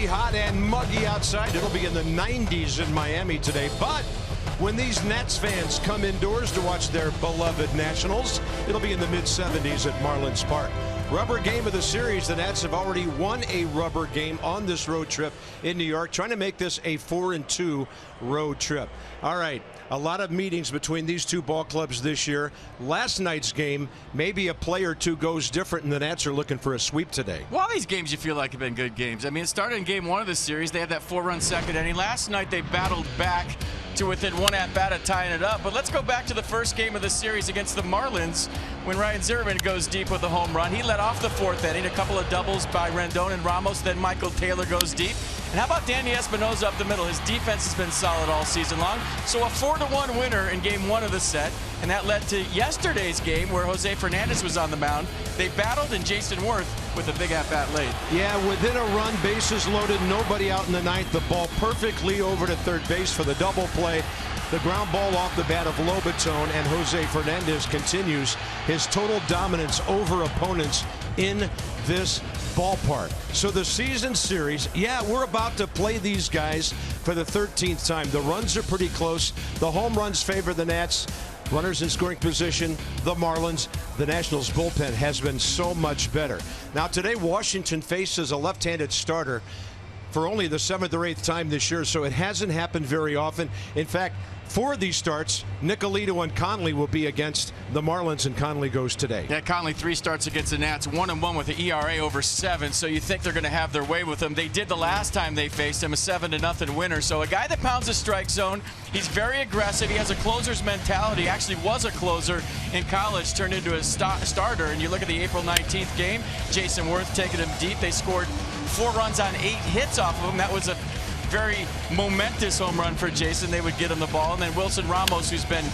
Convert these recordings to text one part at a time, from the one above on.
be hot and muggy outside. It'll be in the 90s in Miami today. But when these Nats fans come indoors to watch their beloved Nationals, it'll be in the mid-70s at Marlins Park. Rubber game of the series. The Nats have already won a rubber game on this road trip in New York, trying to make this a 4-2 road trip. All right, a lot of meetings between these two ball clubs this year. Last night's game, maybe a play or two goes different, and the Nats are looking for a sweep today. Well, these games you feel like have been good games. I mean, it started in game one of the series. They had that 4-run second inning. Last night they battled back to within one at-bat of tying it up. But let's go back to the first game of the series against the Marlins when Ryan Zimmerman goes deep with a home run. He led off the fourth inning, a couple of doubles by Rendon and Ramos, then Michael Taylor goes deep. And how about Danny Espinosa up the middle? His defense has been solid all season long. So a 4-1 winner in game one of the set. And that led to yesterday's game where Jose Fernandez was on the mound. They battled, and Jason Worth with a big at-bat late. Yeah, within a run, bases loaded, nobody out in the ninth. The ball perfectly over to third base for the double play. The ground ball off the bat of Lobaton, and Jose Fernandez continues his total dominance over opponents in this ballpark. So the season series, yeah, we're about to play these guys for the 13th time. The runs are pretty close. The home runs favor the Nats. Runners in scoring position, the Marlins. The Nationals bullpen has been so much better. Now today, Washington faces a left-handed starter for only the 7th or 8th time this year, so it hasn't happened very often. In fact, 4 of these starts, Nicolito and Conley will be against the Marlins, and Conley goes today. Yeah, Conley 3 starts against the Nats, 1-1 with an ERA over 7, so you think they're going to have their way with him. They did the last time they faced him, a 7-0 winner. So a guy that pounds the strike zone, he's very aggressive, he has a closer's mentality, actually was a closer in college, turned into a starter. And you look at the April 19th game, Jason Worth taking him deep. They scored 4 runs on 8 hits off of him. That was a very momentous home run for Jason. They would get him the ball. And then Wilson Ramos, who's been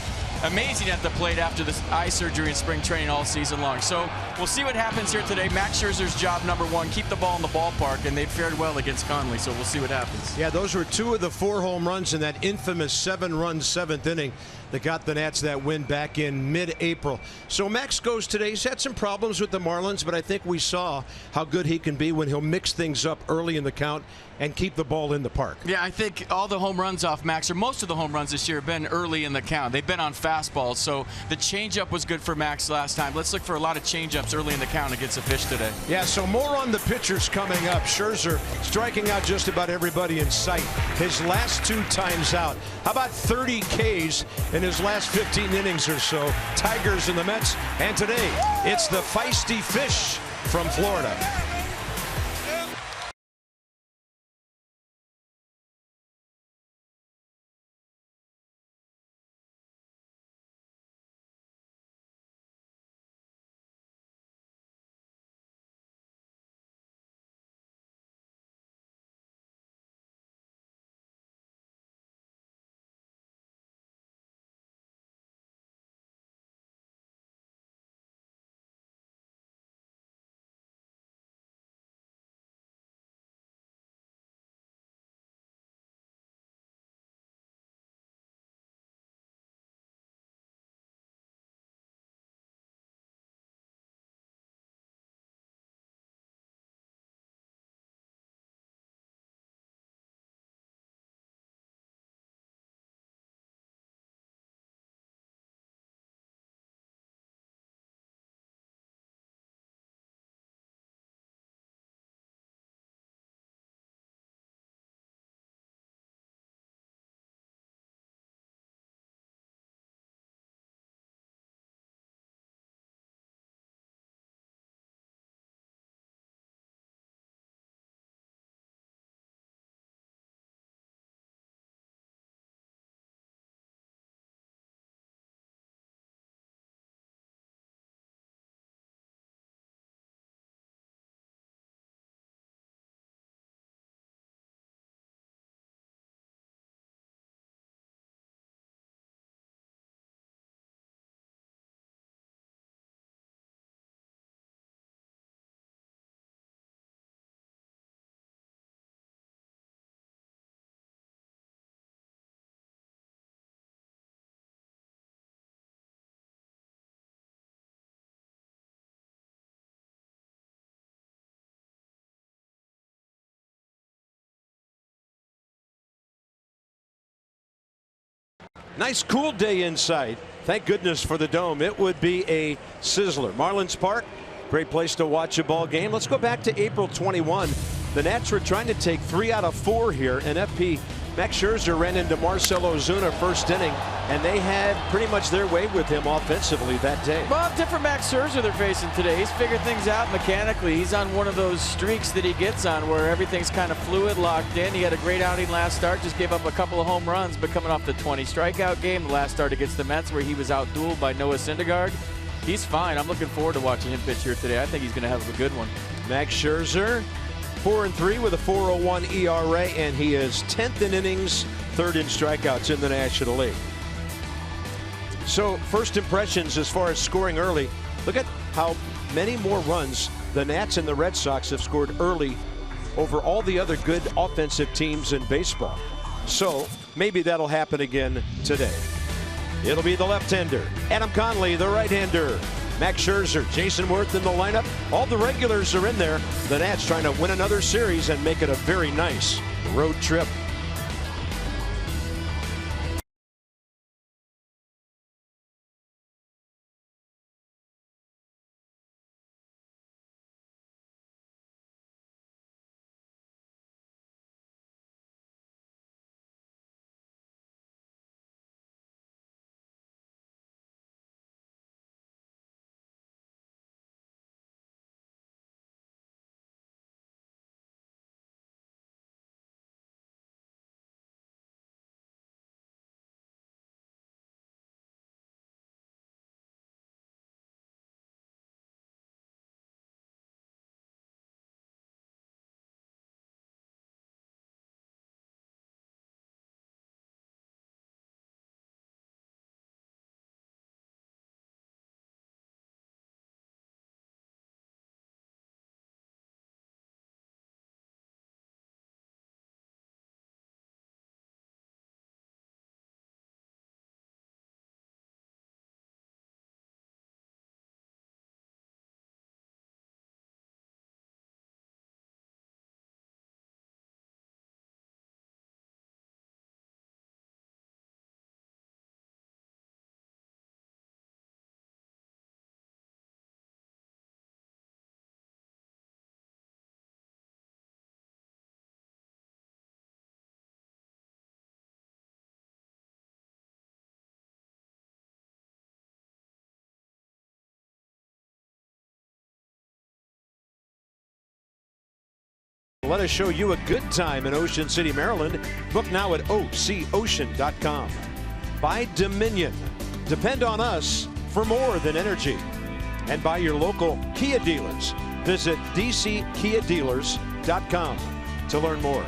amazing at the plate after this eye surgery in spring training all season long. So we'll see what happens here today. Max Scherzer's job #1, keep the ball in the ballpark, and they fared well against Conley, so we'll see what happens. Yeah, those were 2 of the 4 home runs in that infamous 7-run 7th inning that got the Nats that win back in mid-April. So Max goes today. He's had some problems with the Marlins, but I think we saw how good he can be when he'll mix things up early in the count and keep the ball in the park. Yeah, I think all the home runs off Max, or most of the home runs this year, have been early in the count. They've been on fastballs, so the changeup was good for Max last time. Let's look for a lot of changeups early in the count against the fish today. Yeah, so more on the pitchers coming up. Scherzer striking out just about everybody in sight his last 2 times out. How about 30 Ks in his last 15 innings or so? Tigers and the Mets. And today, it's the feisty fish from Florida. Nice cool day inside. Thank goodness for the dome. It would be a sizzler. Marlins Park, great place to watch a ball game. Let's go back to April 21. The Nats were trying to take 3 out of 4 here, and FP Max Scherzer ran into Marcell Ozuna first inning, and they had pretty much their way with him offensively that day. Well, different Max Scherzer they're facing today. He's figured things out mechanically. He's on one of those streaks that he gets on where everything's kind of fluid, locked in. He had a great outing last start, just gave up a couple of home runs, but coming off the 20 strikeout game, the last start against the Mets where he was outdueled by Noah Syndergaard, he's fine. I'm looking forward to watching him pitch here today. I think he's going to have a good one. Max Scherzer, 4-3 with a 4.01 ERA, and he is 10th in innings, 3rd in strikeouts in the National League. So first impressions as far as scoring early. Look at how many more runs the Nats and the Red Sox have scored early over all the other good offensive teams in baseball. So maybe that'll happen again today. It'll be the left-hander, Adam Conley, the right-hander, Max Scherzer, Jason Worth in the lineup. All the regulars are in there. The Nats trying to win another series and make it a very nice road trip. Let us show you a good time in Ocean City, Maryland. Book now at OCOcean.com. By Dominion. Depend on us for more than energy. And by your local Kia dealers. Visit DCKiaDealers.com to learn more.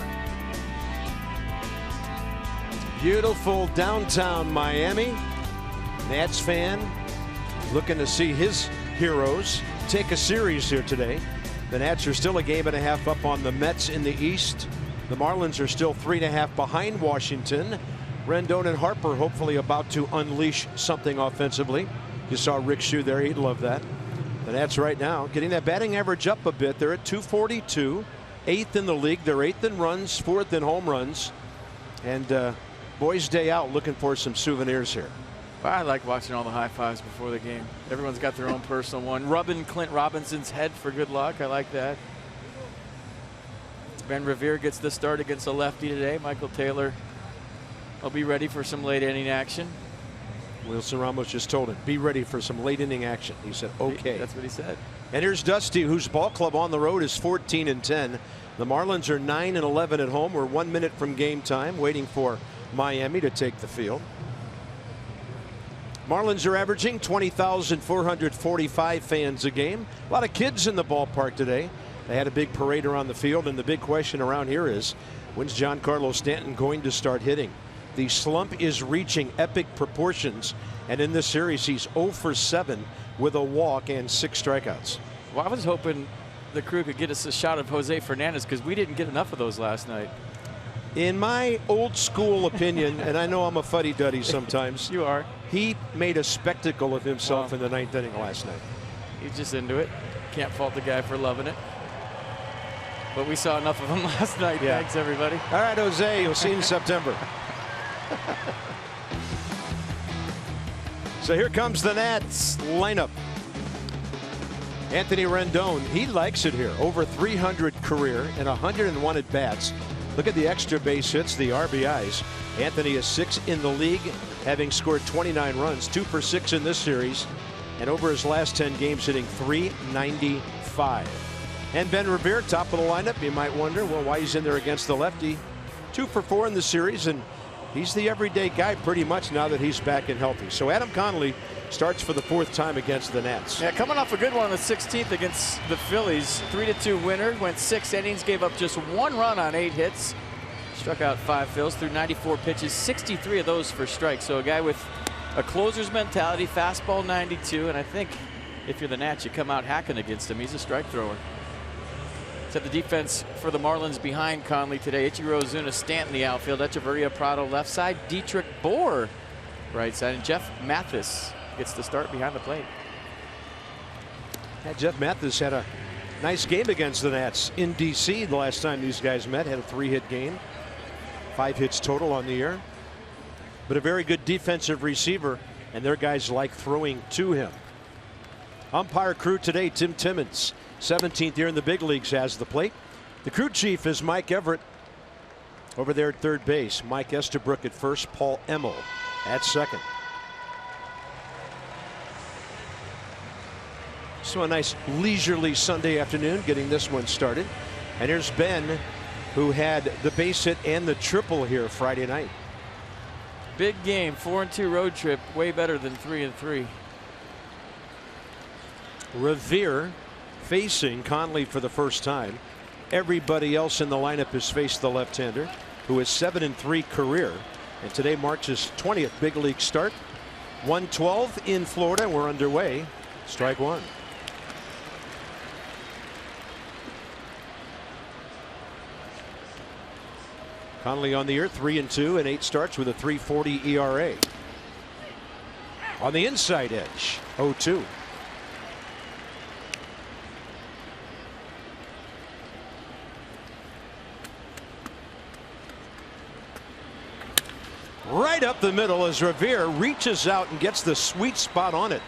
Beautiful downtown Miami. Nats fan looking to see his heroes take a series here today. The Nats are still a game and a half up on the Mets in the East. The Marlins are still 3.5 behind Washington. Rendon and Harper hopefully about to unleash something offensively. You saw Rick Shue there. He'd love that. The Nats right now getting that batting average up a bit. They're at 242. 8th in the league. They're 8th in runs, 4th in home runs. And boys' day out looking for some souvenirs here. I like watching all the high fives before the game. Everyone's got their own personal one. Rubbing Clint Robinson's head for good luck. I like that. Ben Revere gets the start against a lefty today. Michael Taylor will be ready for some late inning action. Wilson Ramos just told him, be ready for some late inning action. He said, okay. That's what he said. And here's Dusty, whose ball club on the road is 14-10. The Marlins are 9-11 at home. We're 1 minute from game time, waiting for Miami to take the field. Marlins are averaging 20,445 fans a game. A lot of kids in the ballpark today. They had a big parade around the field, and the big question around here is, when's Giancarlo Stanton going to start hitting? The slump is reaching epic proportions, and in this series he's 0 for 7 with a walk and 6 strikeouts. Well, I was hoping the crew could get us a shot of Jose Fernandez because we didn't get enough of those last night. In my old school opinion, and I know I'm a fuddy-duddy sometimes. You are. He made a spectacle of himself in the 9th inning last night. He's just into it. Can't fault the guy for loving it. But we saw enough of him last night. Yeah. Thanks, everybody. All right, Jose, you'll see you in September. So here comes the Nats lineup. Anthony Rendon, he likes it here. Over 300 career and 101 at bats. Look at the extra base hits, the RBIs. Anthony is 6th in the league, having scored 29 runs, 2 for 6 in this series, and over his last 10 games hitting .395. And Ben Revere, top of the lineup. You might wonder, well, why he's in there against the lefty. 2 for 4 in the series, and he's the everyday guy pretty much now that he's back and healthy. So Adam Conley starts for the 4th time against the Nats. Yeah, coming off a good one on the 16th against the Phillies. 3-2 winner. Went 6 innings, gave up just 1 run on 8 hits. Struck out 5 Phils through 94 pitches, 63 of those for strikes. So a guy with a closer's mentality, fastball 92, and I think if you're the Nats, you come out hacking against him. He's a strike thrower. Set the defense for the Marlins behind Conley today. Ichiro Ozuna, Stanton the outfield. Echeverria Prado left side. Dietrich Bohr right side. And Jeff Mathis gets the start behind the plate. Yeah, Jeff Mathis had a nice game against the Nats in D.C. the last time these guys met. Had a 3-hit game. 5 hits total on the year. But a very good defensive receiver, and their guys like throwing to him. Umpire crew today, Tim Timmons. 17th year in the big leagues, has the plate. The crew chief is Mike Everett over there at third base. Mike Estabrook at first. Paul Emmel at second. So a nice leisurely Sunday afternoon getting this one started. And here's Ben, who had the base hit and the triple here Friday night. Big game, 4-2 road trip, way better than 3-3. Revere facing Conley for the first time. Everybody else in the lineup has faced the left-hander, who is 7-3 career, and today marks his 20th big league start. 112 in Florida. We're underway. Strike one. Conley on the year, 3-2 and 8 starts with a .340 ERA. On the inside edge, 0-2. Right up the middle as Revere reaches out and gets the sweet spot on it.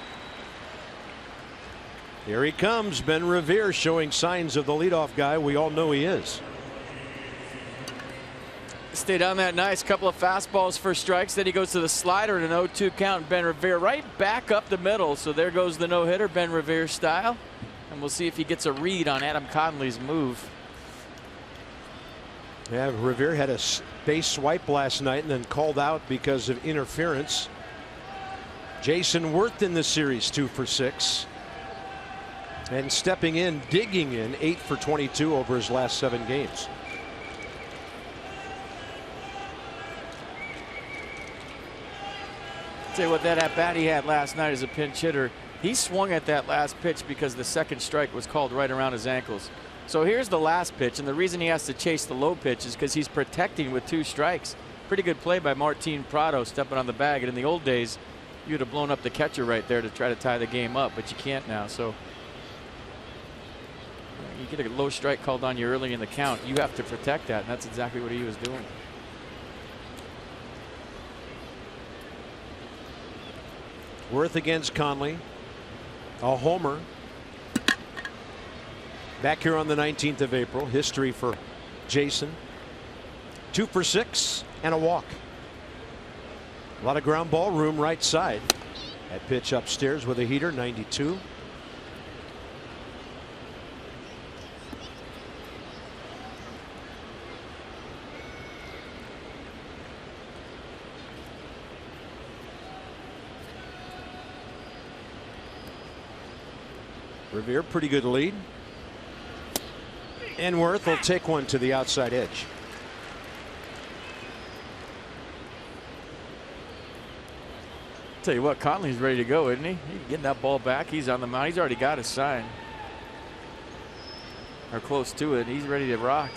Here he comes, Ben Revere, showing signs of the leadoff guy we all know he is. Stayed on that nice couple of fastballs for strikes. Then he goes to the slider and an 0-2 count. Ben Revere right back up the middle. So there goes the no-hitter, Ben Revere style. And we'll see if he gets a read on Adam Conley's move. Yeah, Revere had a base swipe last night and then called out because of interference. Jason Worth in the series, 2 for 6. And stepping in, digging in, 8 for 22 over his last 7 games. Tell you what, that at bat he had last night as a pinch hitter, he swung at that last pitch because the second strike was called right around his ankles. So here's the last pitch, and the reason he has to chase the low pitch is because he's protecting with 2 strikes. Pretty good play by Martin Prado stepping on the bag. And in the old days, you'd have blown up the catcher right there to try to tie the game up, but you can't now. So you get a low strike called on you early in the count, you have to protect that, and that's exactly what he was doing. Worth against Conley, a homer. Back here on the 19th of April. History for Jason. 2 for 6 and a walk. A lot of ground ball room right side. That pitch upstairs with a heater, 92. Revere, pretty good lead. And Worth will take one to the outside edge. Tell you what, Conley's ready to go, isn't he? He's getting that ball back. He's on the mound. He's already got his sign. Or close to it. He's ready to rock.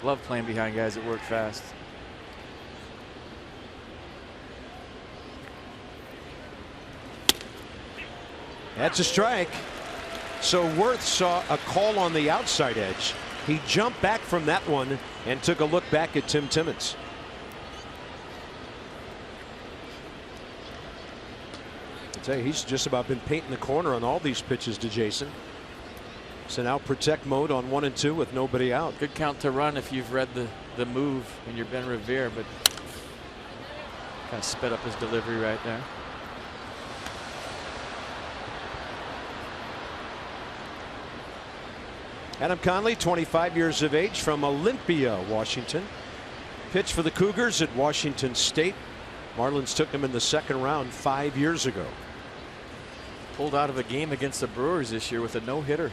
Love playing behind guys that work fast. That's a strike. So Worth saw a call on the outside edge. He jumped back from that one and took a look back at Tim Timmons. Say he's just about been painting the corner on all these pitches to Jason. So now protect mode on 1 and 2 with nobody out. Good count to run if you've read the move when you're Ben Revere, but kind of sped up his delivery right there. Adam Conley, 25 years of age, from Olympia, Washington. Pitched for the Cougars at Washington State. Marlins took him in the 2nd round 5 years ago. Pulled out of a game against the Brewers this year with a no-hitter.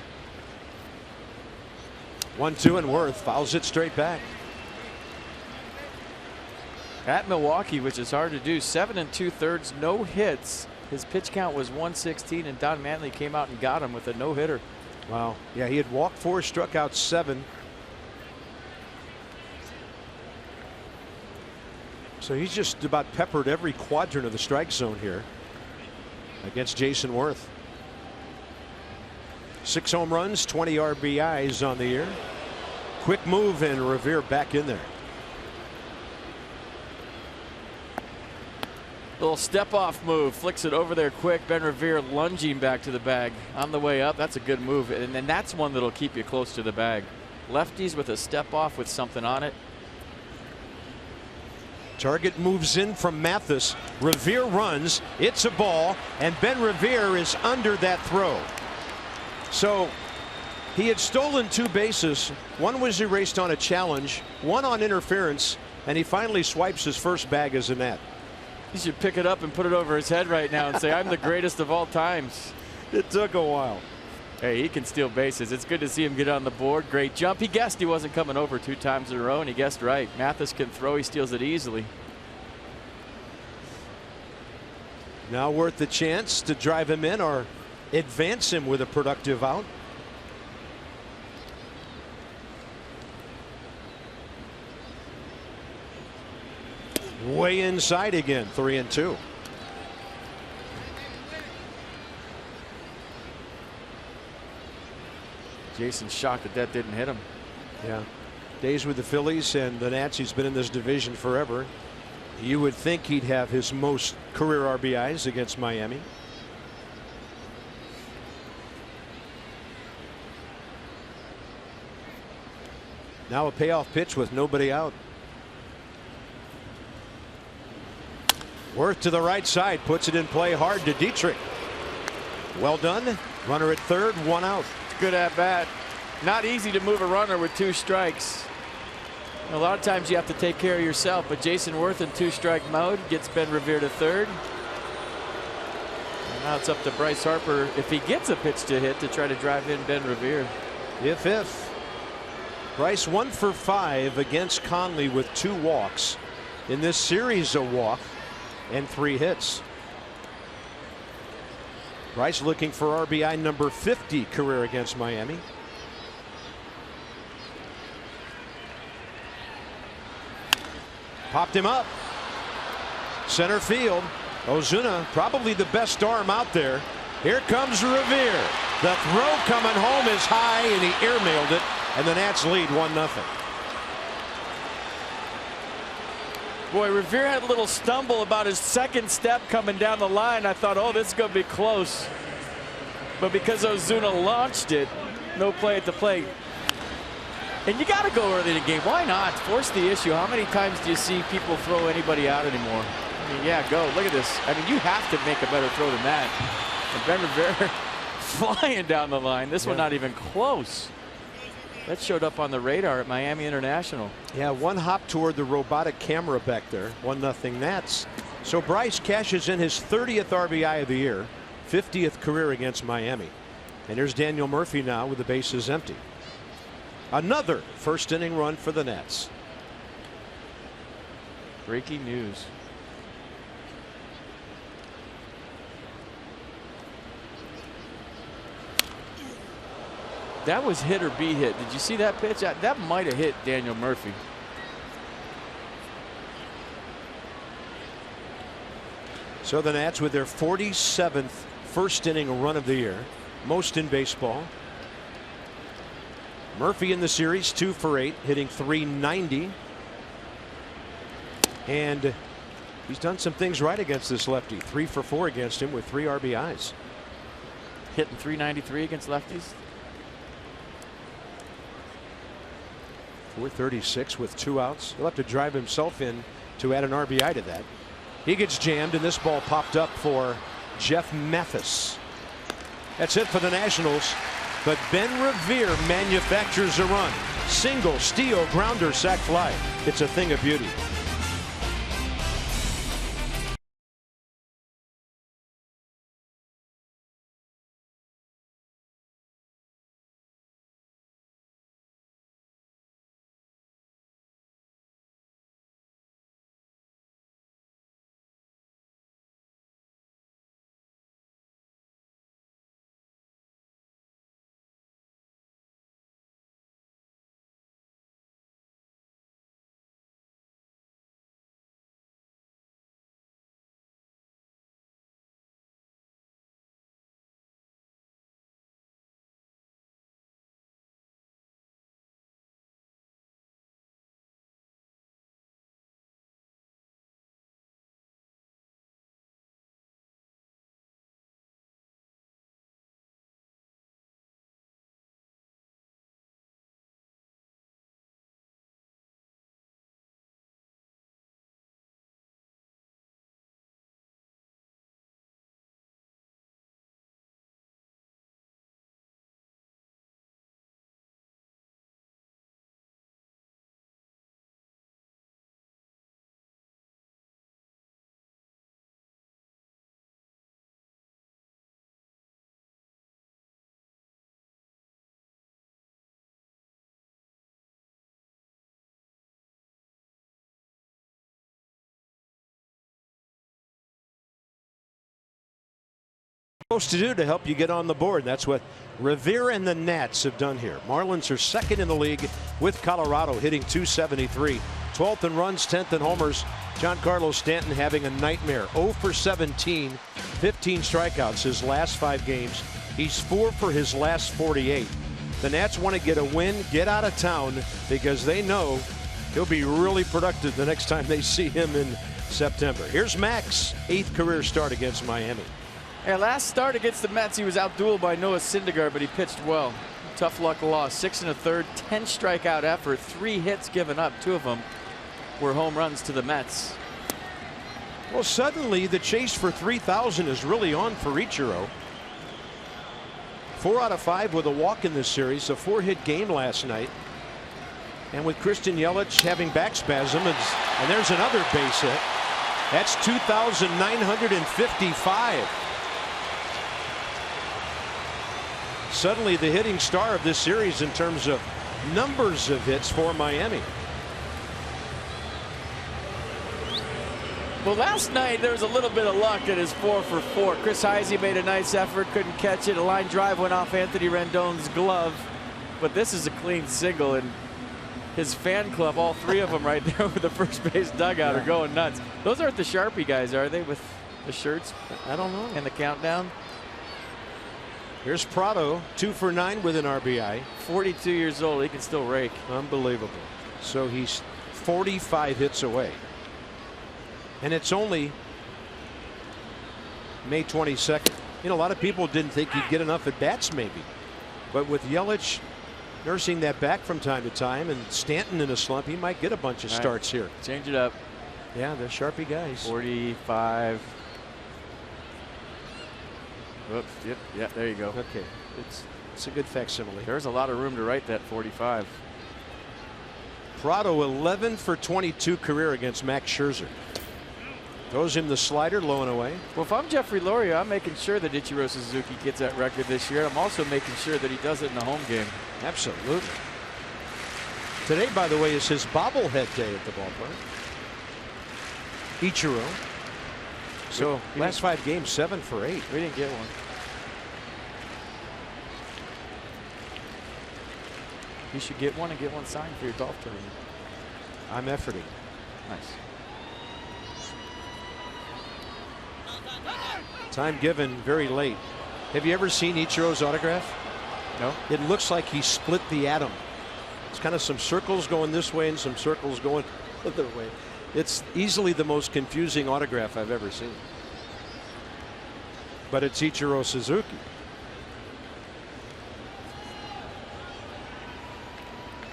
1-2 and Worth fouls it straight back. At Milwaukee, which is hard to do, 7 2/3, no hits. His pitch count was 116, and Don Manley came out and got him with a no-hitter. Wow. Yeah, he had walked 4, struck out 7. So he's just about peppered every quadrant of the strike zone here against Jason Worth. 6 home runs, 20 RBIs on the year. Quick move, and Revere back in there. Little step off move, flicks it over there quick. Ben Revere lunging back to the bag on the way up. That's a good move, and then that's one that'll keep you close to the bag. Lefties with a step off with something on it. Target moves in from Mathis. Revere runs. It's a ball, and Ben Revere is under that throw. So he had stolen 2 bases. One was erased on a challenge, one on interference, and he finally swipes his first bag as a net. He should pick it up and put it over his head right now and say, I'm the greatest of all times. It took a while. Hey, he can steal bases. It's good to see him get on the board. Great jump. He guessed he wasn't coming over 2 times in a row, and he guessed right. Mathis can throw. He steals it easily. Now Worth the chance to drive him in or advance him with a productive out. Way inside again, 3 and 2. Jason's shocked that didn't hit him. Yeah. Days with the Phillies and the Nats. He's been in this division forever. You would think he'd have his most career RBIs against Miami. Now a payoff pitch with nobody out. Worth to the right side, puts it in play hard to Dietrich. Well done. Runner at third, 1 out. Good at bat. Not easy to move a runner with 2 strikes. A lot of times you have to take care of yourself, but Jason Worth in 2-strike mode gets Ben Revere to third. And now it's up to Bryce Harper, if he gets a pitch to hit, to try to drive in Ben Revere. If. Bryce 1 for 5 against Conley with 2 walks. In this series, a walk and 3 hits. Bryce looking for RBI number 50 career against Miami. Popped him up. Center field. Ozuna, probably the best arm out there. Here comes Revere. The throw coming home is high, and he airmailed it, and the Nats lead 1-0. Boy, Revere had a little stumble about his 2nd step coming down the line. I thought, oh, this is going to be close. But because Ozuna launched it, no play at the plate. And you got to go early in the game. Why not? Force the issue. How many times do you see people throw anybody out anymore? I mean, yeah, go. Look at this. I mean, you have to make a better throw than that. And Ben Revere flying down the line. This one not even close. That showed up on the radar at Miami International. Yeah, 1 hop toward the robotic camera back there. 1-0 Nats. So Bryce cashes in his 30th RBI of the year, 50th career against Miami. And here's Daniel Murphy now with the bases empty. Another 1st inning run for the Nats. Breaking news. That was hit or be hit. Did you see that pitch? That might have hit Daniel Murphy. So the Nats with their 47th 1st inning run of the year, most in baseball. Murphy in the series 2 for 8, hitting .390. And He's done some things right against this lefty. 3 for 4 against him with 3 RBIs. Hitting .393 against lefties. .436 with 2 outs. He'll have to drive himself in to add an RBI to that. He gets jammed, and this ball popped up for Jeff Mathis. That's it for the Nationals. But Ben Revere manufactures a run. Single, steal, grounder, sac fly. It's a thing of beauty. Supposed to do to help you get on the board. That's what Revere and the Nats have done here. Marlins are second in the league with Colorado, hitting .273. 12th in runs, 10th in homers. Giancarlo Stanton having a nightmare. 0 for 17, 15 strikeouts his last 5 games. He's 4 for his last 48. The Nats want to get a win, get out of town, because they know he'll be really productive the next time they see him in September. Here's Max, 8th career start against Miami. Yeah, last start against the Mets, he was outdueled by Noah Syndergaard, but he pitched well. Tough luck loss. 6 1/3, 10 strikeout effort, 3 hits given up. 2 of them were home runs to the Mets. Well, suddenly the chase for 3,000 is really on for Ichiro. 4 out of 5 with a walk in this series. A 4-hit game last night. And with Christian Yelich having back spasm, and there's another base hit. That's 2,955. Suddenly the hitting star of this series in terms of numbers of hits for Miami. Well, last night there was a little bit of luck at his 4 for 4. Chris Heisey made a nice effort, couldn't catch it. A line drive went off Anthony Rendon's glove. But this is a clean single, and his fan club, all 3 of them right there with the first base dugout, are going nuts. Those aren't the Sharpie guys, are they, with the shirts? I don't know. And the countdown? Here's Prado, 2 for 9 with an RBI. 42 years old, he can still rake. Unbelievable. So he's 45 hits away. And it's only May 22nd. You know, a lot of people didn't think he'd get enough at bats maybe. But with Yelich nursing that back from time to time and Stanton in a slump, he might get a bunch of starts here. Change it up. Yeah, the Sharpie guys. 45. Whoops. Yep. Yeah, there you go. Okay. It's a good facsimile. There's a lot of room to write that 45. Prado 11 for 22 career against Max Scherzer. Throws him the slider low and away. Well, if I'm Jeffrey Loria, I'm making sure that Ichiro Suzuki gets that record this year. I'm also making sure that he does it in the home game. Absolutely. Today, by the way, is his bobblehead day at the ballpark. Ichiro. So last 5 games, 7 for 8. We didn't get one. You should get one and get one signed for your golf tournament. I'm efforting. Nice. Time given very late. Have you ever seen Ichiro's autograph? No. It looks like he split the atom. It's kind of some circles going this way and some circles going the other way. It's easily the most confusing autograph I've ever seen. But it's Ichiro Suzuki.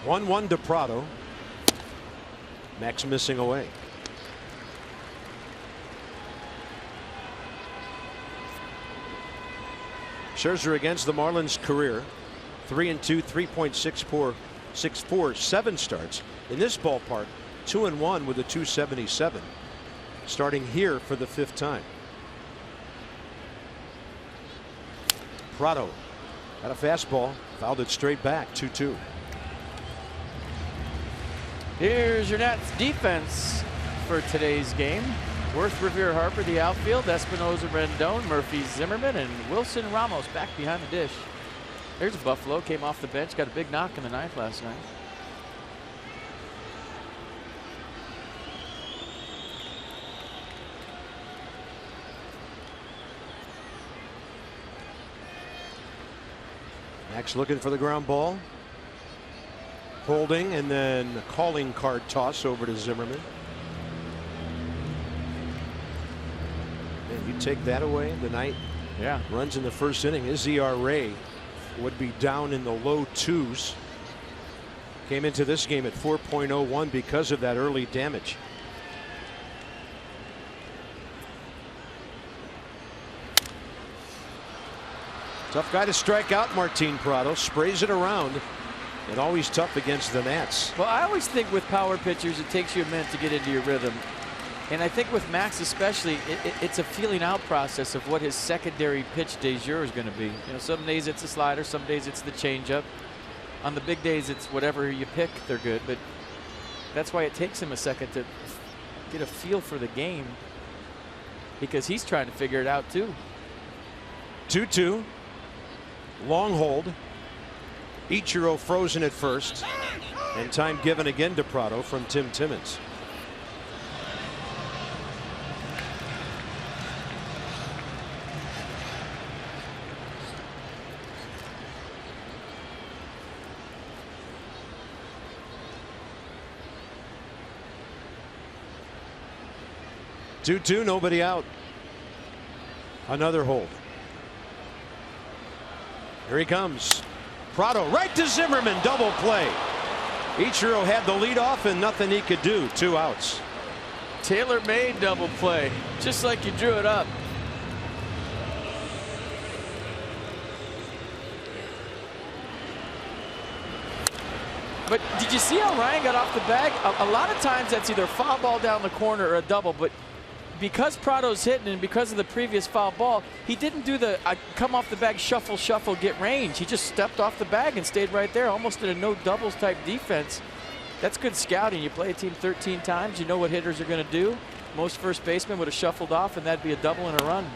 1-1 to Prado. Max missing away. Scherzer against the Marlins career 3-2, 3.64, 7 starts in this ballpark. 2-1 with a 277. Starting here for the 5th time. Prado got a fastball, fouled it straight back. 2-2. Here's your Nats defense for today's game. Worth, Revere, Harper, the outfield. Espinosa, Rendon, Murphy, Zimmerman, and Wilson Ramos back behind the dish. There's Buffalo, came off the bench, got a big knock in the 9th last night. Max looking for the ground ball. Holding, and then a calling card toss over to Zimmerman. And you take that away, the Knight runs in the 1st inning. His ERA would be down in the low 2s. Came into this game at 4.01 because of that early damage. Tough guy to strike out. Martin Prado sprays it around, and always tough against the Nats. Well, I always think with power pitchers, it takes you a minute to get into your rhythm. And I think with Max especially, it's a feeling out process of what his secondary pitch de jour is going to be. You know, some days it's a slider, some days it's the changeup. On the big days, it's whatever you pick, they're good. But that's why it takes him a second to get a feel for the game, because he's trying to figure it out too. 2-2. Long hold. Ichiro frozen at first, and time given again to Prado from Tim Timmons. Two, nobody out. Another hold. Here he comes. Prado right to Zimmerman. Double play. Ichiro had the lead off and nothing he could do. 2 outs. Tailor-made double play, just like you drew it up. But did you see how Ryan got off the bag? A lot of times that's either a foul ball down the corner or a double, but because Prado's hitting and because of the previous foul ball, he didn't do the come off the bag, shuffle, shuffle, get range. He just stepped off the bag and stayed right there, almost in a no doubles type defense. That's good scouting. You play a team 13 times, you know what hitters are going to do. Most first basemen would have shuffled off, and that'd be a double and a run.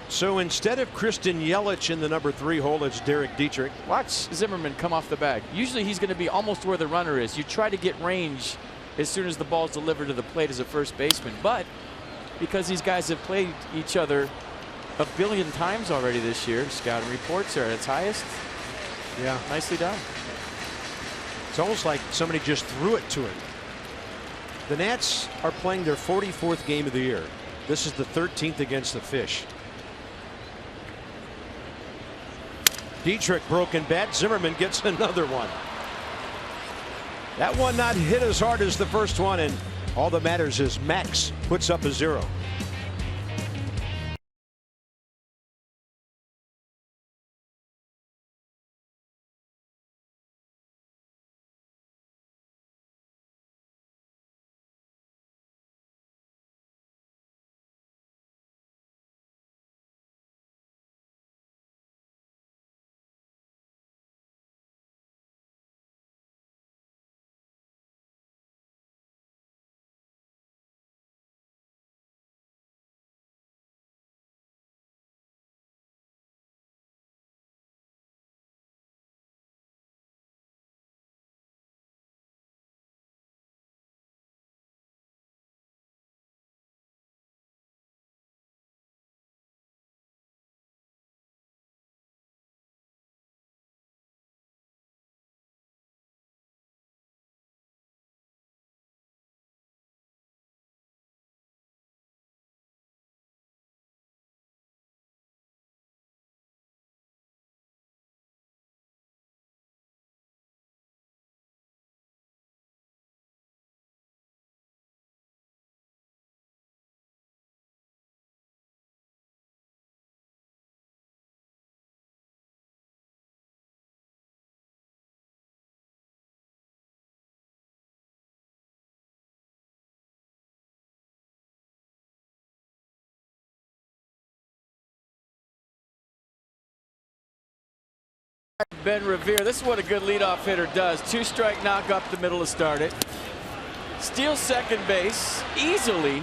So instead of Christian Yelich in the number 3 hole, it's Derek Dietrich. Watch Zimmerman come off the bag. Usually he's going to be almost where the runner is. You try to get range as soon as the ball's delivered to the plate as a first baseman. But because these guys have played each other a billion times already this year, scouting reports are at its highest. Yeah. Nicely done. It's almost like somebody just threw it to him. The Nats are playing their 44th game of the year. This is the 13th against the Fish. Dietrich broken bat. Zimmerman gets another one. That one not hit as hard as the first one, and all that matters is Max puts up a 0. Ben Revere. This is what a good leadoff hitter does. 2-strike knock up the middle to start it. Steals second base easily.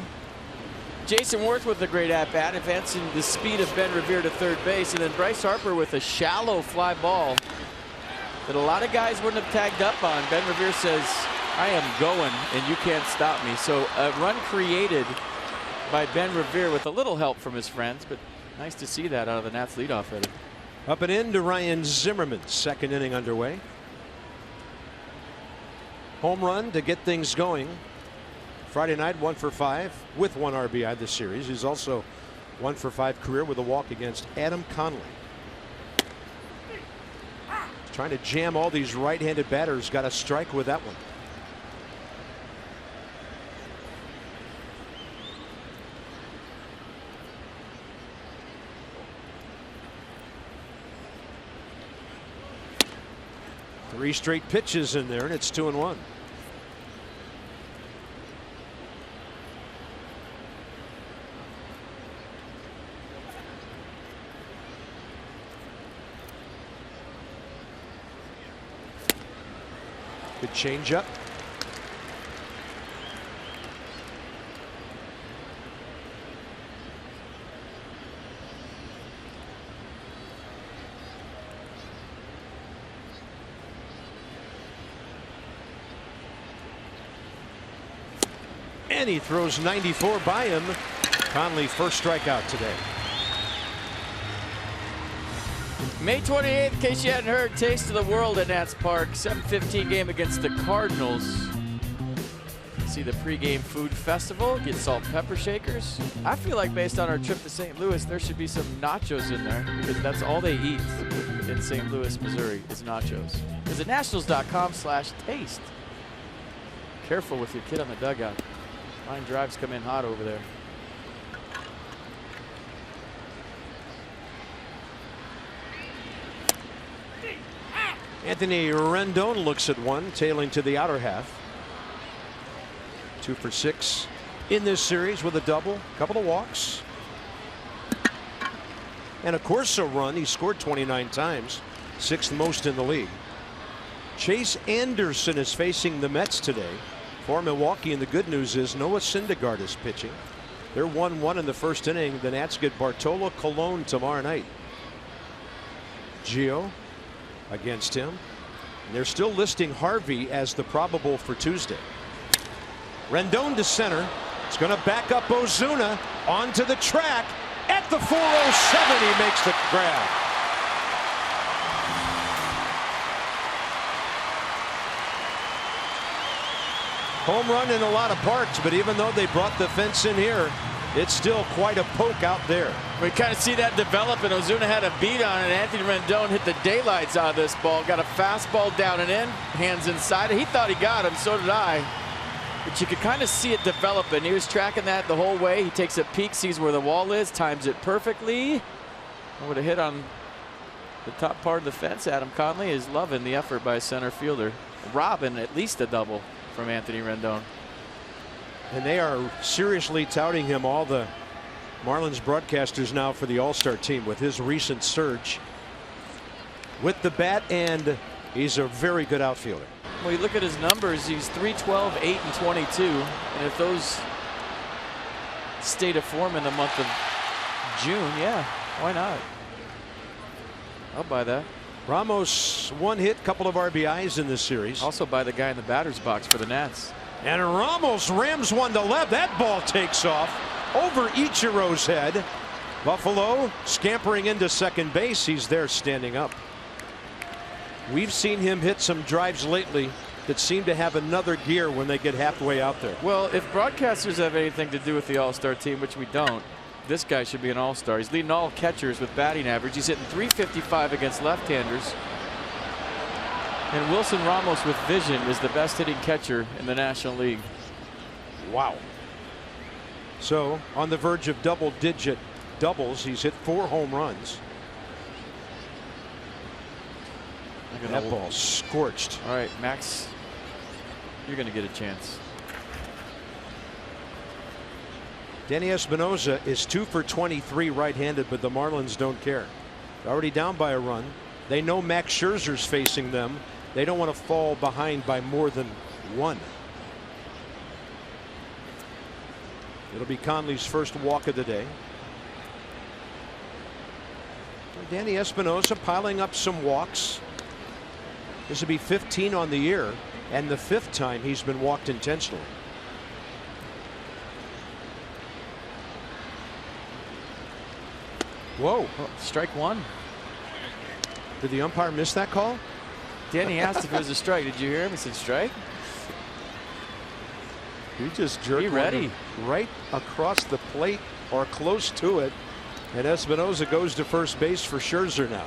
Jason Worth with a great at-bat, advancing the speed of Ben Revere to third base. And then Bryce Harper with a shallow fly ball that a lot of guys wouldn't have tagged up on. Ben Revere says, I am going and you can't stop me. So a run created by Ben Revere with a little help from his friends, but nice to see that out of the Nats leadoff hitter. Up and in to Ryan Zimmerman. Second inning underway. Home run to get things going. Friday night 1 for 5 with 1 RBI this series. He's also 1 for 5 career with a walk against Adam Conley. Trying to jam all these right-handed batters. Got a strike with that one. Three straight pitches in there, and it's 2-1. Good changeup. And he throws 94 by him. Conley first strikeout today. May 28th, in case you hadn't heard, Taste of the World at Nats Park. 7:15 game against the Cardinals. See the pregame food festival. Get salt and pepper shakers. I feel like based on our trip to St. Louis, there should be some nachos in there because that's all they eat in St. Louis, Missouri is nachos. Visit nationals.com/taste. Careful with your kid on the dugout. Line drives come in hot over there. Anthony Rendon looks at one, tailing to the outer half. 2 for 6 in this series with a double, couple of walks, and a Corso run. He scored 29 times, 6th most in the league. Chase Anderson is facing the Mets today for Milwaukee, and the good news is Noah Syndergaard is pitching. They're 1-1 in the first inning. The Nats get Bartolo Colon tomorrow night. Gio against him. And they're still listing Harvey as the probable for Tuesday. Rendon to center. It's going to back up Ozuna onto the track at the 407. He makes the grab. Home run in a lot of parks, but even though they brought the fence in here, it's still quite a poke out there. We kind of see that develop, and Ozuna had a beat on it. Anthony Rendon hit the daylights out of this ball. Got a fastball down and in, hands inside. He thought he got him, so did I. But you could kind of see it developing. He was tracking that the whole way. He takes a peek, sees where the wall is, times it perfectly. I would have hit on the top part of the fence. Adam Conley is loving the effort by a center fielder. Robbing at least a double from Anthony Rendon. And they are seriously touting him, all the Marlins broadcasters now, for the All-Star team with his recent surge with the bat, and he's a very good outfielder. Well, you look at his numbers, he's 312, 8, and 22. And if those stay to form in the month of June, yeah, why not? I'll buy that. Ramos, 1 hit, couple of RBIs in this series. Also buy the guy in the batter's box for the Nats. And Ramos rams one to left. That ball takes off over Ichiro's head. Buffalo scampering into second base. He's there standing up. We've seen him hit some drives lately that seem to have another gear when they get halfway out there. Well, if broadcasters have anything to do with the All-Star team, which we don't, this guy should be an All-Star. He's leading all catchers with batting average. He's hitting .355 against left-handers. And Wilson Ramos with vision is the best hitting catcher in the National League. Wow. So on the verge of double-digit doubles. He's hit 4 home runs. That ball scorched. All right, Max, you're going to get a chance. Danny Espinosa is 2 for 23 right-handed, but the Marlins don't care. Already down by a run. They know Max Scherzer's facing them. They don't want to fall behind by more than 1. It'll be Conley's first walk of the day. Danny Espinosa piling up some walks. This will be 15 on the year, and the 5th time he's been walked intentionally. Whoa. Oh, strike 1. Did the umpire miss that call? Danny asked if it was a strike. Did you hear him? He said strike. He just jerked ready. Right across the plate or close to it. And Espinosa goes to first base for Scherzer now.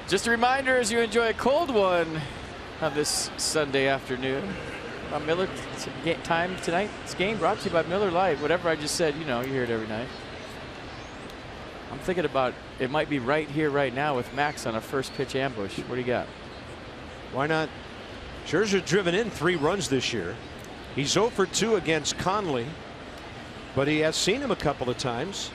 Just a reminder as you enjoy a cold one on this Sunday afternoon. Miller time tonight's game brought to you by Miller Lite. Whatever I just said, you know, you hear it every night. I'm thinking about it might be right here, right now with Max on a first pitch ambush. What do you got? Why not? Scherzer driven in 3 runs this year. He's 0 for 2 against Conley, but he has seen him a couple of times.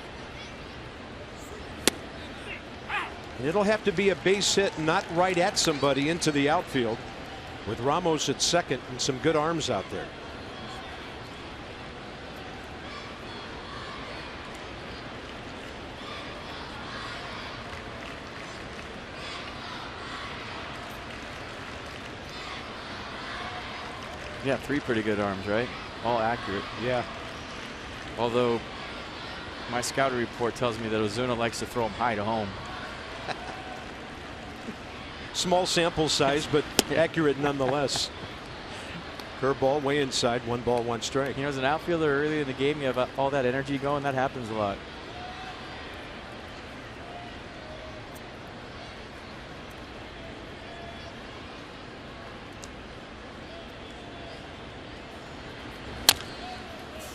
And it'll have to be a base hit, not right at somebody, into the outfield, with Ramos at second and some good arms out there. Yeah, 3 pretty good arms, right? All accurate. Yeah. Although my scouting report tells me that Ozuna likes to throw them high to home. Small sample size, but accurate nonetheless. Curveball way inside, 1 ball, 1 strike. You know, as an outfielder early in the game, you have all that energy going. That happens a lot.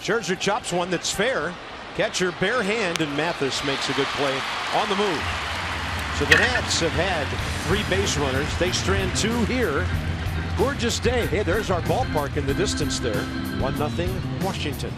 Scherzer chops one that's fair. Catcher bare hand, and Mathis makes a good play on the move. So the Nats have had 3 base runners. They strand 2 here. Gorgeous day. Hey, there's our ballpark in the distance there. 1-0 Washington.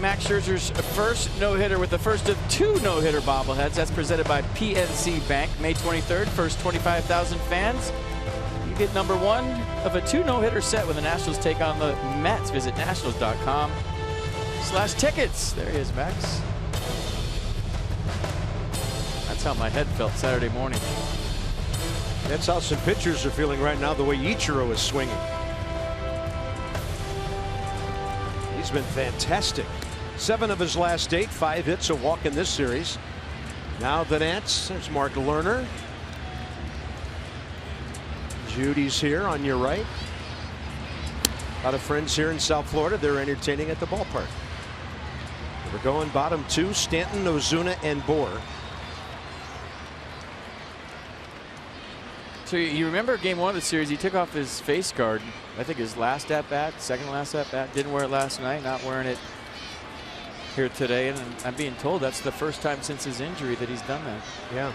Max Scherzer's first no-hitter with the first of 2 no-hitter bobbleheads. That's presented by PNC Bank. May 23rd, first 25,000 fans. You get number 1 of a 2 no-hitter set when the Nationals take on the Mets. Visit nationals.com/tickets. There he is, Max. That's how my head felt Saturday morning. That's how some pitchers are feeling right now, the way Ichiro is swinging. He's been fantastic. 7 of his last 8, 5 hits, a walk in this series. Now the Nats, there's Mark Lerner. Judy's here on your right. A lot of friends here in South Florida. They're entertaining at the ballpark. We're going bottom 2, Stanton, Ozuna, and Bohr. So you remember game 1 of the series, he took off his face guard. I think his last at bat, second last at bat. Didn't wear it last night, not wearing it here today, and I'm being told that's the first time since his injury that he's done that. Yeah.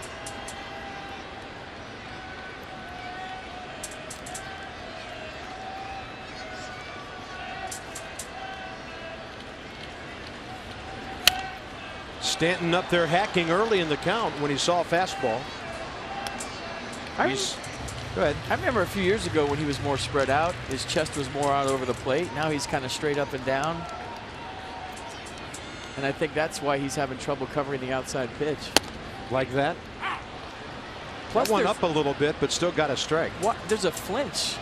Stanton up there hacking early in the count when he saw a fastball. Go ahead. I remember a few years ago when he was more spread out, his chest was more out over the plate. Now he's kind of straight up and down. And I think that's why he's having trouble covering the outside pitch. Like that? Plus one up a little bit, but still got a strike. What? There's a flinch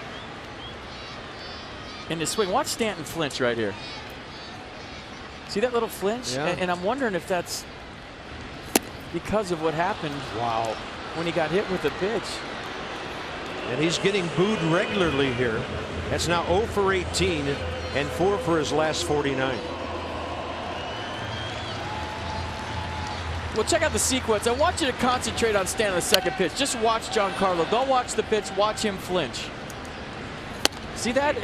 in his swing. Watch Stanton flinch right here. See that little flinch? Yeah. And I'm wondering if that's because of what happened. Wow. When he got hit with the pitch. And he's getting booed regularly here. That's now 0 for 18 and 4 for his last 49. Well, check out the sequence. I want you to concentrate on Stanton on the second pitch. Just watch Giancarlo. Don't watch the pitch. Watch him flinch. See that?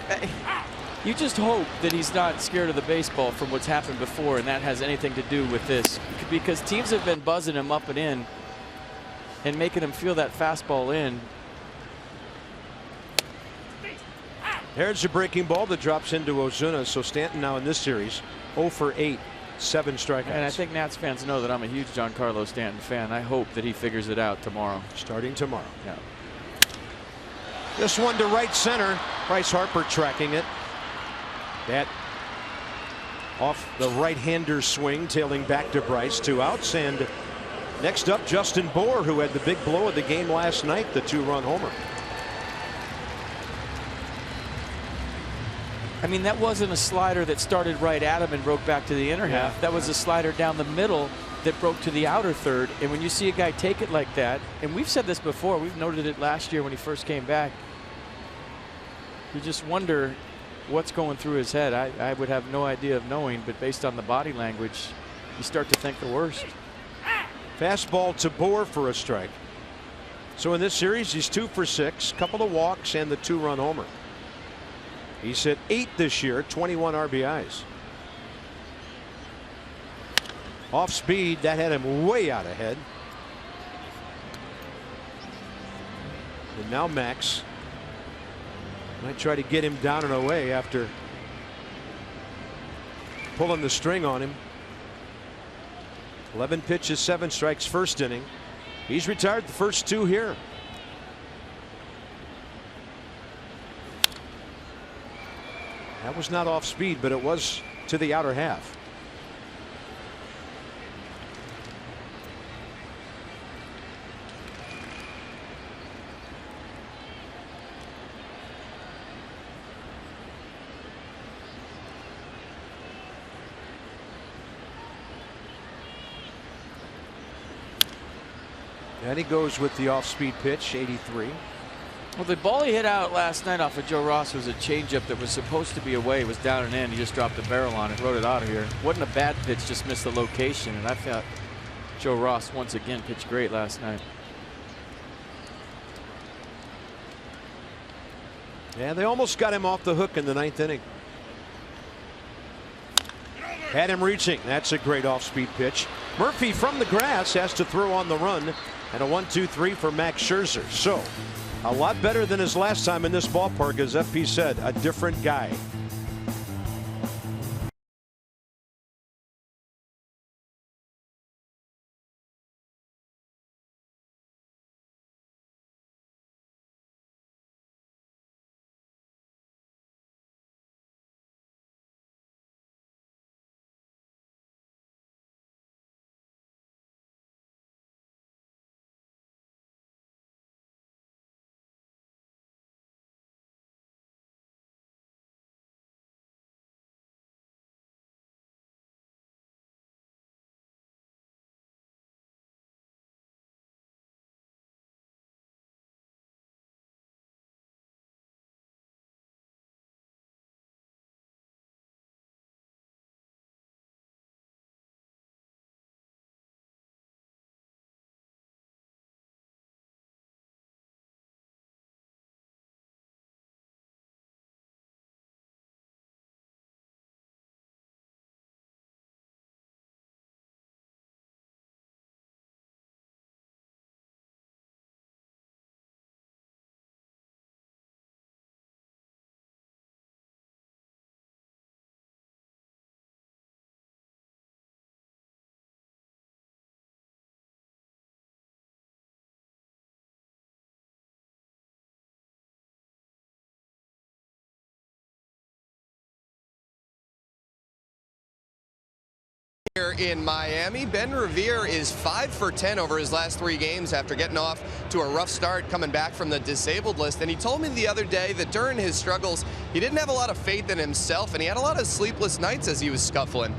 You just hope that he's not scared of the baseball from what's happened before, and that has anything to do with this. Because teams have been buzzing him up and in and making him feel that fastball in. There's a breaking ball that drops into Ozuna. So Stanton now in this series 0 for 8, 7 strikeouts. And I think Nats fans know that I'm a huge Giancarlo Stanton fan. I hope that he figures it out tomorrow. Starting tomorrow. Yeah. This one to right center. Bryce Harper tracking it. That off the right-hander's swing, tailing back to Bryce. 2 outs. And next up, Justin Bour, who had the big blow of the game last night, the 2-run homer. I mean, that wasn't a slider that started right at him and broke back to the inner half. That was a slider down the middle that broke to the outer third. And when you see a guy take it like that, and we've said this before, we've noted it last year when he first came back, you just wonder what's going through his head. I would have no idea of knowing, but based on the body language, you start to think the worst. Fastball to Bour for a strike. So in this series, he's 2 for 6, couple of walks and the 2-run homer. He's hit 8 this year, 21 RBIs. Off speed, that had him way out ahead. And now Max might try to get him down and away after pulling the string on him. 11 pitches, 7 strikes, first inning. He's retired the first 2 here. That was not off speed, but it was to the outer half. And he goes with the off-speed pitch, 83. Well, the ball he hit out last night off of Joe Ross was a changeup that was supposed to be away. It was down and in. He just dropped the barrel on it, rode it out of here. Wasn't a bad pitch, just missed the location. And I thought Joe Ross once again pitched great last night. Yeah, they almost got him off the hook in the 9th inning. Had him reaching. That's a great off-speed pitch. Murphy from the grass has to throw on the run. And a 1-2-3 for Max Scherzer. So a lot better than his last time in this ballpark, as FP said, a different guy. Here in Miami, Ben Revere is 5 for 10 over his last 3 games after getting off to a rough start coming back from the disabled list. And he told me the other day that during his struggles, he didn't have a lot of faith in himself, and he had a lot of sleepless nights as he was scuffling.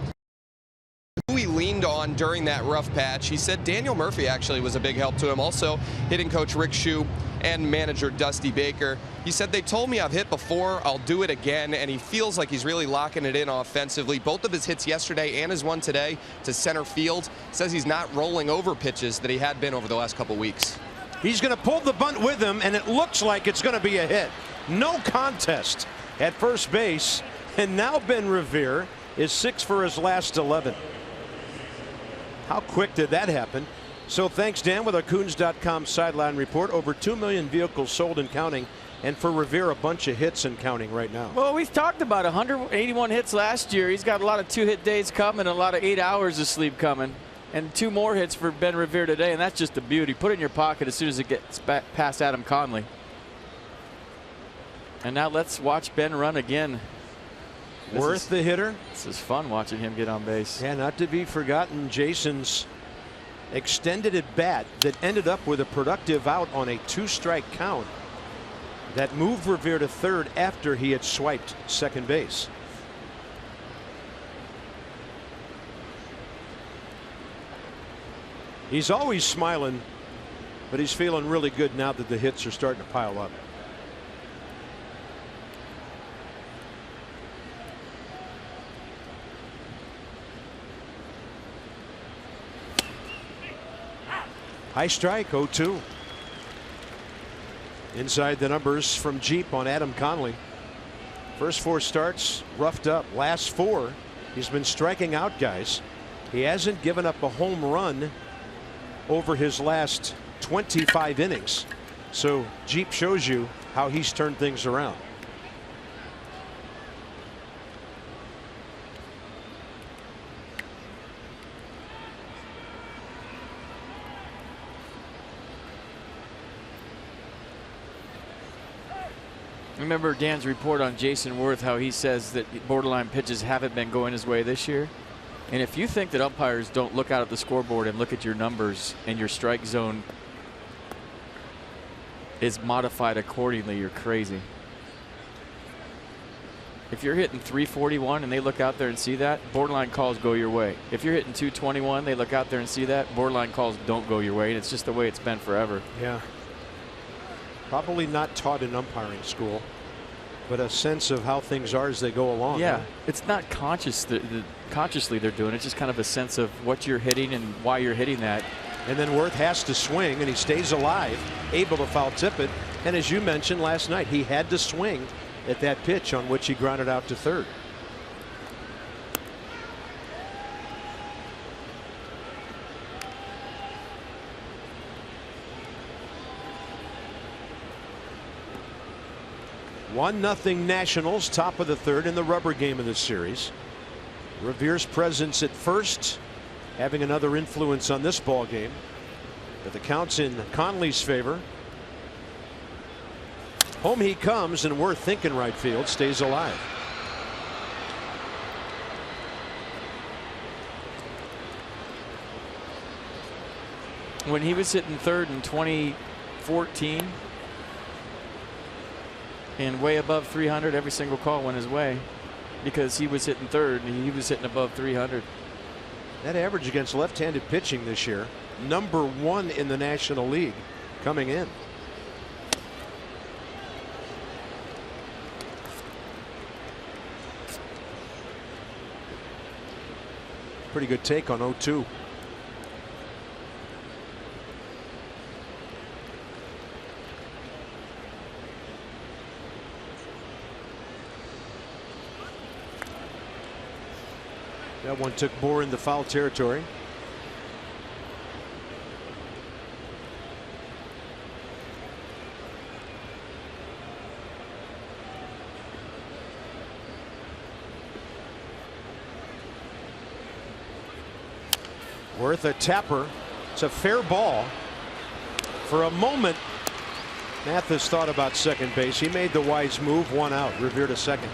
Who he leaned on during that rough patch, he said Daniel Murphy actually was a big help to him. Also, hitting coach Rick Shue and manager Dusty Baker. He said, they told me I've hit before, I'll do it again, and he feels like he's really locking it in offensively. Both of his hits yesterday and his one today to center field. Says he's not rolling over pitches that he had been over the last couple weeks. He's going to pull the bunt with him, and it looks like it's going to be a hit. No contest at first base, and now Ben Revere is 6 for his last 11. How quick did that happen? So thanks, Dan, with our Coons.com sideline report. Over 2 million vehicles sold and counting, and for Revere, a bunch of hits and counting right now. Well, we've talked about 181 hits last year. He's got a lot of 2-hit days coming, a lot of 8 hours of sleep coming, and 2 more hits for Ben Revere today, and that's just a beauty. Put it in your pocket as soon as it gets back past Adam Conley. And now let's watch Ben run again. Worth the hitter. This is fun watching him get on base. Yeah, not to be forgotten, Jason's extended at bat that ended up with a productive out on a 2-strike count that moved Revere to third after he had swiped second base. He's always smiling, but he's feeling really good now that the hits are starting to pile up. High strike, 0-2. Inside the numbers from Jeep on Adam Conley. First 4 starts roughed up. Last 4 he's been striking out guys. He hasn't given up a home run over his last 25 innings. So Jeep shows you how he's turned things around. Remember Dan's report on Jason Worth, how he says that borderline pitches haven't been going his way this year. And if you think that umpires don't look out at the scoreboard and look at your numbers and your strike zone is modified accordingly, you're crazy. If you're hitting 341 and they look out there and see that, borderline calls go your way. If you're hitting 221, they look out there and see that, borderline calls don't go your way. And it's just the way it's been forever. Yeah. Probably not taught in umpiring school, but a sense of how things are as they go along. Yeah, huh? It's not consciously they're doing it. It's just kind of a sense of what you're hitting and why you're hitting that. And then Worth has to swing, and he stays alive, able to foul tip it. And as you mentioned last night, he had to swing at that pitch on which he grounded out to third. One nothing Nationals, top of the third in the rubber game of this series. Revere's presence at first having another influence on this ball game, but the count's in Conley's favor. Home he comes, and Worth thinking right field, stays alive. When he was hitting third in 2014 and way above 300, every single call went his way because he was hitting third and he was hitting above 300. That average against left-handed pitching this year, #1 in the National League coming in. Pretty good take on 0-2. That one took Bohr into foul territory. Worth a tapper. It's a fair ball. For a moment, Mathis thought about second base. He made the wise move, 1 out. Revere to second.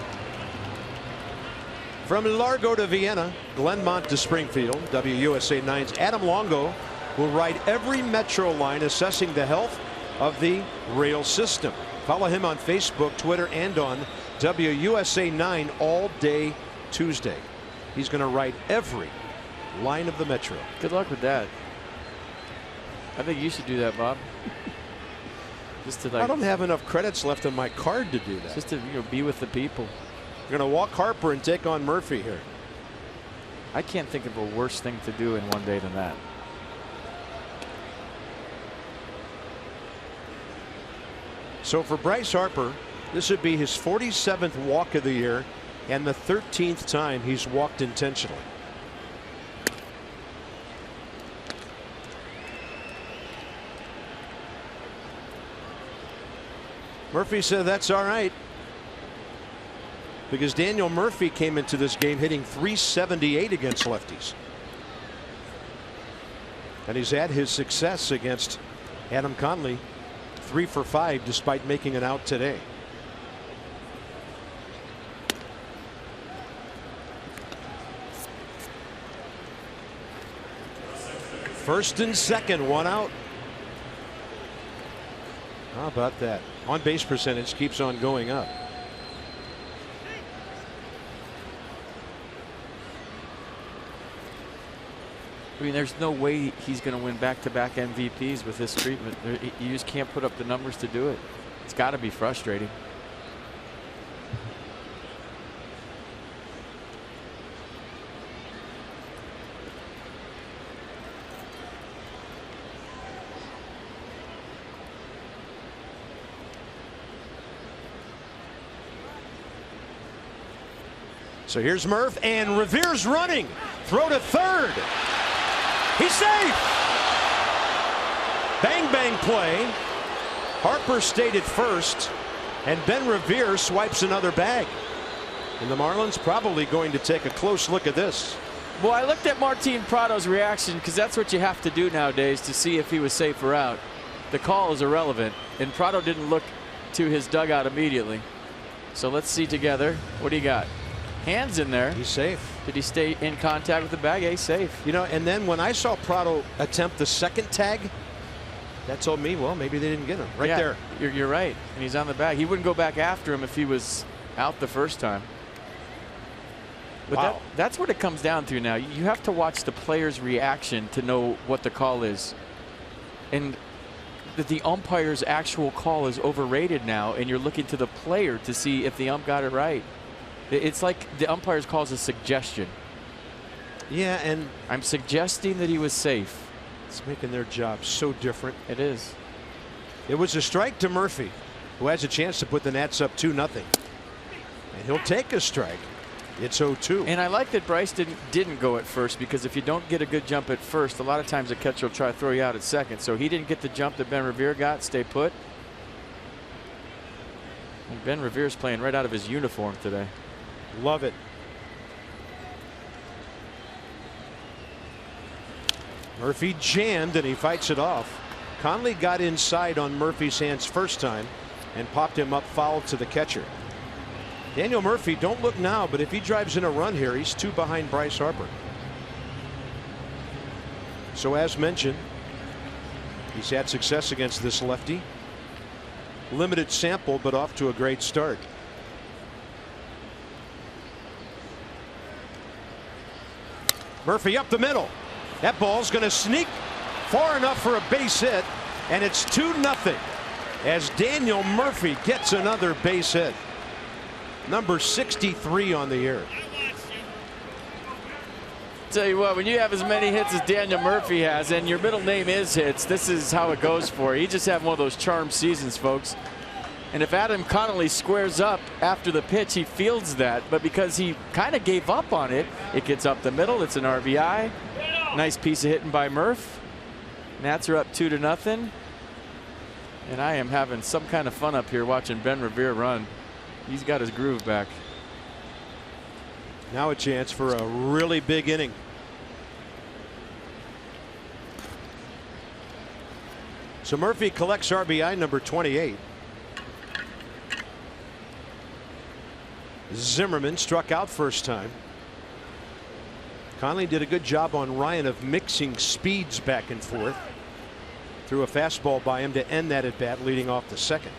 From Largo to Vienna, Glenmont to Springfield, WUSA 9's Adam Longo will ride every Metro line assessing the health of the rail system. Follow him on Facebook, Twitter, and on WUSA 9 all day Tuesday. He's going to ride every line of the Metro. Good luck with that. I think you should do that, Bob. Just to like, I don't have enough credits left on my card to do that. Just to be with the people. You're going to walk Harper and take on Murphy here. I can't think of a worse thing to do in one day than that. So for Bryce Harper, this would be his 47th walk of the year and the 13th time he's walked intentionally. Murphy said that's all right, because Daniel Murphy came into this game hitting .378 against lefties. And he's had his success against Adam Conley, 3 for 5 despite making it out today. First and second, 1 out. How about that? On base percentage keeps on going up. I mean, there's no way he's going to win back-to-back MVPs with this treatment. You just can't put up the numbers to do it. It's got to be frustrating. So here's Murph, and Revere's running. Throw to third. He's safe. Bang bang play. Harper stayed at first, and Ben Revere swipes another bag. And the Marlins probably going to take a close look at this. Well, I looked at Martin Prado's reaction, because that's what you have to do nowadays to see if he was safe or out. The call is irrelevant, and Prado didn't look to his dugout immediately. So let's see together. What do you got? Hands in there. He's safe. Did he stay in contact with the bag? He's safe. You know, and then when I saw Prado attempt the second tag, that told me, well, maybe they didn't get him. Right there. You're right. And he's on the bag. He wouldn't go back after him if he was out the first time. But wow. That's what it comes down to now. You have to watch the player's reaction to know what the call is. And that the umpire's actual call is overrated now, and you're looking to the player to see if the ump got it right. It's like the umpire's call is a suggestion. Yeah, and I'm suggesting that he was safe. It's making their job so different. It is. It was a strike to Murphy, who has a chance to put the Nats up 2-0. And he'll take a strike. It's 0-2. And I like that Bryce didn't go at first, because if you don't get a good jump at first, a lot of times the catcher will try to throw you out at second. So he didn't get the jump that Ben Revere got. Stay put. And Ben Revere's playing right out of his uniform today. Love it. Murphy jammed, and he fights it off. Conley got inside on Murphy's hands first time and popped him up foul to the catcher. Daniel Murphy, don't look now, but if he drives in a run here, he's 2 behind Bryce Harper. So as mentioned, he's had success against this lefty. Limited sample, but off to a great start. Murphy up the middle. That ball's going to sneak far enough for a base hit, and it's 2-0 as Daniel Murphy gets another base hit. Number 63 on the year. Tell you what, when you have as many hits as Daniel Murphy has, and your middle name is Hits, this is how it goes for you. You just have one of those charmed seasons, folks. And if Adam Connolly squares up after the pitch, he fields that. But because he kind of gave up on it, it gets up the middle. It's an RBI. Nice piece of hitting by Murph. Nats are up 2-0. And I am having some kind of fun up here watching Ben Revere run. He's got his groove back. Now a chance for a really big inning. So Murphy collects RBI number 28. Zimmerman struck out first time. Conley did a good job on Ryan of mixing speeds back and forth. Threw a fastball by him to end that at bat, leading off the second.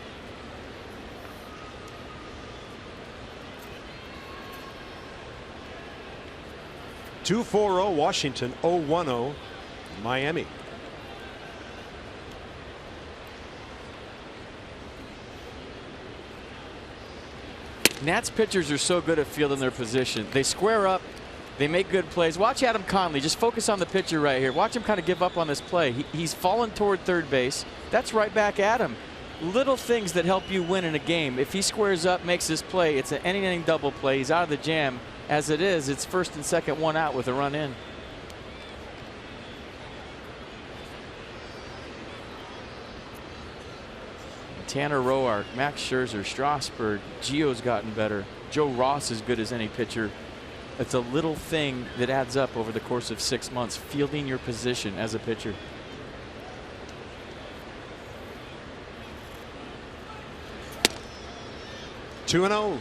(2-4-0) Washington, 0-1-0 Miami. Nats pitchers are so good at fielding their position. They square up. They make good plays. Watch Adam Conley. Just focus on the pitcher right here. Watch him kind of give up on this play. He's fallen toward third base. That's right back at him. Little things that help you win in a game. If he squares up, makes this play, it's an inning double play. He's out of the jam. As it is, it's first and second, one out with a run in. Tanner Roark, Max Scherzer, Strasburg, Gio's gotten better. Joe Ross is good as any pitcher. It's a little thing that adds up over the course of 6 months, fielding your position as a pitcher. Two and 0.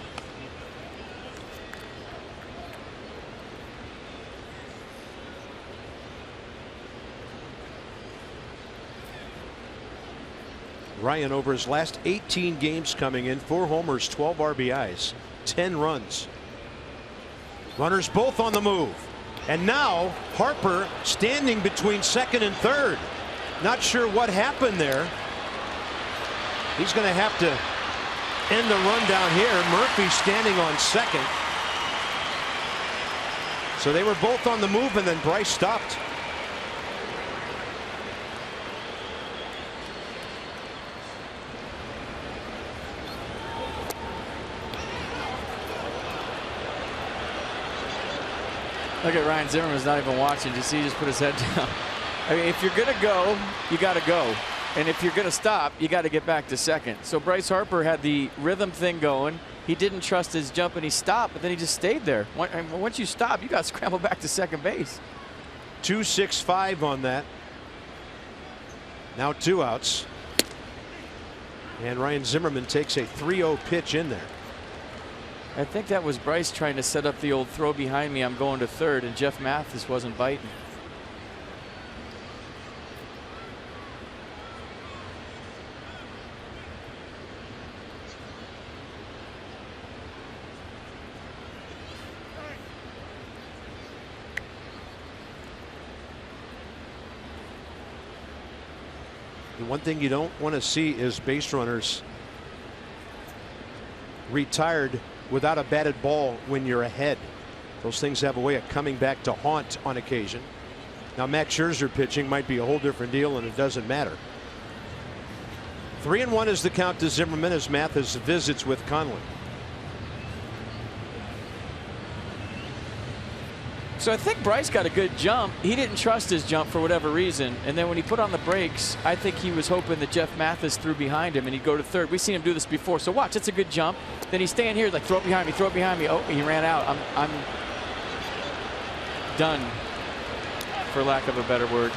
Ryan over his last 18 games coming in, 4 homers, 12 RBIs, 10 runs. Runners both on the move. And now Harper standing between second and third. Not sure what happened there. He's going to have to end the run down here. Murphy standing on second. So they were both on the move, and then Bryce stopped. Look at Ryan Zimmerman's not even watching. You see, he just put his head down. I mean, if you're going to go, you got to go. And if you're going to stop, you got to get back to second. So Bryce Harper had the rhythm thing going. He didn't trust his jump and he stopped, but then he just stayed there. Once you stop, you got to scramble back to second base. 2-6-5 on that. Now 2 outs. And Ryan Zimmerman takes a 3-0 pitch in there. I think that was Bryce trying to set up the old throw behind me. I'm going to third, and Jeff Mathis wasn't biting. The one thing you don't want to see is base runners retired without a batted ball when you're ahead. Those things have a way of coming back to haunt on occasion. Now Max Scherzer pitching might be a whole different deal, and it doesn't matter. 3-1 is the count to Zimmerman as Mathis visits with Conley. So I think Bryce got a good jump. He didn't trust his jump for whatever reason. And then when he put on the brakes, I think he was hoping that Jeff Mathis threw behind him and he'd go to third. We've seen him do this before. So watch, it's a good jump. Then he's staying here like, throw it behind me, throw it behind me. Oh, he ran out. I'm done, for lack of a better word.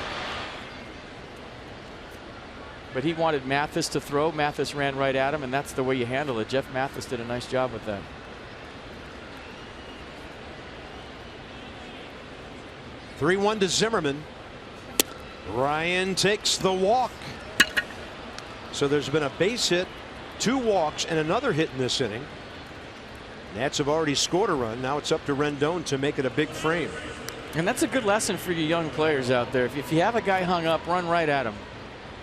But he wanted Mathis to throw. Mathis ran right at him, and that's the way you handle it. Jeff Mathis did a nice job with that. (3-1) to Zimmerman. Ryan takes the walk. So there's been a base hit, 2 walks, and another hit in this inning. Nats have already scored a run. Now it's up to Rendon to make it a big frame. And that's a good lesson for you young players out there. If you have a guy hung up, run right at him.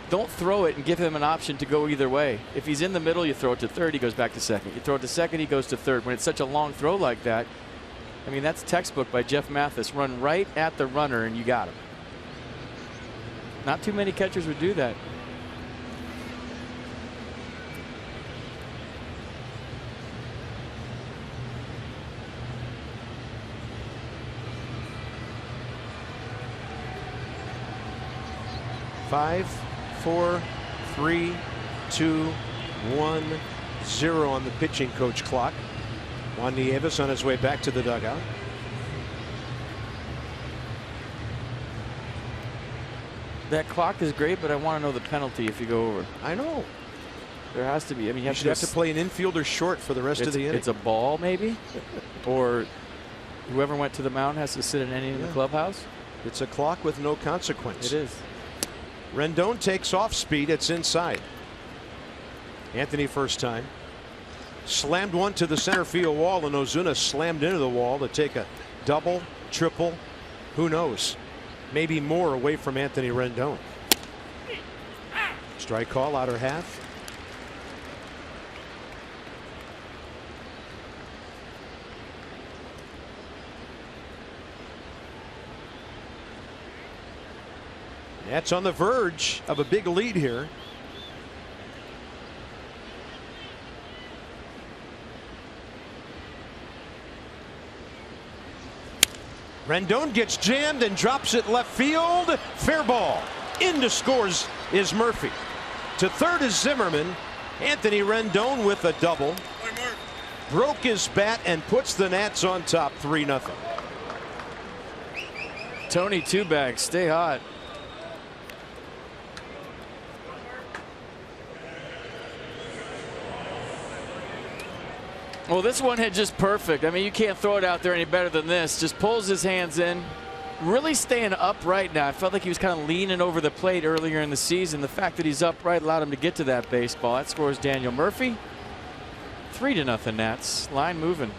Don't throw it and give him an option to go either way. If he's in the middle, you throw it to third, he goes back to second. You throw it to second, he goes to third. When it's such a long throw like that, I mean, that's textbook by Jeff Mathis. Run right at the runner and you got him. Not too many catchers would do that. Five, 4, 3, 2, 1, 0 on the pitching coach clock. Juan Nieves on his way back to the dugout. That clock is great, but I want to know the penalty if you go over. I know. There has to be. I mean, you should have to play an infielder short for the rest of the inning. It's a ball, maybe, or Whoever went to the mound has to sit an inning in the clubhouse. It's a clock with no consequence. It is. Rendon takes off speed. It's inside. Anthony first time. Slammed one to the center field wall, and Ozuna slammed into the wall to take a double, triple, who knows, maybe more away from Anthony Rendon. Strike call, outer half. Nats on the verge of a big lead here. Rendon gets jammed and drops it left field. Fair ball. In to scores is Murphy. To third is Zimmerman. Anthony Rendon with a double. Broke his bat and puts the Nats on top 3-0. Tony Two-Bag, stay hot. Well, this one hit just perfect. I mean, you can't throw it out there any better than this. Just pulls his hands in. Really staying upright now. I felt like he was kind of leaning over the plate earlier in the season. The fact that he's upright allowed him to get to that baseball. That scores Daniel Murphy. 3-0 Nats. Line moving.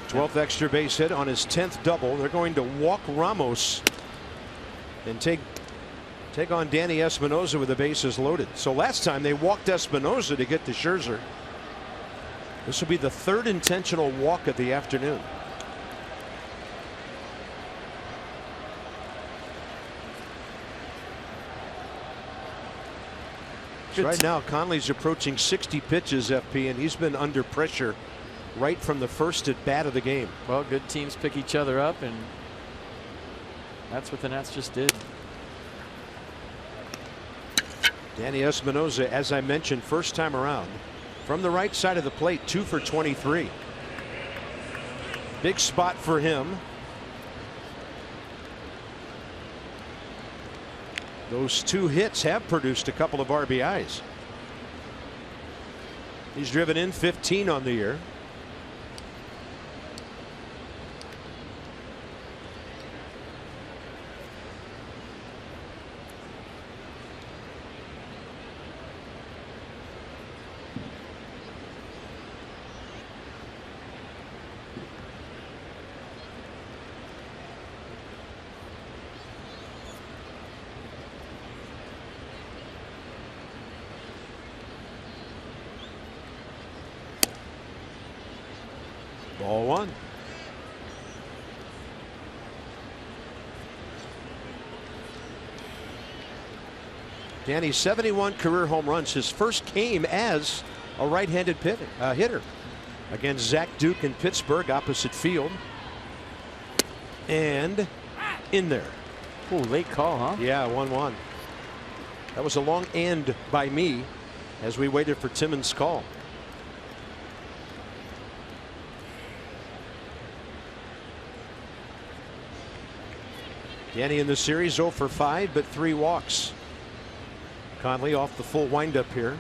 12th extra base hit on his 10th double. They're going to walk Ramos and take on Danny Espinosa with the bases loaded. So last time they walked Espinosa to get to Scherzer. This will be the third intentional walk of the afternoon. Right now, Conley's approaching 60 pitches, FP, and he's been under pressure right from the first at bat of the game. Well, good teams pick each other up, and that's what the Nats just did. Danny Espinosa, as I mentioned, first time around. From the right side of the plate, 2 for 23. Big spot for him. Those 2 hits have produced a couple of RBIs. He's driven in 15 on the year. Ball 1. Danny's 71 career home runs. His first came as a right-handed hitter against Zach Duke in Pittsburgh, opposite field. And in there. Oh, late call, huh? Yeah, 1-1. That was a long and by me as we waited for Timmons' call. Danny in the series 0 for 5, but 3 walks. Conley off the full windup here.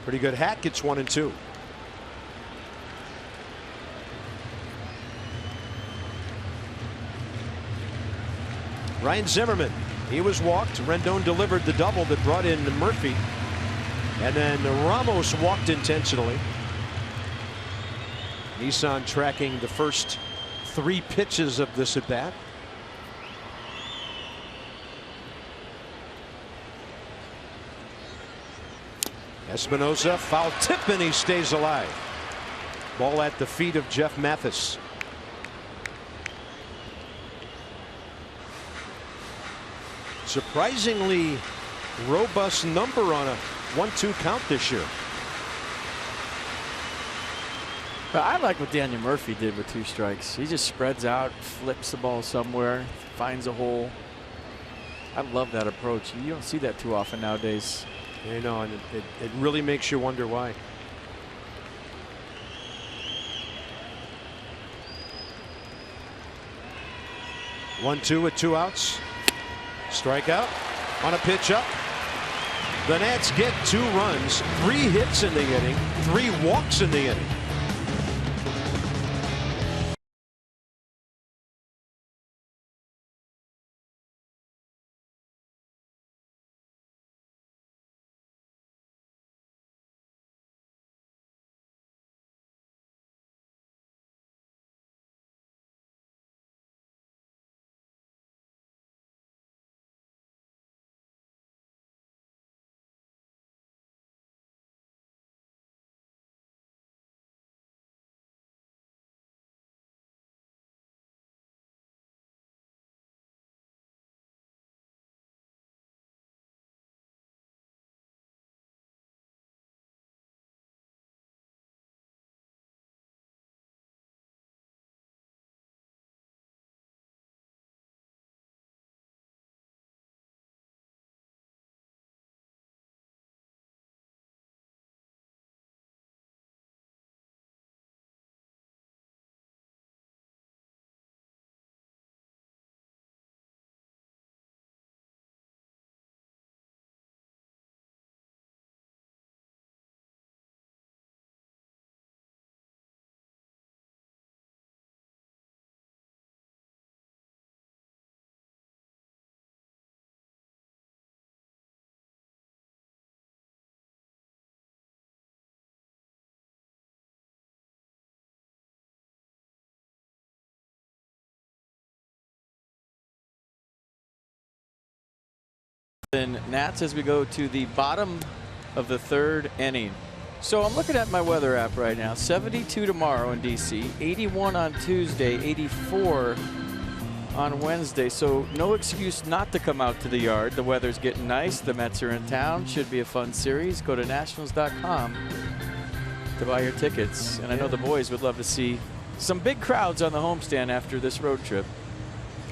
Pretty good hack. It's 1-2. Ryan Zimmerman, he was walked. Rendon delivered the double that brought in Murphy, and then Ramos walked intentionally. Nissan tracking the first 3 pitches of this at bat. Espinosa, foul tip, and he stays alive. Ball at the feet of Jeff Mathis. Surprisingly robust number on a 1-2 count this year. But I like what Daniel Murphy did with 2 strikes. He just spreads out, flips the ball somewhere, finds a hole. I love that approach. You don't see that too often nowadays. I know, and it really makes you wonder why. One-two with 2 outs. Strikeout on a pitch up. The Nats get 2 runs, 3 hits in the inning, 3 walks in the inning. And Nats as we go to the bottom of the 3rd inning. So I'm looking at my weather app right now. 72 tomorrow in DC, 81 on Tuesday, 84 on Wednesday. So no excuse not to come out to the yard. The weather's getting nice. The Mets are in town. Should be a fun series. Go to nationals.com to buy your tickets. And I know the boys would love to see some big crowds on the homestand after this road trip.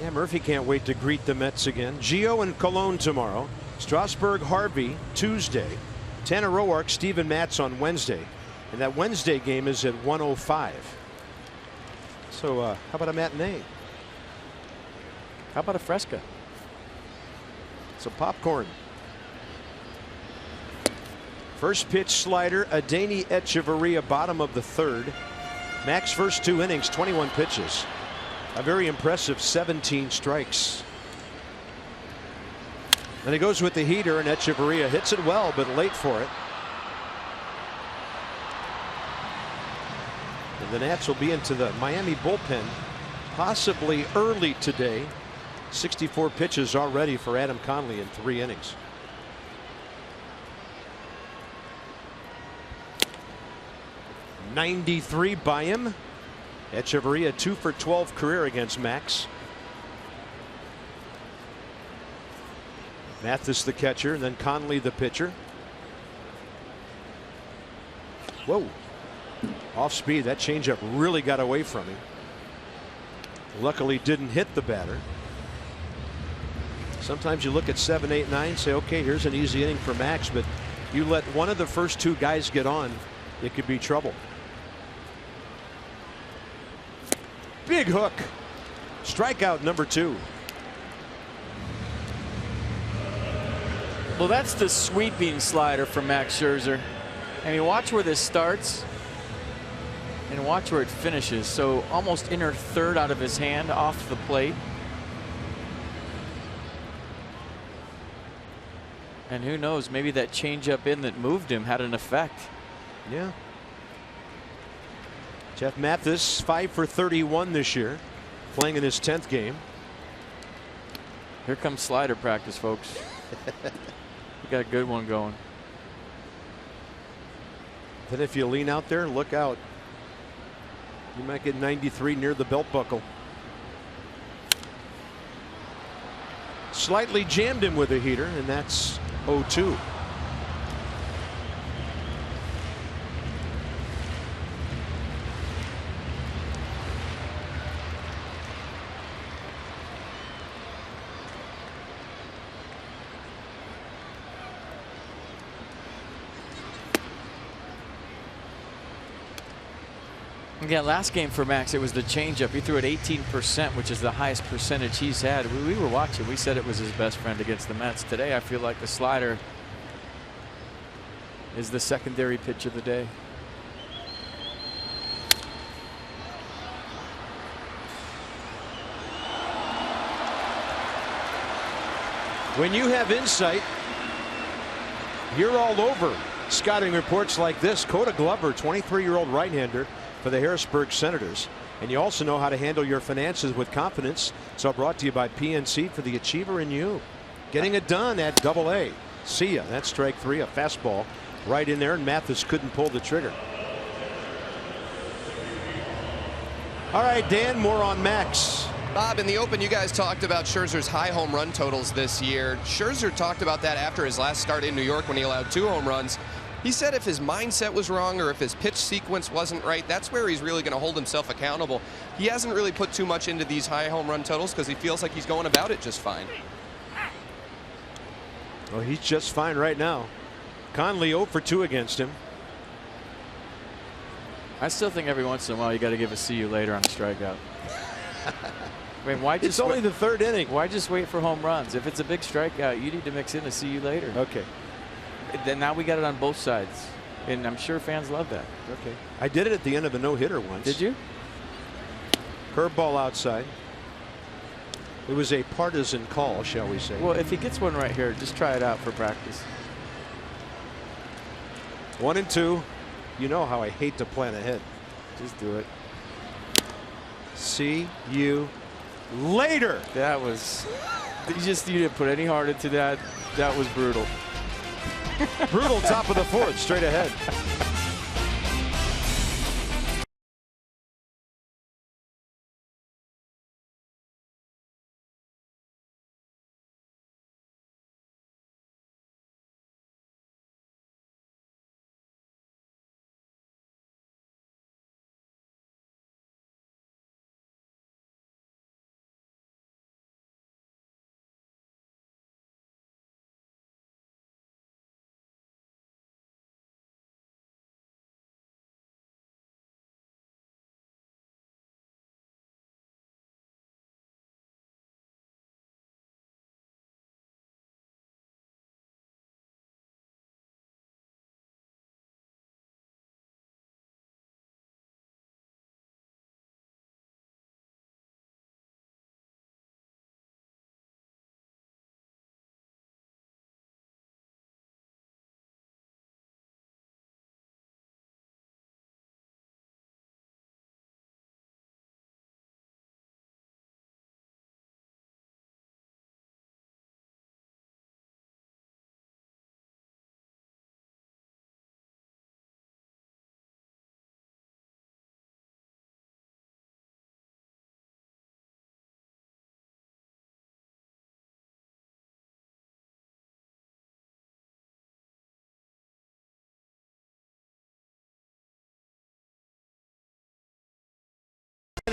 Yeah, Murphy can't wait to greet the Mets again. Gio and Cologne tomorrow. Strasburg, Harvey Tuesday. Tanner Roark, Steven Matz on Wednesday. And that Wednesday game is at 1:05. So how about a matinee? How about a Fresca? Some popcorn. First pitch slider, Adeiny Echeverria, bottom of the 3rd. Max first 2 innings, 21 pitches. A very impressive 17 strikes. And he goes with the heater, and Echeverria hits it well, but late for it. And the Nats will be into the Miami bullpen possibly early today. 64 pitches already for Adam Conley in 3 innings. .93 by him. Echeverria 2 for 12 career against Max. Mathis the catcher, and then Conley the pitcher. Whoa. Off speed. That changeup really got away from him. Luckily didn't hit the batter. Sometimes you look at 7, 8, 9, say, okay, here's an easy inning for Max, but you let one of the first 2 guys get on, it could be trouble. Big hook. Strikeout number 2. Well, that's the sweeping slider from Max Scherzer. I mean, watch where this starts and watch where it finishes. So almost inner 3rd out of his hand off the plate. And who knows, maybe that changeup in that moved him had an effect. Yeah. Jeff Mathis 5 for 31 this year, playing in his 10th game. Here comes slider practice, folks. We got a good one going. Then if you lean out there, look out. You might get 93 near the belt buckle. Slightly jammed him with a heater, and that's 0-2. Yeah, last game for Max, it was the changeup. He threw it 18%, which is the highest percentage he's had. We were watching. We said it was his best friend against the Mets. Today, I feel like the slider is the secondary pitch of the day. When you have insight, you're all over scouting reports like this. Coda Glover, 23-year-old right-hander for the Harrisburg Senators. And you also know how to handle your finances with confidence. So brought to you by PNC for the achiever in you. Getting it done at Double-A. See ya. That's strike 3, a fastball right in there, and Mathis couldn't pull the trigger. All right, Dan, more on Max. Bob, in the open, you guys talked about Scherzer's high home run totals this year. Scherzer talked about that after his last start in New York when he allowed 2 home runs. He said if his mindset was wrong or if his pitch sequence wasn't right, that's where he's really going to hold himself accountable. He hasn't really put too much into these high home run totals because he feels like he's going about it just fine. Well, he's just fine right now. Conley 0 for 2 against him. I still think every once in a while you got to give a see you later on a strikeout. I mean, why just it's only the 3rd inning. Why just wait for home runs? If it's a big strikeout, you need to mix in a see you later. Okay. Then now we got it on both sides, and I'm sure fans love that. Okay. I did it at the end of a no-hitter once. Did you? Curveball outside. It was a partisan call, shall we say. Well, if he gets one right here, just try it out for practice. 1-2. You know how I hate to plan ahead. Just do it. See you later. That was. You didn't put any heart into that. That was brutal. Brutal top of the fourth, straight ahead.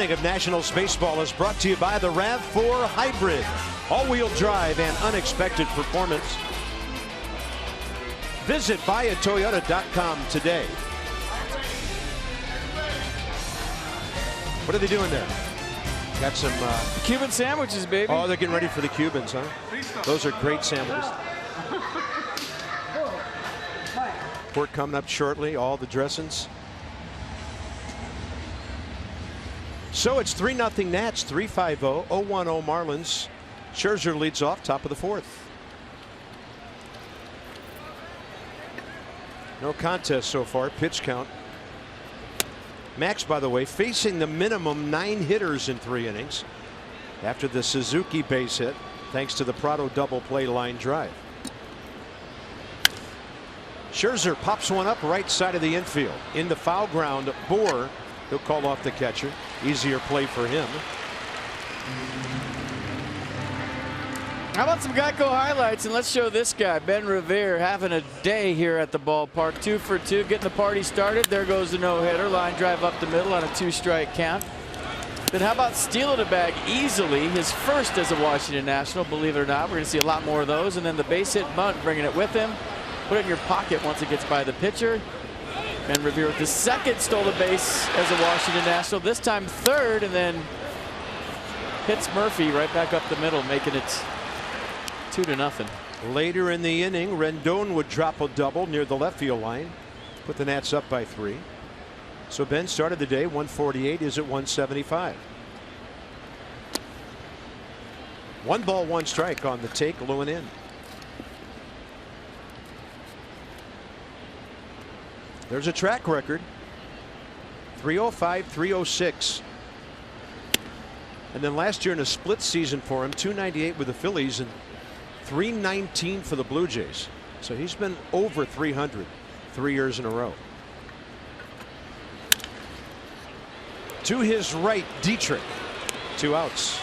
Of Nationals baseball is brought to you by the RAV4 Hybrid. All-wheel drive and unexpected performance. Visit buyatoyota.com today. What are they doing there? Got some Cuban sandwiches, baby. Oh, they're getting ready for the Cubans, huh? Those are great sandwiches. Pork coming up shortly, all the dressings. So it's 3-0 Nats, 3-5-0, 0-1-0 Marlins. Scherzer leads off, top of the fourth. No contest so far, pitch count. Max, by the way, facing the minimum 9 hitters in 3 innings after the Suzuki base hit, thanks to the Prado double play line drive. Scherzer pops one up right side of the infield. In the foul ground, Bohr, he'll call off the catcher. Easier play for him. How about some Geico highlights? And let's show this guy, Ben Revere, having a day here at the ballpark. 2 for 2, getting the party started. There goes the no-hitter. Line drive up the middle on a 2-strike count. Then how about stealing a bag easily? His first as a Washington National, believe it or not. We're going to see a lot more of those. And then the base hit bunt, bringing it with him. Put it in your pocket once it gets by the pitcher. Ben Revere with the second stolen base as a Washington National. This time third, and then hits Murphy right back up the middle, making it 2-0. Later in the inning, Rendon would drop a double near the left field line, put the Nats up by 3. So Ben started the day 148, is at 175. 1 ball, 1 strike on the take, low and in. There's a track record. 305, 306. And then last year in a split season for him, 298 with the Phillies and 319 for the Blue Jays. So he's been over 300 3 years in a row. To his right, Dietrich. 2 outs.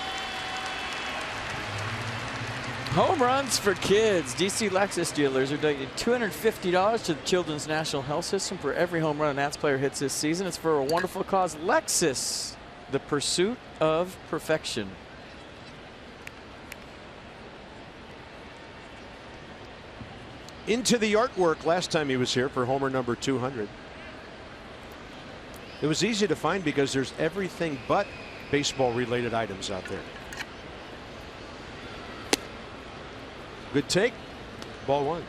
Home runs for kids. DC Lexus dealers are donating $250 to the Children's National Health System for every home run a Nats player hits this season. It's for a wonderful cause. Lexus, the pursuit of perfection. Into the artwork last time he was here for homer number 200. It was easy to find because there's everything but baseball related items out there. Good take. Ball 1.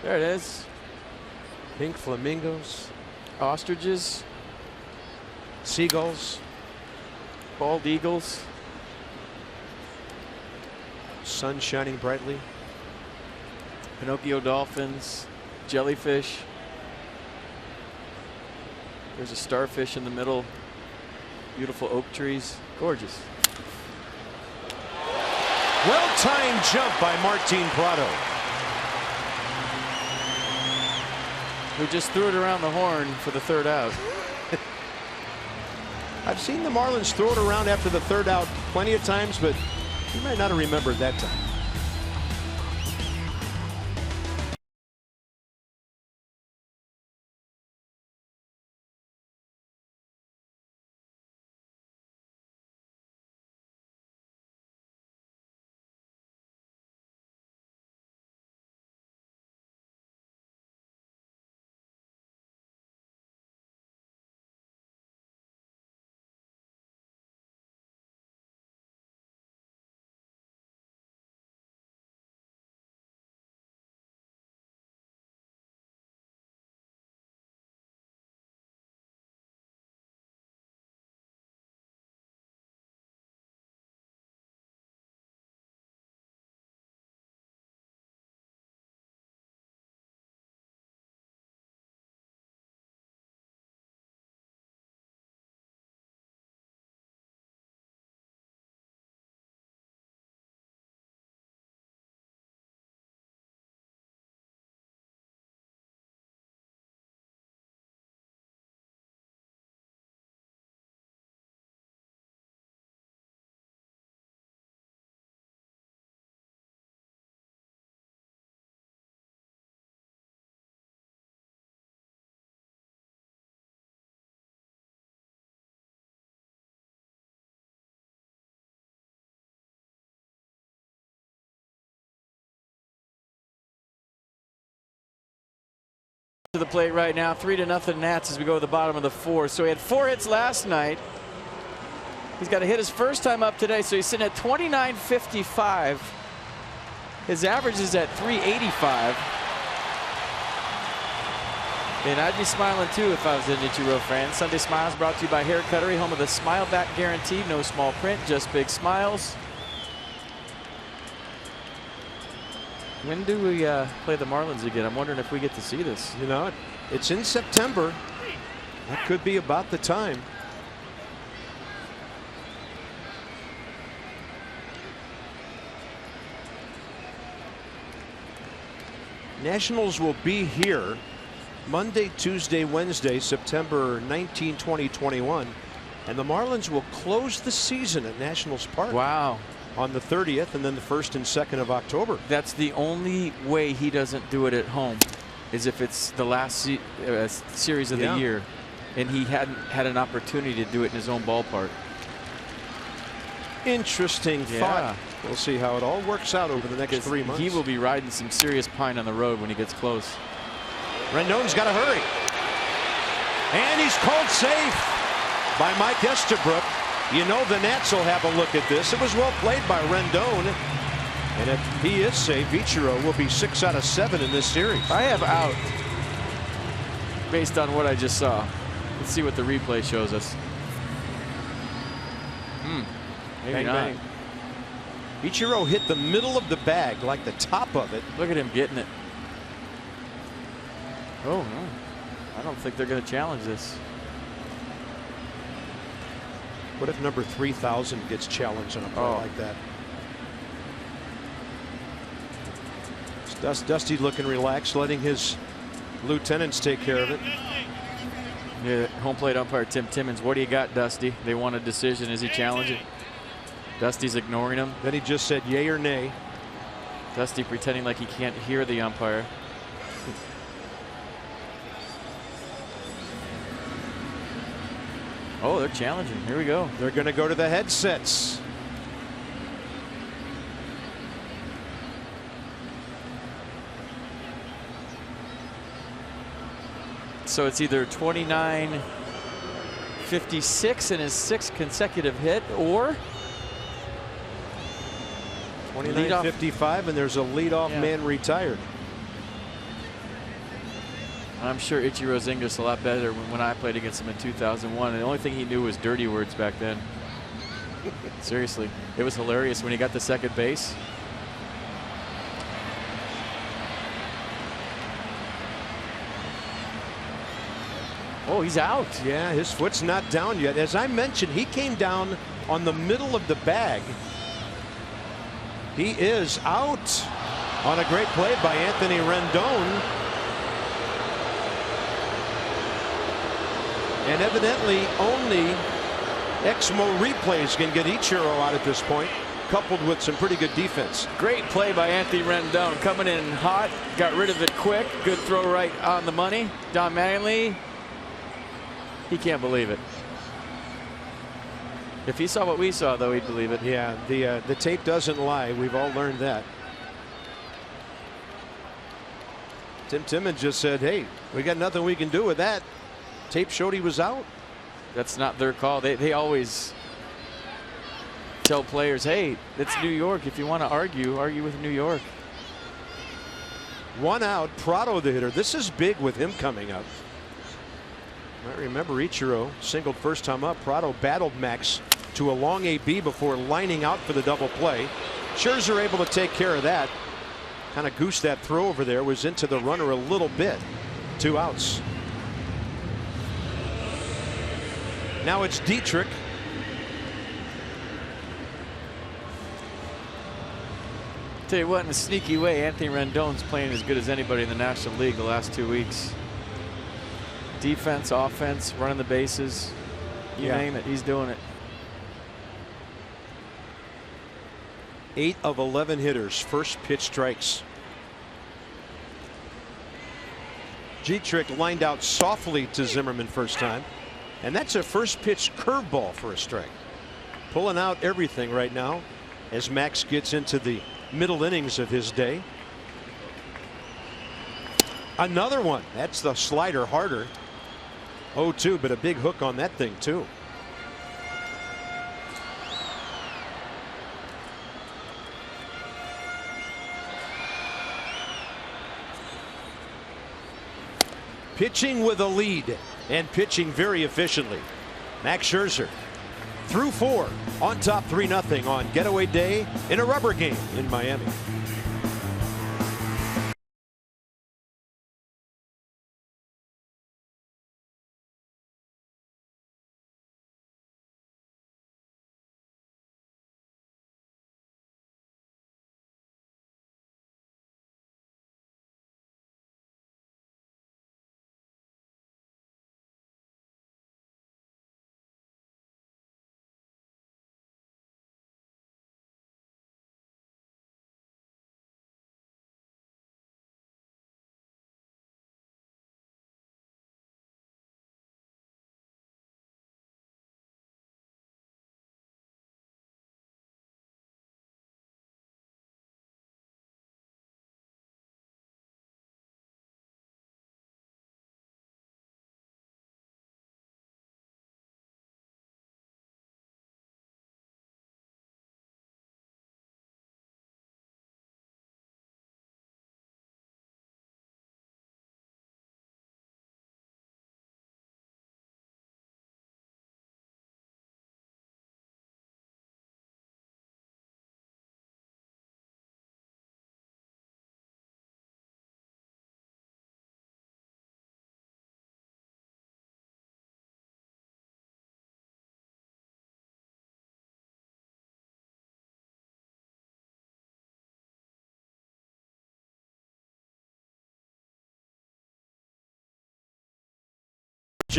There it is. Pink flamingos. Ostriches. Seagulls. Bald eagles. Sun shining brightly. Pinocchio dolphins. Jellyfish. There's a starfish in the middle. Beautiful oak trees. Gorgeous. Well-timed jump by Martin Prado. Who just threw it around the horn for the third out. I've seen the Marlins throw it around after the third out plenty of times, but you might not have remembered that time. To the plate right now, 3-0 Nats as we go to the bottom of the fourth. So he had 4 hits last night. He's got to hit his first time up today, so he's sitting at 29.55. His average is at 3.85. And I'd be smiling too if I was an Ichiro fan. Sunday Smiles brought to you by Hair Cuttery, home of the Smile Back Guarantee. No small print, just big smiles. When do we play the Marlins again? I'm wondering if we get to see this. You know, it's in September. That could be about the time. Nationals will be here Monday, Tuesday, Wednesday, September 19, 2021. And the Marlins will close the season at Nationals Park. Wow. On the 30th and then the 1st and 2nd of October. That's the only way he doesn't do it at home, is if it's the last series of the year and he hadn't had an opportunity to do it in his own ballpark. Interesting thought. We'll see how it all works out over the next 3 months. He will be riding some serious pine on the road when he gets close. Rendon's got to hurry. And he's called safe by Mike Estabrook. You know the Nats will have a look at this. It was well played by Rendon. And if he is safe, Ichiro will be 6 out of 7 in this series. I have out based on what I just saw. Let's see what the replay shows us. Maybe bang, not. bang. Ichiro hit the middle of the bag, like the top of it. Look at him getting it. Oh, no. I don't think they're going to challenge this. What if number 3000 gets challenged on a play like that? Dusty looking relaxed, letting his lieutenants take care of it. Yeah, home plate umpire Tim Timmons. What do you got, Dusty? They want a decision. Is he challenging? Dusty's ignoring him. Then he just said yay or nay. Dusty pretending like he can't hear the umpire. Oh, they're challenging. Here we go. They're going to go to the headsets. So it's either 29.56 in his 6th consecutive hit, or 29.55, and there's a leadoff man retired. I'm sure Ichiro's English a lot better when I played against him in 2001. And the only thing he knew was dirty words back then. Seriously, it was hilarious when he got to second base. Oh, he's out. Yeah, his foot's not down yet. As I mentioned, he came down on the middle of the bag. He is out on a great play by Anthony Rendon. And evidently only Exmo replays can get Ichiro out at this point, coupled with some pretty good defense. Great play by Anthony Rendon, coming in hot, got rid of it quick. Good throw right on the money. Don Mattingly, he can't believe it. If he saw what we saw, though, he'd believe it. Yeah, the tape doesn't lie. We've all learned that. Tim Timmons just said, hey, we got nothing we can do with that. Tape showed he was out. That's not their call. They always tell players, hey, it's New York. If you want to argue with New York. One out, Prado the hitter. This is big with him coming up. I remember Ichiro singled first time up. Prado battled Max to a long AB before lining out for the double play. Scherzer able to take care of that. Kind of goosed that throw over there. Was into the runner a little bit. 2 outs. Now it's Dietrich. Tell you what, in a sneaky way, Anthony Rendon's playing as good as anybody in the National League the last 2 weeks. Defense, offense, running the bases, you name it, he's doing it. 8 of 11 hitters, first pitch strikes. Dietrich lined out softly to Zimmerman first time, and that's a first pitch curveball for a strike. Pulling out everything right now as Max gets into the middle innings of his day. Another one. That's the slider harder. 0-2, but a big hook on that thing too. Pitching with a lead and pitching very efficiently. Max Scherzer through 4 on top 3-0 on getaway day in a rubber game in Miami.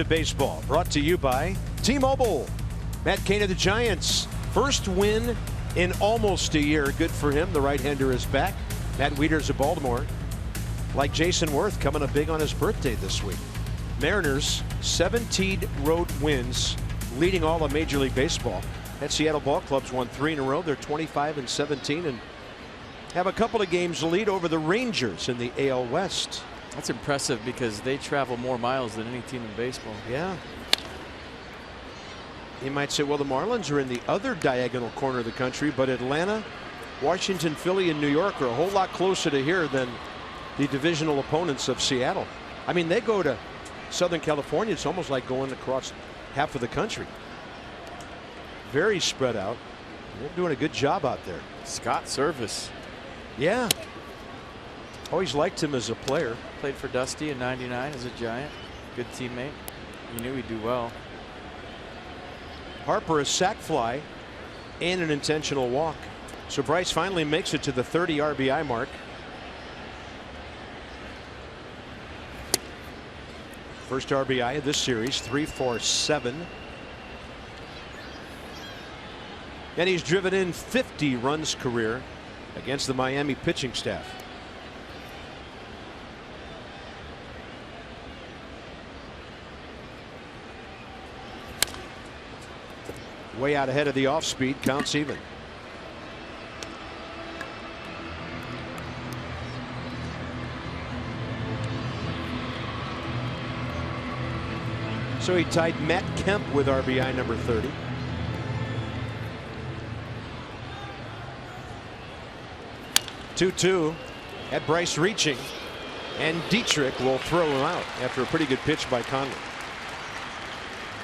Baseball brought to you by T-Mobile. Matt Cain of the Giants, first win in almost a year. Good for him. The right-hander is back. Matt Wieters of Baltimore, like Jason Worth, coming up big on his birthday this week. Mariners 17 road wins, leading all of Major League Baseball. That Seattle ball club's won 3 in a row. They're 25-17 and have a couple of games lead over the Rangers in the AL West. That's impressive because they travel more miles than any team in baseball. Yeah. You might say, well, the Marlins are in the other diagonal corner of the country, but Atlanta, Washington, Philly, and New York are a whole lot closer to here than the divisional opponents of Seattle. I mean, they go to Southern California. It's almost like going across half of the country. Very spread out. They're doing a good job out there. Scott Service. Yeah. Always liked him as a player. Played for Dusty in '99 as a Giant. Good teammate. You knew he'd do well. Harper a sac fly and an intentional walk. So Bryce finally makes it to the 30 RBI mark. First RBI of this series, 3 for 7. And he's driven in 50 runs career against the Miami pitching staff. Way out ahead of the off speed, counts even. So he tied Matt Kemp with RBI number 30. Two at Bryce reaching, and Dietrich will throw him out after a pretty good pitch by Conley.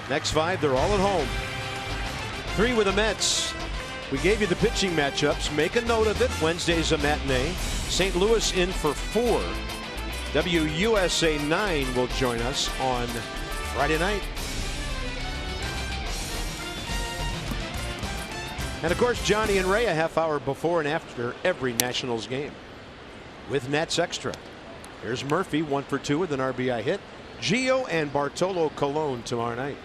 Next 5, they're all at home. 3 with the Mets. We gave you the pitching matchups. Make a note of it. Wednesday's a matinee. St. Louis in for 4. WUSA 9 will join us on Friday night. And of course, Johnny and Ray a half hour before and after every Nationals game with Nats Extra. Here's Murphy, 1 for 2 with an RBI hit. Gio and Bartolo Colon tomorrow night.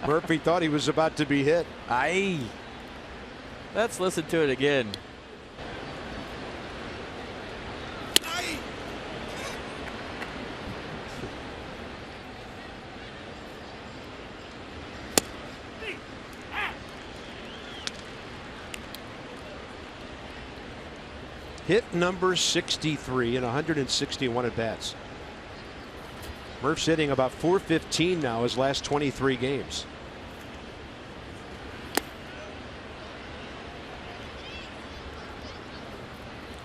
Murphy thought he was about to be hit. Aye. Let's listen to it again. Hit number 63 in 161 at bats. Murph's hitting about 415 now his last 23 games.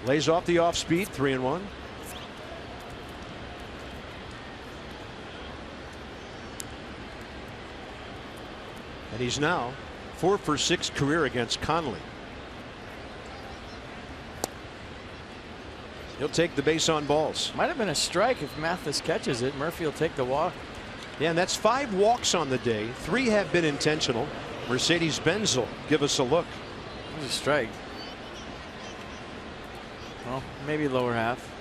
Lays off the off speed, 3-1. And he's now 4 for 6 career against Conley. He'll take the base on balls. Might have been a strike if Mathis catches it. Murphy will take the walk. Yeah, and that's 5 walks on the day. 3 have been intentional. Mercedes-Benz will give us a look. It was a strike. Well, maybe lower half.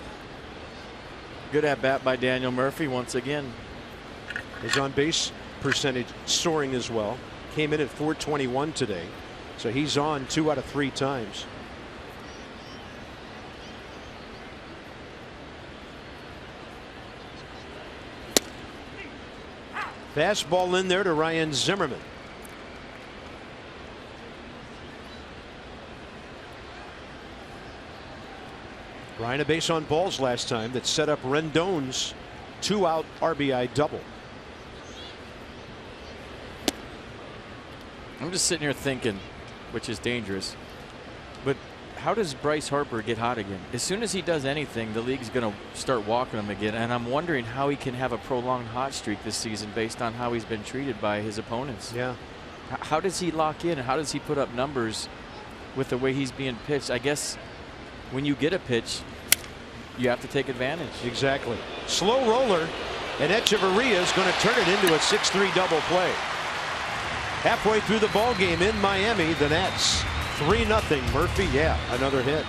Good at bat by Daniel Murphy once again. His on base percentage soaring as well. Came in at .421 today. So he's on 2 out of 3 times. Fastball in there to Ryan Zimmerman. Ryan a base on balls last time that set up Rendon's 2-out RBI double. I'm just sitting here thinking, which is dangerous, but how does Bryce Harper get hot again? As soon as he does anything, the league's going to start walking him again, and I'm wondering how he can have a prolonged hot streak this season based on how he's been treated by his opponents. Yeah. How does he lock in, and how does he put up numbers with the way he's being pitched? I guess when you get a pitch, you have to take advantage. Exactly. Slow roller, and Echeverria is going to turn it into a 6-3 double play. Halfway through the ball game in Miami, the Nats 3-0. Murphy, yeah, another hit.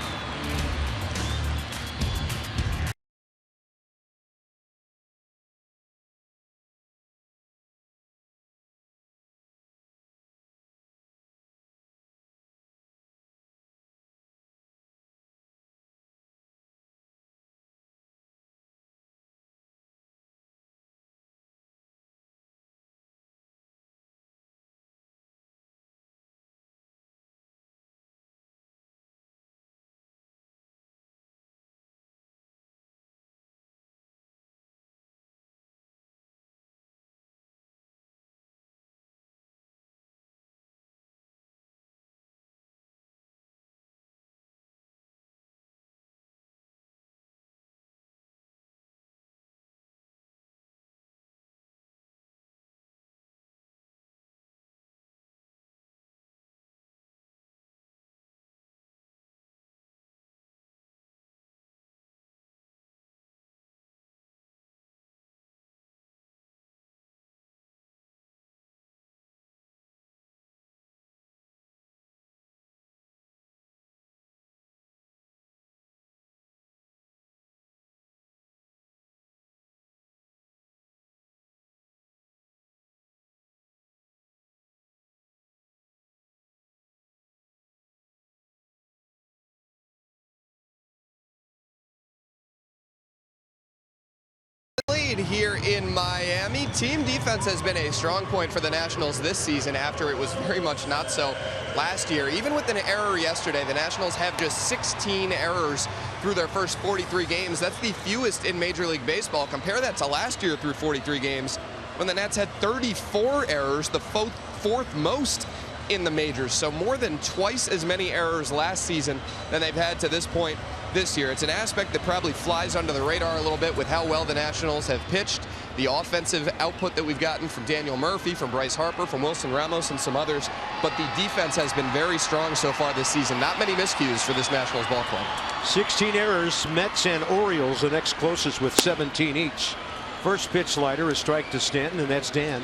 lead here in Miami. Team defense has been a strong point for the Nationals this season after it was very much not so last year. Even with an error yesterday, the Nationals have just 16 errors through their first 43 games. That's the fewest in Major League Baseball. Compare that to last year through 43 games when the Nats had 34 errors, the fourth most in the majors. So more than twice as many errors last season than they've had to this point this year. It's an aspect that probably flies under the radar a little bit with how well the Nationals have pitched, the offensive output that we've gotten from Daniel Murphy, from Bryce Harper, from Wilson Ramos, and some others. But the defense has been very strong so far this season. Not many miscues for this Nationals ball club. 16 errors. Mets and Orioles the next closest with 17 each. First pitch slider, a strike to Stanton, and that's Dan.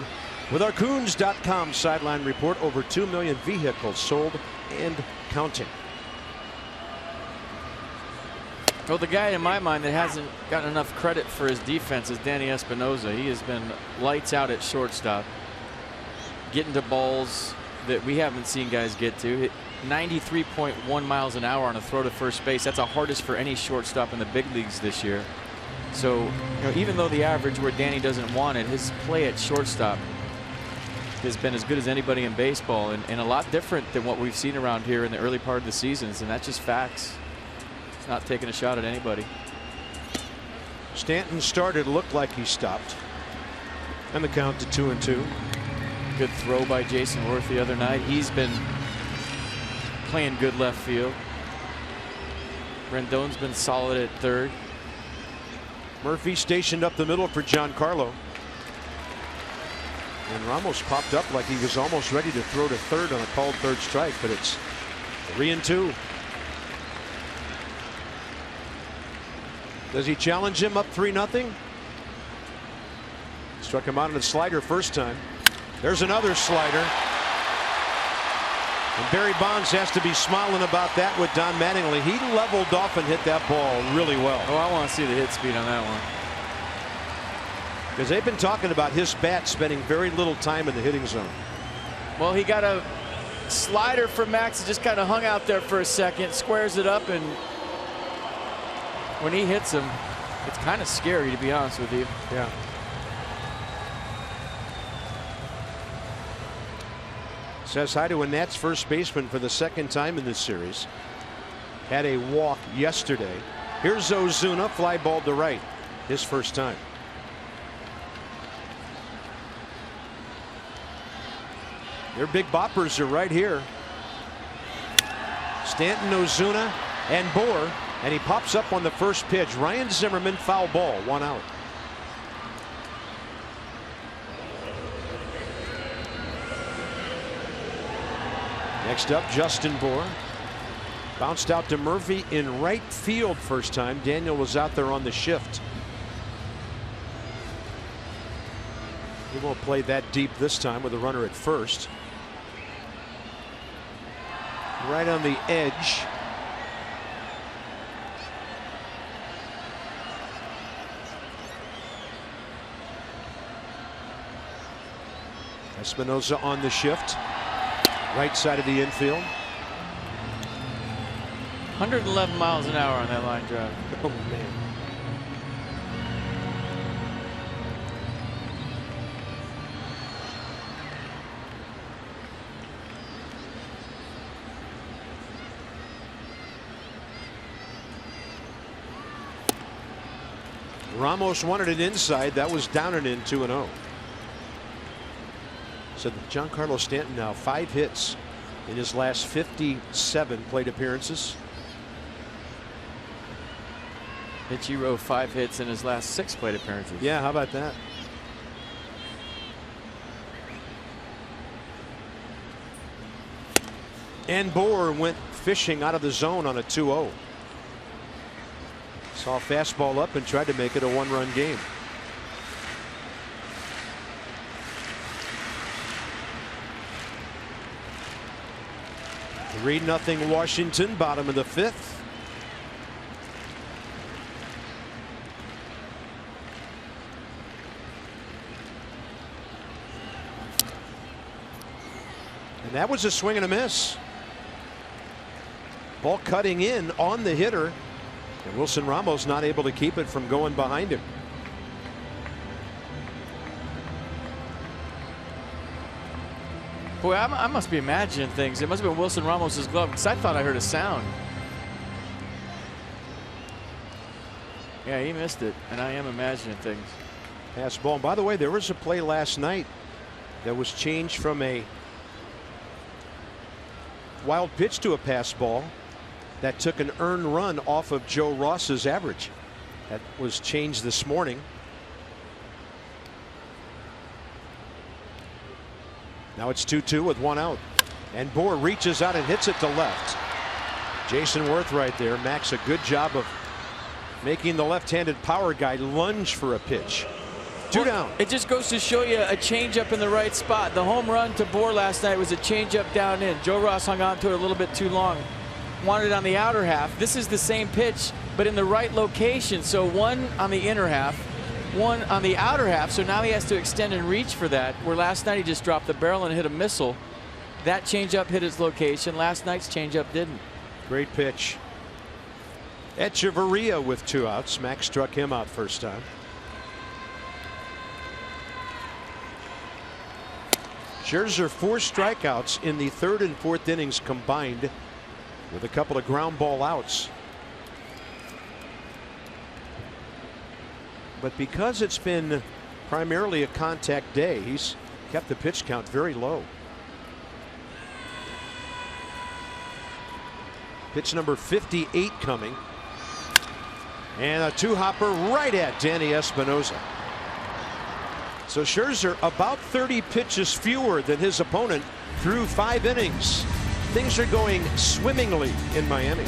With our Coons.com sideline report, over 2 million vehicles sold and counting. Well, the guy in my mind that hasn't gotten enough credit for his defense is Danny Espinosa. He has been lights out at shortstop, getting to balls that we haven't seen guys get to. Hit 93.1 miles an hour on a throw to first base. That's the hardest for any shortstop in the big leagues this year. So, even though the average where Danny doesn't want it, his play at shortstop has been as good as anybody in baseball, and a lot different than what we've seen around here in the early part of the seasons, and that's just facts. He's not taking a shot at anybody. Stanton started, looked like he stopped, and the count to 2-2. Good throw by Jason Worth the other night. He's been playing good left field. Rendon's been solid at third. Murphy stationed up the middle for Giancarlo. And Ramos popped up like he was almost ready to throw to third on a called third strike, but it's 3-2. Does he challenge him up 3-0? Struck him out on a slider first time. There's another slider. And Barry Bonds has to be smiling about that with Don Mattingly. He leveled off and hit that ball really well. Oh, I want to see the hit speed on that one. Because they've been talking about his bat spending very little time in the hitting zone. Well, he got a slider from Max. It just kind of hung out there for a second, squares it up, and when he hits him, it's kind of scary, to be honest with you. Yeah. Says hi to a Nats first baseman for the second time in this series. Had a walk yesterday. Here's Ozuna, fly ball to right, his first time. Their big boppers are right here. Stanton, Ozuna, and Bohr, and he pops up on the first pitch. Ryan Zimmerman, foul ball, 1 out. Next up, Justin Bohr. Bounced out to Murphy in right field first time. Daniel was out there on the shift. He won't play that deep this time with a runner at first. Right on the edge. Espinosa on the shift. Right side of the infield. 111 miles an hour on that line drive. Oh, man. Ramos wanted it inside. That was down and in, 2-0. So Giancarlo Stanton now 5 hits in his last 57 plate appearances. Ichiro 5 hits in his last 6 plate appearances. Yeah, how about that? And Bohr went fishing out of the zone on a 2-0. Saw a fastball up and tried to make it a 1-run game. Three 3-0 Washington, bottom of the 5th. And that was a swing and a miss. Ball cutting in on the hitter. And Wilson Ramos not able to keep it from going behind him. Boy, I must be imagining things. It must have been Wilson Ramos's glove, because I thought I heard a sound. Yeah, he missed it, and I am imagining things. Pass ball. And by the way, there was a play last night that was changed from a wild pitch to a pass ball that took an earned run off of Joe Ross's average. That was changed this morning. Now it's 2-2 with one out. And Bohr reaches out and hits it to left. Jason Worth right there. Max, a good job of making the left-handed power guy lunge for a pitch. Two down. It just goes to show you a changeup in the right spot. The home run to Bohr last night was a changeup down in. Joe Ross hung on to it a little bit too long. Wanted it on the outer half. This is the same pitch, but in the right location. So one on the inner half, one on the outer half. So now he has to extend and reach for that. Where last night he just dropped the barrel and hit a missile. That changeup hit his location. Last night's changeup didn't. Great pitch. Echeverria with 2 outs. Max struck him out first time. Scherzer 4 strikeouts in the 3rd and 4th innings combined, with a couple of ground ball outs. But because it's been primarily a contact day, he's kept the pitch count very low. Pitch number 58 coming. And a 2-hopper right at Danny Espinosa. So Scherzer about 30 pitches fewer than his opponent through 5 innings. Things are going swimmingly in Miami.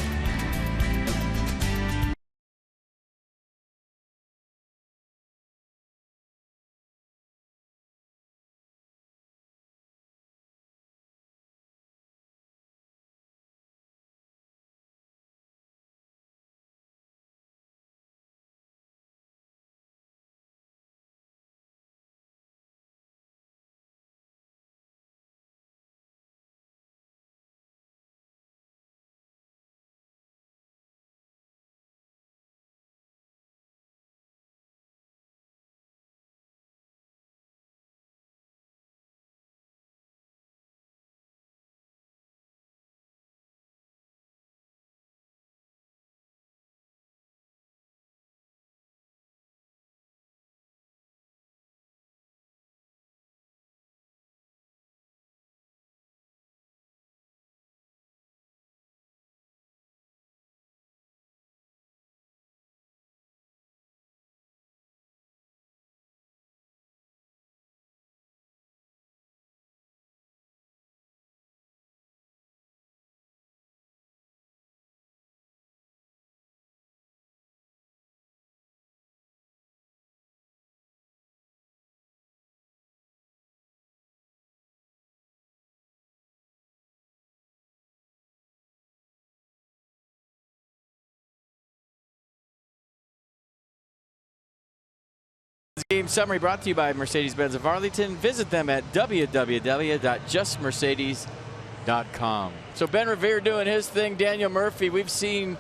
Game summary brought to you by Mercedes-Benz of Arlington. Visit them at www.justmercedes.com. So Ben Revere doing his thing. Daniel Murphy, we've seen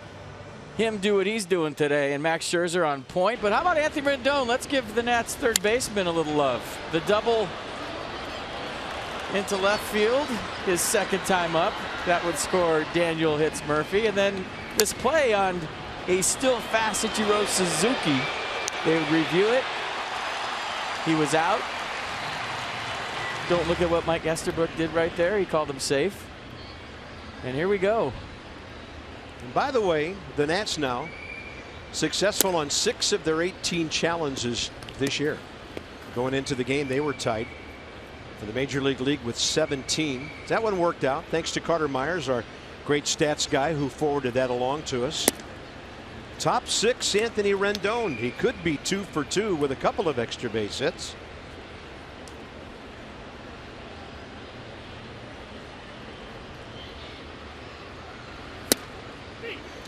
him do what he's doing today, and Max Scherzer on point. But how about Anthony Rendon? Let's give the Nats third baseman a little love. The double into left field, his second time up. That would score. Daniel hits Murphy. And then this play on a still fast Ichiro Suzuki. They would review it. He was out. Don't look at what Mike Esterbrook did right there. He called him safe. And here we go. And by the way, the Nats now successful on 6 of their 18 challenges this year. Going into the game, they were tied for the Major League with 17. That one worked out thanks to Carter Myers, our great stats guy, who forwarded that along to us. Top 6, Anthony Rendon. He could be 2 for 2 with a couple of extra base hits.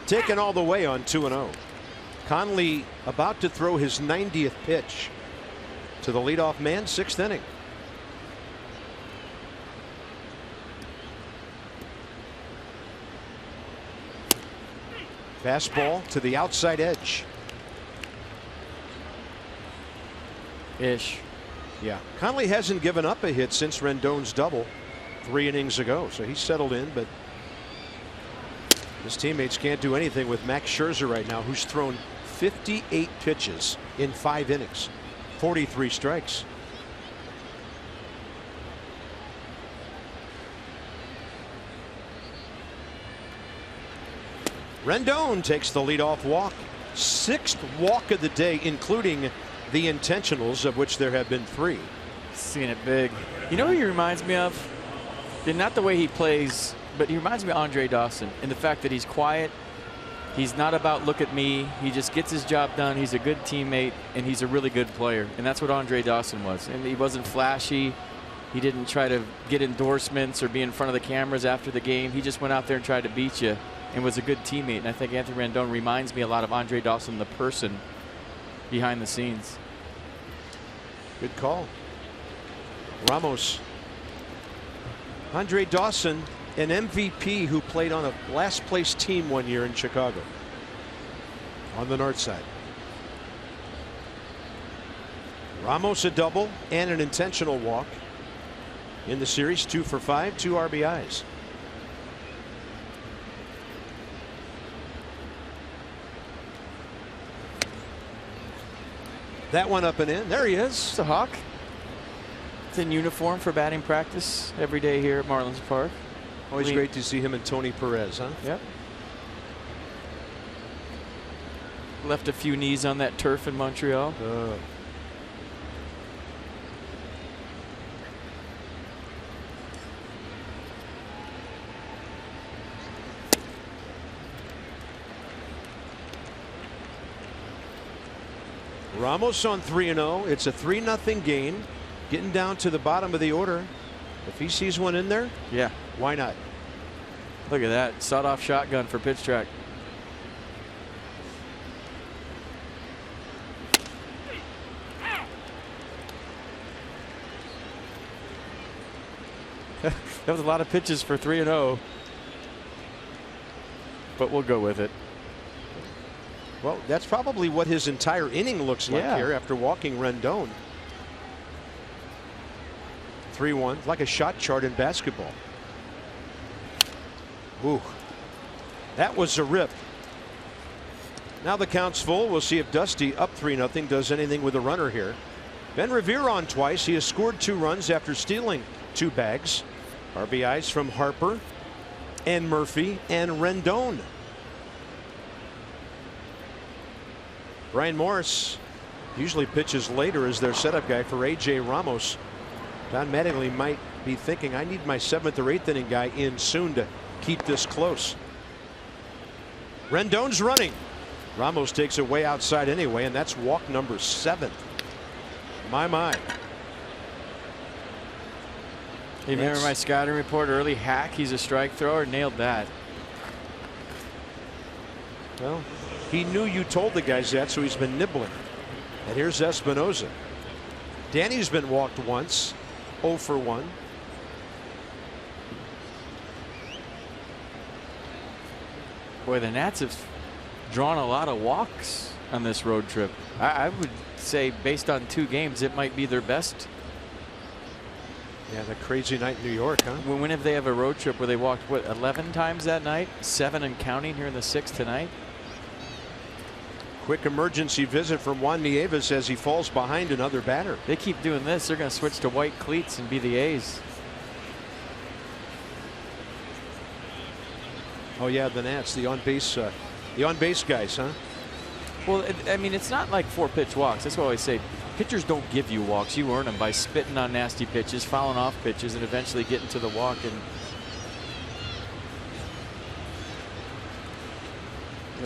Taken all the way on 2-0. Conley about to throw his 90th pitch to the leadoff man, 6th inning. Fastball to the outside edge. Ish. Yeah. Conley hasn't given up a hit since Rendon's double. 3 innings ago, so he's settled in, but his teammates can't do anything with Max Scherzer right now, who's thrown 58 pitches in 5 innings, 43 strikes. Rendon takes the leadoff walk. 6th walk of the day, including the intentionals, of which there have been 3. Seeing it big. You know who he reminds me of? And not the way he plays, but he reminds me of Andre Dawson in the fact that he's quiet. He's not about look at me. He just gets his job done. He's a good teammate, and he's a really good player. And that's what Andre Dawson was. And he wasn't flashy. He didn't try to get endorsements or be in front of the cameras after the game. He just went out there and tried to beat you and was a good teammate. And I think Anthony Rendon reminds me a lot of Andre Dawson, the person behind the scenes. Good call. Ramos. Andre Dawson, an MVP who played on a last place team one year in Chicago on the north side. Ramos a double and an intentional walk in the series. 2 for 5, 2 RBIs. That one up and in. There he is. It's a Hawk. It's in uniform for batting practice every day here at Marlins Park. Always great to see him and Tony Perez, huh? Yep. Left a few knees on that turf in Montreal. Ramos on 3-0. It's a 3-0 game. Getting down to the bottom of the order. If he sees one in there, yeah, why not? Look at that sawed-off shotgun for pitch track. That was a lot of pitches for 3-0, but we'll go with it. Well, that's probably what his entire inning looks like here after walking Rendon. 3-1, like a shot chart in basketball. Ooh, that was a rip. Now the count's full. We'll see if Dusty, up 3-0, does anything with a runner here. Ben Revere on twice. He has scored 2 runs after stealing 2 bags. RBIs from Harper and Murphy and Rendon. Brian Morris usually pitches later as their setup guy for A.J. Ramos. Don Mattingly might be thinking, I need my 7th or 8th inning guy in soon to keep this close. Rendon's running. Ramos takes it way outside anyway, and that's walk number 7. My. You remember my scouting report early? Hack, he's a strike thrower. Nailed that. Well, he knew you told the guys that, so he's been nibbling. And here's Espinosa. Danny's been walked once. 0 for 1. Boy, the Nats have drawn a lot of walks on this road trip. I would say based on 2 games, it might be their best. Yeah, the crazy night in New York, huh? When if they have a road trip where they walked, what, 11 times that night? 7 and counting here in the 6th tonight. Quick emergency visit from Juan Nieves as he falls behind another batter. They keep doing this, they're going to switch to white cleats and be the A's. Oh yeah, the Nats, the on base guys, huh? Well, I mean, it's not like 4-pitch walks. That's what I always say. Pitchers don't give you walks. You earn them by spitting on nasty pitches, fouling off pitches, and eventually getting to the walk. And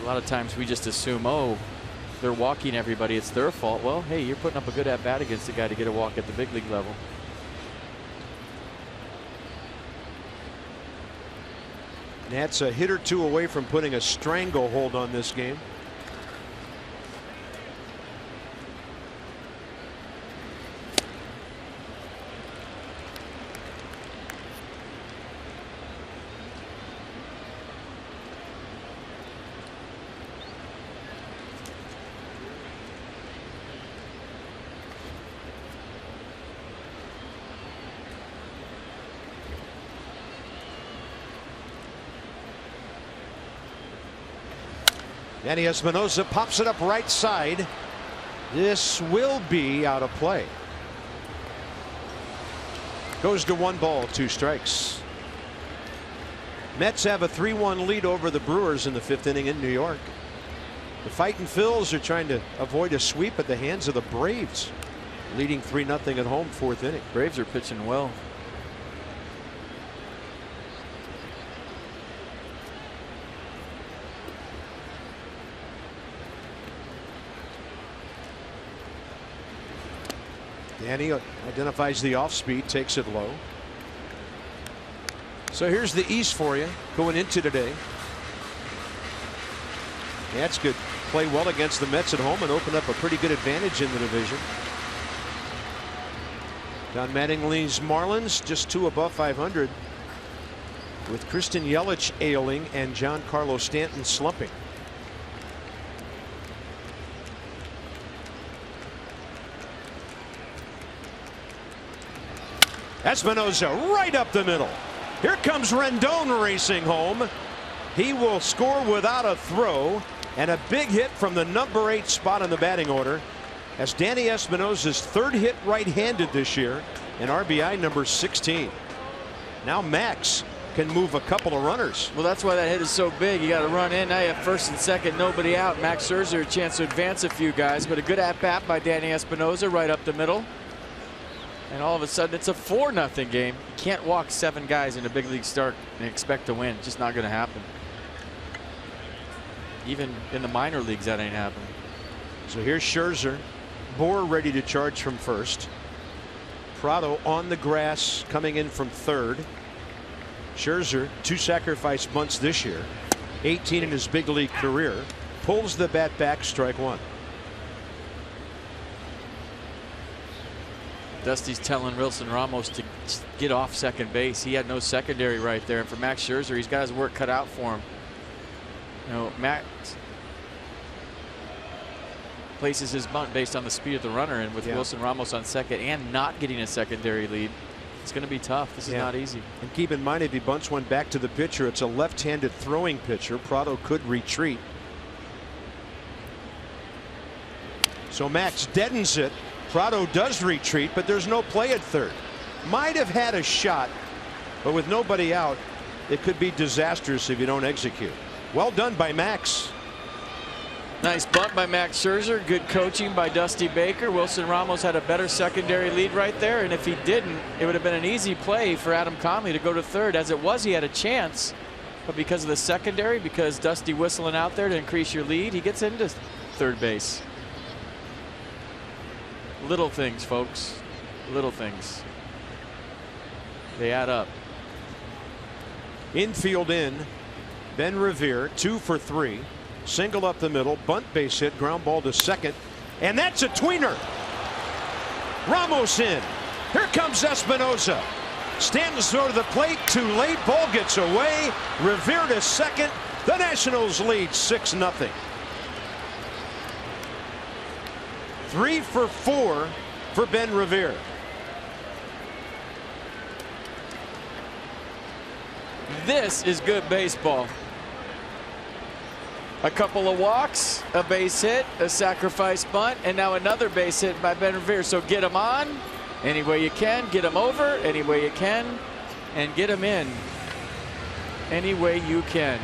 a lot of times we just assume, oh, they're walking everybody, it's their fault. Well, hey, you're putting up a good at bat against a guy to get a walk at the big league level. Nats a hit or 2 away from putting a stranglehold on this game. Danny Espinosa pops it up right side. This will be out of play. Goes to 1 ball, 2 strikes. Mets have a 3-1 lead over the Brewers in the 5th inning in New York. The Fightin' Phils are trying to avoid a sweep at the hands of the Braves, leading 3-0 at home, 4th inning. Braves are pitching well. Danny identifies the off speed, takes it low. So here's the East for you going into today. Nats could play well against the Mets at home and open up a pretty good advantage in the division. Don Mattingly's Marlins just 2 above 500, with Christian Yelich ailing and Giancarlo Stanton slumping. Espinosa right up the middle. Here comes Rendon racing home. He will score without a throw, and a big hit from the number 8 spot in the batting order. That's Danny Espinosa's 3rd hit right-handed this year, and RBI number 16. Now Max can move a couple of runners. Well, that's why that hit is so big. You got to run in. Now you have 1st and 2nd, nobody out. Max Scherzer a chance to advance a few guys, but a good at-bat by Danny Espinosa right up the middle. And all of a sudden it's a 4-0 game. You can't walk 7 guys in a big league start and expect to win. It's just not going to happen. Even in the minor leagues, that ain't happening. So here's Scherzer. Bohr ready to charge from 1st. Prado on the grass coming in from 3rd. Scherzer 2 sacrifice bunts this year, 18 in his big league career. Pulls the bat back, strike 1. Dusty's telling Wilson Ramos to get off second base. He had no secondary right there. And for Max Scherzer, he's got his work cut out for him. You know, Max places his bunt based on the speed of the runner, and with Wilson Ramos on second and not getting a secondary lead, it's going to be tough. This is not easy. And keep in mind, if he bunts one back to the pitcher, it's a left-handed throwing pitcher. Prado could retreat. So Max deadens it. Prado does retreat, but there's no play at 3rd. Might have had a shot, but with nobody out, it could be disastrous if you don't execute. Well done by Max. Nice bunt by Max Scherzer. Good coaching by Dusty Baker. Wilson Ramos had a better secondary lead right there, and if he didn't, it would have been an easy play for Adam Conley to go to 3rd. As it was, he had a chance, but because of the secondary, because Dusty whistling out there to increase your lead, he gets into 3rd base. Little things, folks. Little things. They add up. Infield in. Ben Revere 2 for 3. Single up the middle. Bunt base hit. Ground ball to 2nd. And that's a tweener. Ramos in. Here comes Espinosa. Stanton's throw to the plate. Too late. Ball gets away. Revere to 2nd. The Nationals lead 6-0. 3 for 4 for Ben Revere. This is good baseball. A couple of walks, a base hit, a sacrifice bunt, and now another base hit by Ben Revere. So get him on any way you can, get him over any way you can, and get him in any way you can.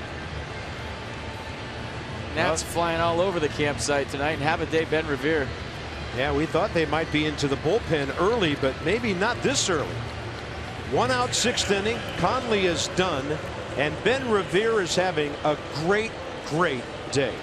Nats flying all over the campsite tonight, and have a day, Ben Revere. Yeah, we thought they might be into the bullpen early, but maybe not this early. 1 out, 6th inning. Conley is done, and Ben Revere is having a great day.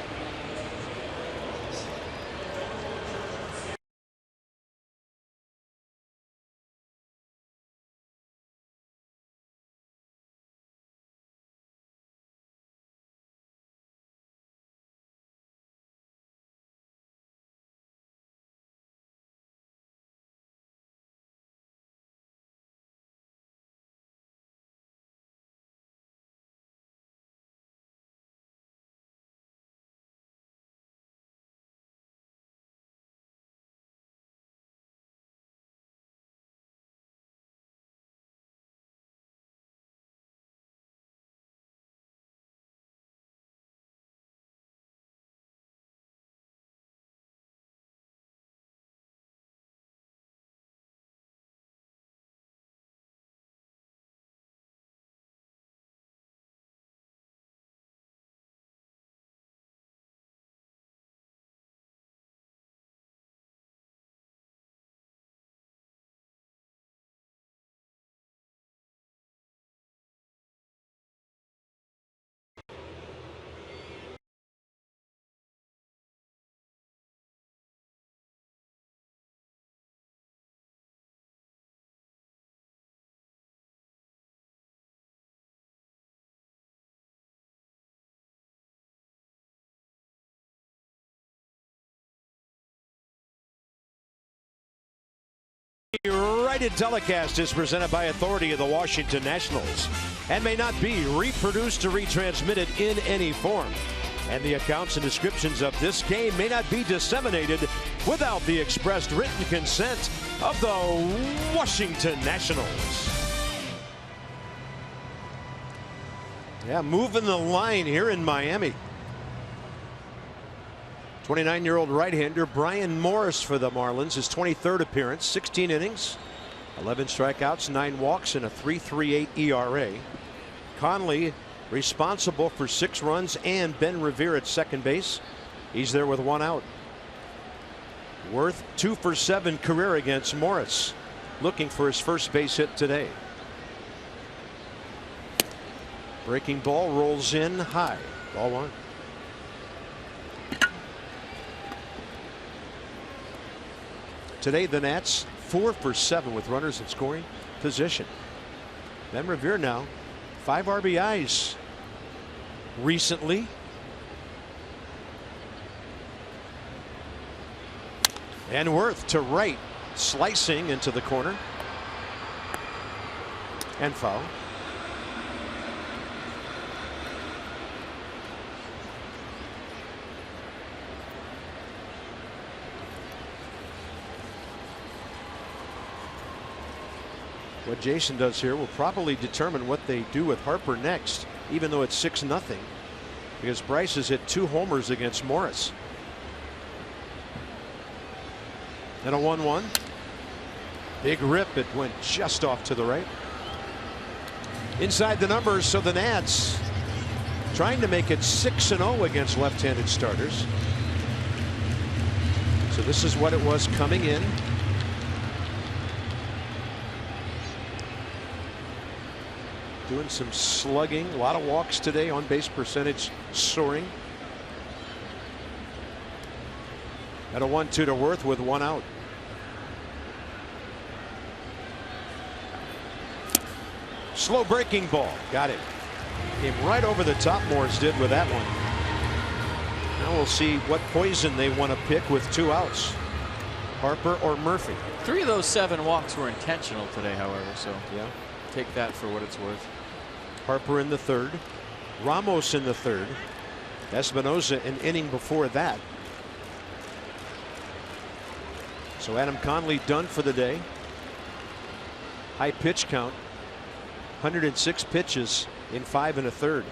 Righted telecast is presented by authority of the Washington Nationals and may not be reproduced or retransmitted in any form. And the accounts and descriptions of this game may not be disseminated without the expressed written consent of the Washington Nationals. Yeah, moving the line here in Miami. 29-year-old right-hander Brian Morris for the Marlins, his 23rd appearance, 16 innings, 11 strikeouts, 9 walks, and a 3.38 ERA. Conley responsible for 6 runs, and Ben Revere at second base. He's there with 1 out. Worth 2 for 7 career against Morris, looking for his first base hit today. Breaking ball rolls in high. Ball 1. Today the Nats 4 for 7 with runners in scoring position. Ben Revere now 5 RBIs recently. And Worth to right, slicing into the corner. And foul. What Jason does here will probably determine what they do with Harper next, even though it's 6-0, because Bryce has hit 2 homers against Morris. And a 1-1. Big rip. It went just off to the right. Inside the numbers, so the Nats trying to make it 6-0 against left-handed starters. So this is what it was coming in. Doing some slugging, a lot of walks today, on base percentage soaring. And a 1-2 to Worth with 1 out. Slow breaking ball, got it. Came right over the top, Morris did with that one. Now we'll see what poison they want to pick with 2 outs. Harper or Murphy. 3 of those 7 walks were intentional today, however, so yeah, take that for what it's worth. Harper in the 3rd, Ramos in the 3rd, Espinosa an inning before that. So Adam Conley done for the day. High pitch count, 106 pitches in 5 1/3.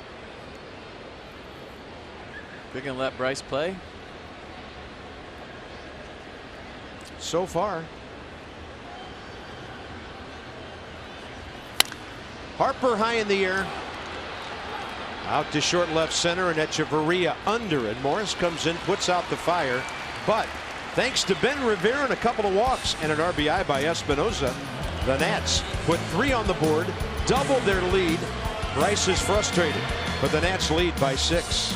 They're gonna let Bryce play so far. Harper high in the air. Out to short left center, and Echeverria under, and Morris comes in, puts out the fire. But thanks to Ben Revere and a couple of walks and an RBI by Espinosa, the Nats put 3 on the board, doubled their lead. Bryce is frustrated, but the Nats lead by 6.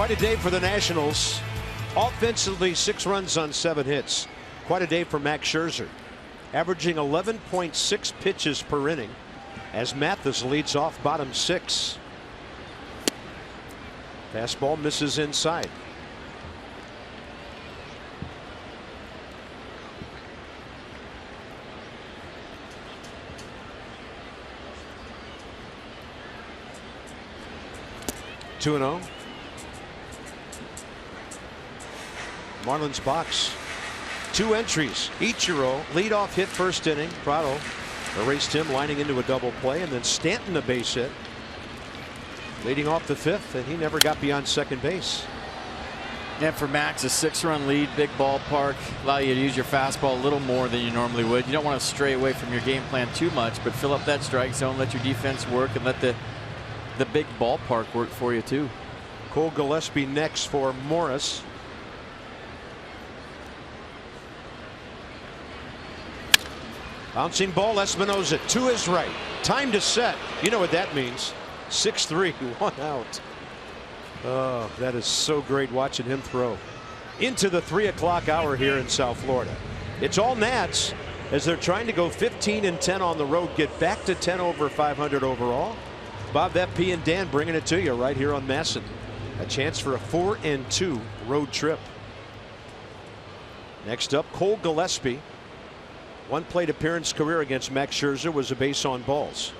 Quite a day for the Nationals. Offensively, 6 runs on 7 hits. Quite a day for Max Scherzer, averaging 11.6 pitches per inning as Mathis leads off bottom 6. Fastball misses inside. Two and 0. Marlins box. 2 entries. Ichiro leadoff hit first inning. Prado erased him, lining into a double play, and then Stanton a base hit, leading off the 5th, and he never got beyond second base. And for Max, a 6-run lead, big ballpark, allow you to use your fastball a little more than you normally would. You don't want to stray away from your game plan too much, but fill up that strike zone, let your defense work, and let the big ballpark work for you too. Cole Gillespie next for Morris. Bouncing ball, Espinosa to his right. Time to set. You know what that means. 6-3, 1 out. Oh, that is so great watching him throw. Into the 3 o'clock hour here in South Florida. It's all Nats as they're trying to go 15-10 on the road, get back to 10 over 500 overall. Bob FP and Dan bringing it to you right here on Masson. A chance for a 4-2 road trip. Next up, Cole Gillespie. 1 plate appearance career against Max Scherzer was a base on balls.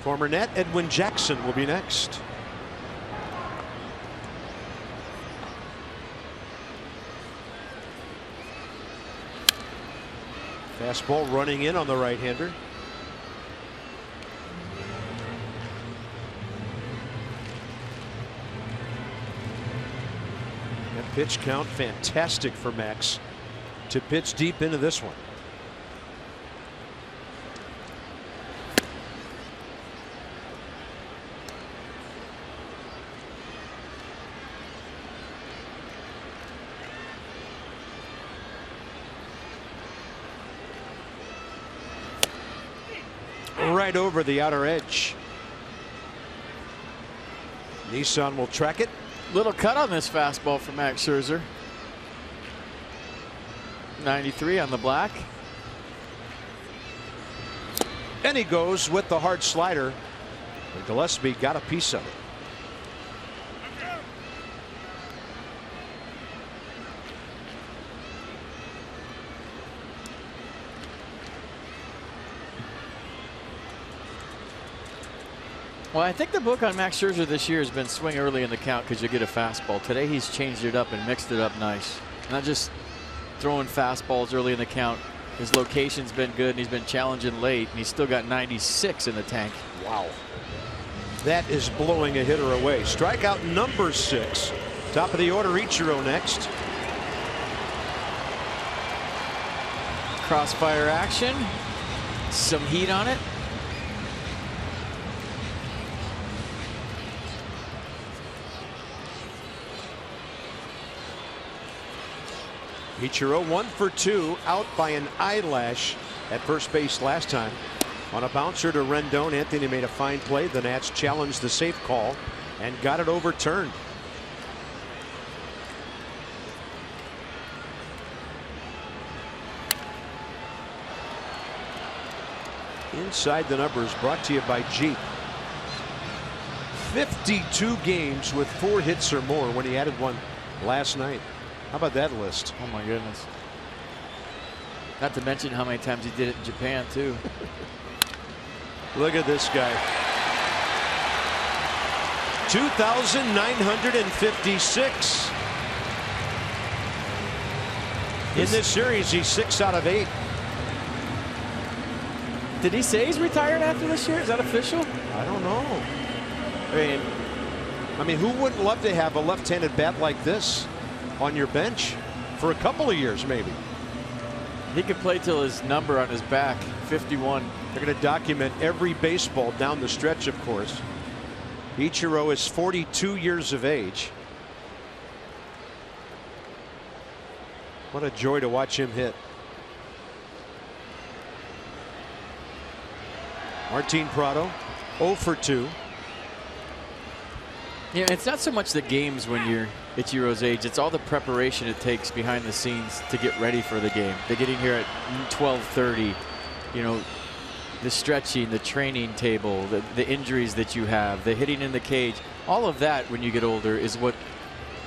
Former Net Edwin Jackson will be next. Fastball running in on the right-hander. That pitch count fantastic for Max to pitch deep into this one. Right over the outer edge. Nissan will track it. Little cut on this fastball for Max Scherzer. 93 on the black. And he goes with the hard slider. And Gillespie got a piece of it. Well, I think the book on Max Scherzer this year has been swing early in the count because you get a fastball. Today he's changed it up and mixed it up nice. Not just throwing fastballs early in the count. His location's been good and he's been challenging late, and he's still got 96 in the tank. Wow. That is blowing a hitter away. Strikeout number 6. Top of the order, Ichiro next. Crossfire action. Some heat on it. Ichiro 1 for 2, out by an eyelash at first base last time. On a bouncer to Rendon, Anthony made a fine play. The Nats challenged the safe call and got it overturned. Inside the Numbers brought to you by Jeep. 52 games with 4 hits or more when he added one last night. How about that list? Oh my goodness. Not to mention how many times he did it in Japan too. Look at this guy. 2,956. In this series, he's 6 out of 8. Did he say he's retired after this year? Is that official? I don't know. I mean, who wouldn't love to have a left-handed bat like this on your bench for a couple of years, maybe? He could play till his number on his back, 51. They're going to document every baseball down the stretch, of course. Ichiro is 42 years of age. What a joy to watch him hit. Martin Prado 0 for 2. Yeah, it's not so much the games when you're at Ichiro's age. It's all the preparation it takes behind the scenes to get ready for the game. They get in here at 12:30. You know, the stretching, the training table, the injuries that you have, the hitting in the cage. All of that when you get older is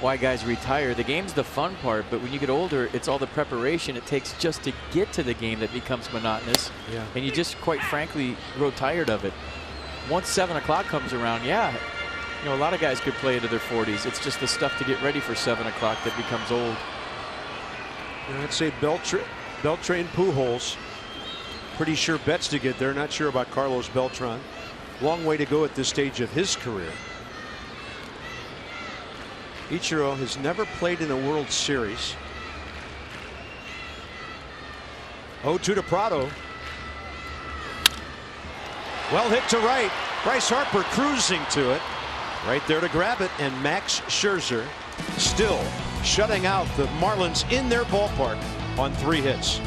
why guys retire. The game's the fun part, but when you get older, it's all the preparation it takes just to get to the game that becomes monotonous. Yeah. And you just, quite frankly, grow tired of it. Once 7 o'clock comes around, yeah, you know, a lot of guys could play into their 40s. It's just the stuff to get ready for 7 o'clock that becomes old. I'd say Beltran Pujols. Pretty sure bets to get there. Not sure about Carlos Beltran. Long way to go at this stage of his career. Ichiro has never played in a World Series. 0-2 to Prado. Well hit to right. Bryce Harper cruising to it. Right there to grab it, and Max Scherzer still shutting out the Marlins in their ballpark on 3 hits.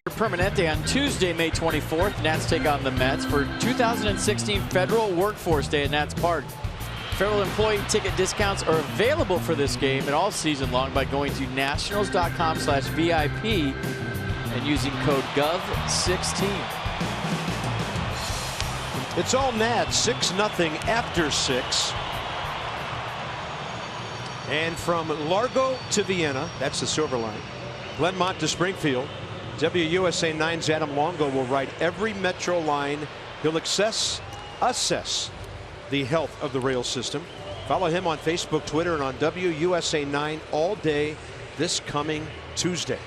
Permanente on Tuesday, May 24th. Nats take on the Mets for 2016 Federal Workforce Day at Nats Park. Federal employee ticket discounts are available for this game and all season long by going to nationals.com/VIP and using code GOV16. It's all Nats, 6-0 after 6. And from Largo to Vienna, that's the Silver Line. Glenmont to Springfield. WUSA 9's Adam Longo will ride every Metro line. He'll assess the health of the rail system. Follow him on Facebook, Twitter, and on WUSA 9 all day this coming Tuesday.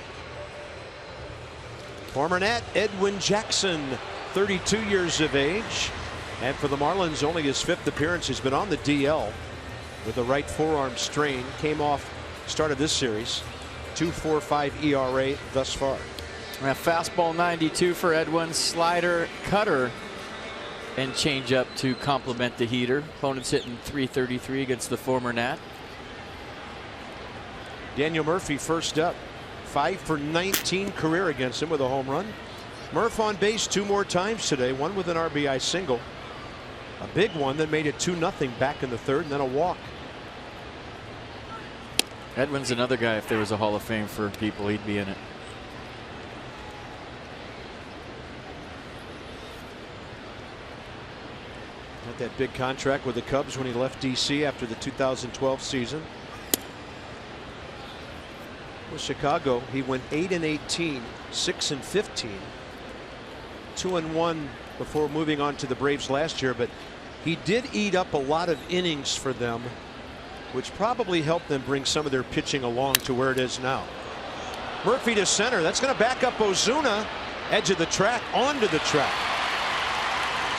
Former Nat Edwin Jackson, 32 years of age. And for the Marlins, only his 5th appearance. He's been on the DL with a right forearm strain. Came off, started this series. 2.45 ERA thus far. A fastball 92 for Edwin, slider, cutter, and changeup to complement the heater. Opponents hitting .333 against the former Nat. Daniel Murphy first up. 5 for 19 career against him with a home run. Murph on base 2 more times today, one with an RBI single. A big one that made it 2-0 back in the 3rd, and then a walk. Edwin's another guy, if there was a Hall of Fame for people, he'd be in it. Got that big contract with the Cubs when he left DC after the 2012 season. With Chicago, he went 8-18, 6-15, 2-1 before moving on to the Braves last year. But he did eat up a lot of innings for them, which probably helped them bring some of their pitching along to where it is now. Murphy to center. That's going to back up Ozuna. Edge of the track, onto the track.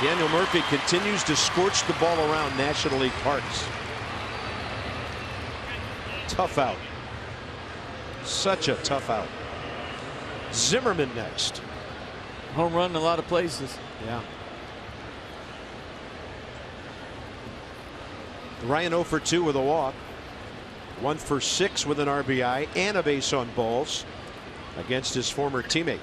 Daniel Murphy continues to scorch the ball around National League parks. Tough out. Such a tough out. Zimmerman next. Home run in a lot of places. Yeah. Ryan 0 for 2 with a walk. 1 for 6 with an RBI and a base on balls against his former teammate.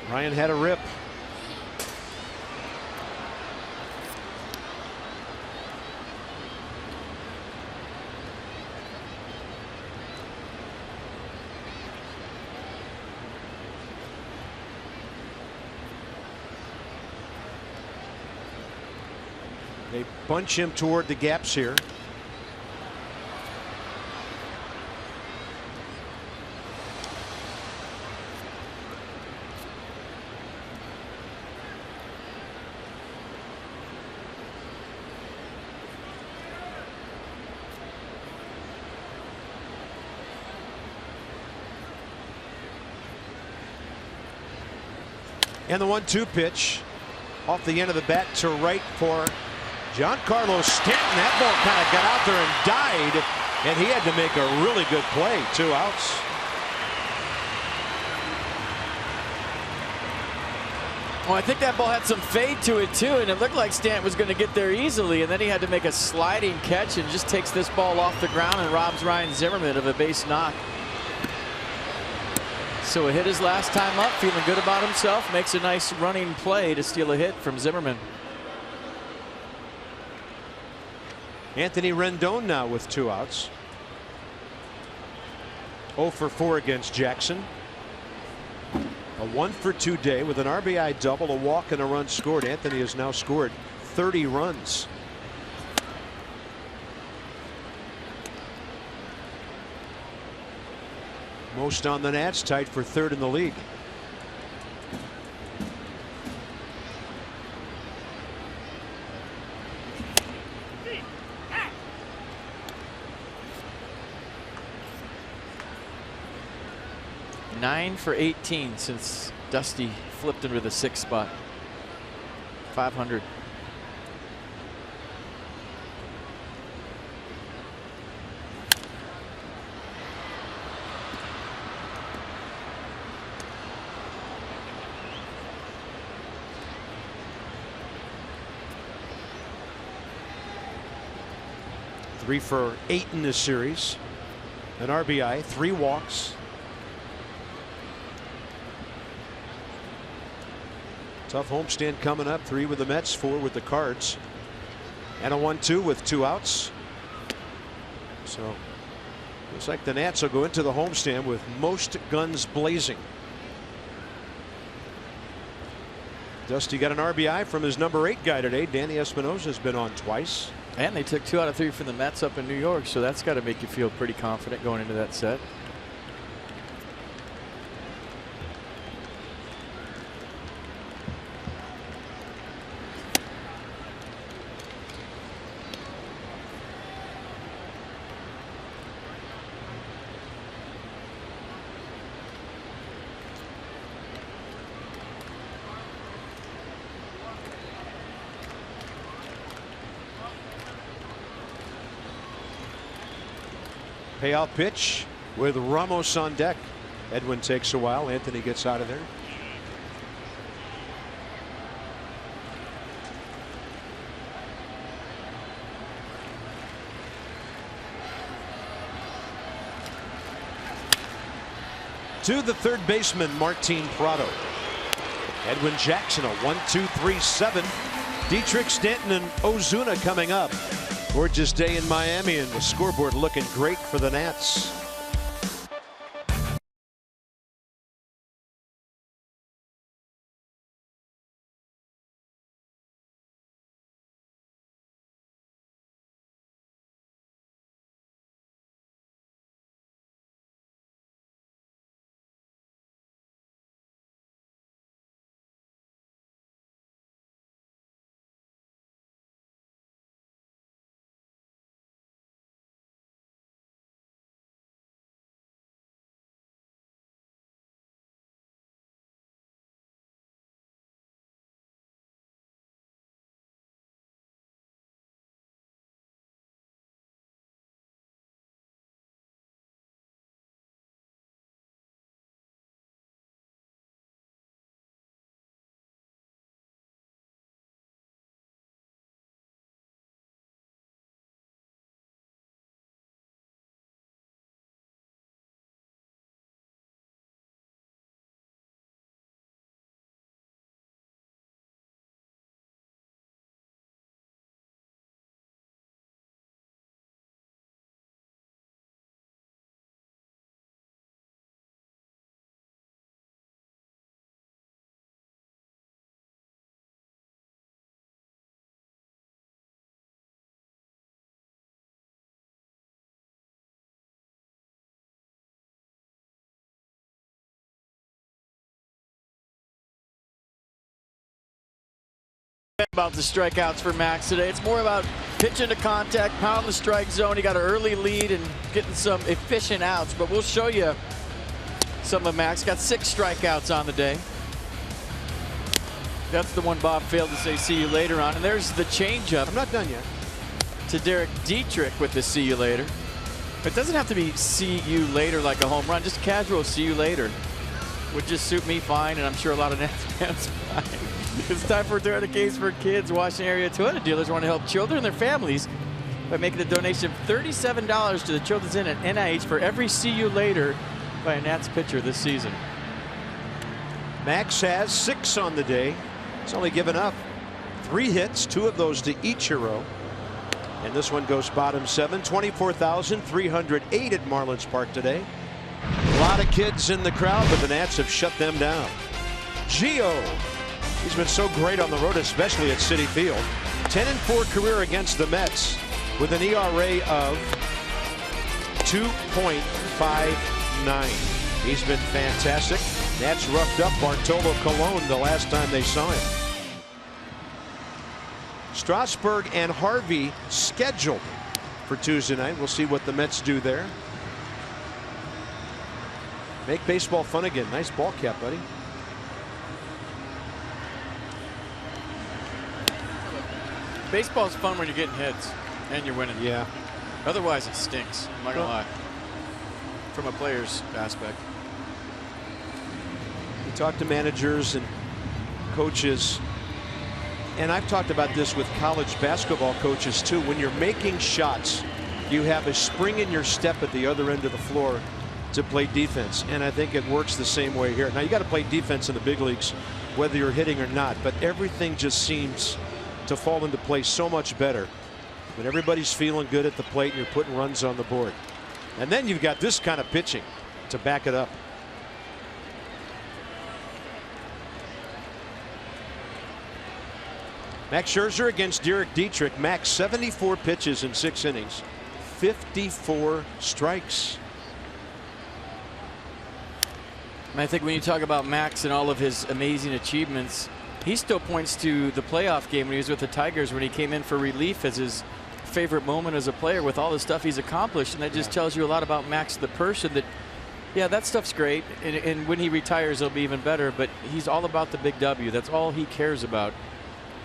Ryan had a rip. They bunch him toward the gaps here. And the 1-2 pitch off the end of the bat to right for Giancarlo Stanton. That ball kind of got out there and died, and he had to make a really good play. 2 outs. Well, I think that ball had some fade to it too, and it looked like Stanton was going to get there easily, and then he had to make a sliding catch and just takes this ball off the ground and robs Ryan Zimmerman of a base knock. So he hit his last time up, feeling good about himself, makes a nice running play to steal a hit from Zimmerman. Anthony Rendon now with 2 outs. 0 for 4 against Jackson. A 1 for 2 day with an RBI double, a walk, and a run scored. Anthony has now scored 30 runs. Most on the Nats, tied for 3rd in the league. Nine for 18 since Dusty flipped into the 6th spot. 500. Three for 8 in this series. An RBI, 3 walks. Tough homestand coming up. 3 with the Mets, 4 with the Cards. And a 1-2 with 2 outs. So looks like the Nats will go into the homestand with most guns blazing. Dusty got an RBI from his number 8 guy today. Danny Espinosa has been on twice. And they took 2 out of 3 from the Mets up in New York, so that's got to make you feel pretty confident going into that set. Payout pitch with Ramos on deck. Edwin takes a while. Anthony gets out of there. To the 3rd baseman, Martin Prado. Edwin Jackson, a 1-2-3-7. Dietrich, Stanton, and Ozuna coming up. Gorgeous day in Miami, and the scoreboard looking great for the Nats. About the strikeouts for Max today. It's more about pitching to contact, pound the strike zone. He got an early lead and getting some efficient outs, but we'll show you some of Max. Got 6 strikeouts on the day. That's the one Bob failed to say see you later on. And there's the changeup. I'm not done yet. To Derek Dietrich with the see you later. It doesn't have to be see you later like a home run. Just casual see you later would just suit me fine, and I'm sure a lot of Nats fans fine. It's time for Toyota Case for Kids. Washington area Toyota dealers want to help children and their families by making a donation of $37 to the Children's Inn at NIH for every see you later by a Nats pitcher this season. Max has 6 on the day. He's only given up 3 hits, 2 of those to Ichiro. And this one goes bottom 7. 24,308 at Marlins Park today. A lot of kids in the crowd, but the Nats have shut them down. Gio. He's been so great on the road, especially at Citi Field. 10-4 career against the Mets with an ERA of 2.59. He's been fantastic. Nats roughed up Bartolo Colon the last time they saw him. Strasburg and Harvey scheduled for Tuesday night. We'll see what the Mets do there. Make baseball fun again. Nice ball cap, buddy. Baseball's fun when you're getting hits and you're winning. Yeah. Otherwise, it stinks. I'm not going to lie. From a player's aspect. You talk to managers and coaches, and I've talked about this with college basketball coaches too. When you're making shots, you have a spring in your step at the other end of the floor to play defense, and I think it works the same way here. Now you got to play defense in the big leagues whether you're hitting or not, but everything just seems to fall into place so much better when everybody's feeling good at the plate and you're putting runs on the board. And then you've got this kind of pitching to back it up. Max Scherzer against Derek Dietrich. Max 74 pitches in 6 innings, 54 strikes. I think when you talk about Max and all of his amazing achievements, he still points to the playoff game when he was with the Tigers, when he came in for relief as his favorite moment as a player with all the stuff he's accomplished. And that just tells you a lot about Max the person, that yeah, that stuff's great, and when he retires it'll be even better, but he's all about the big W. That's all he cares about.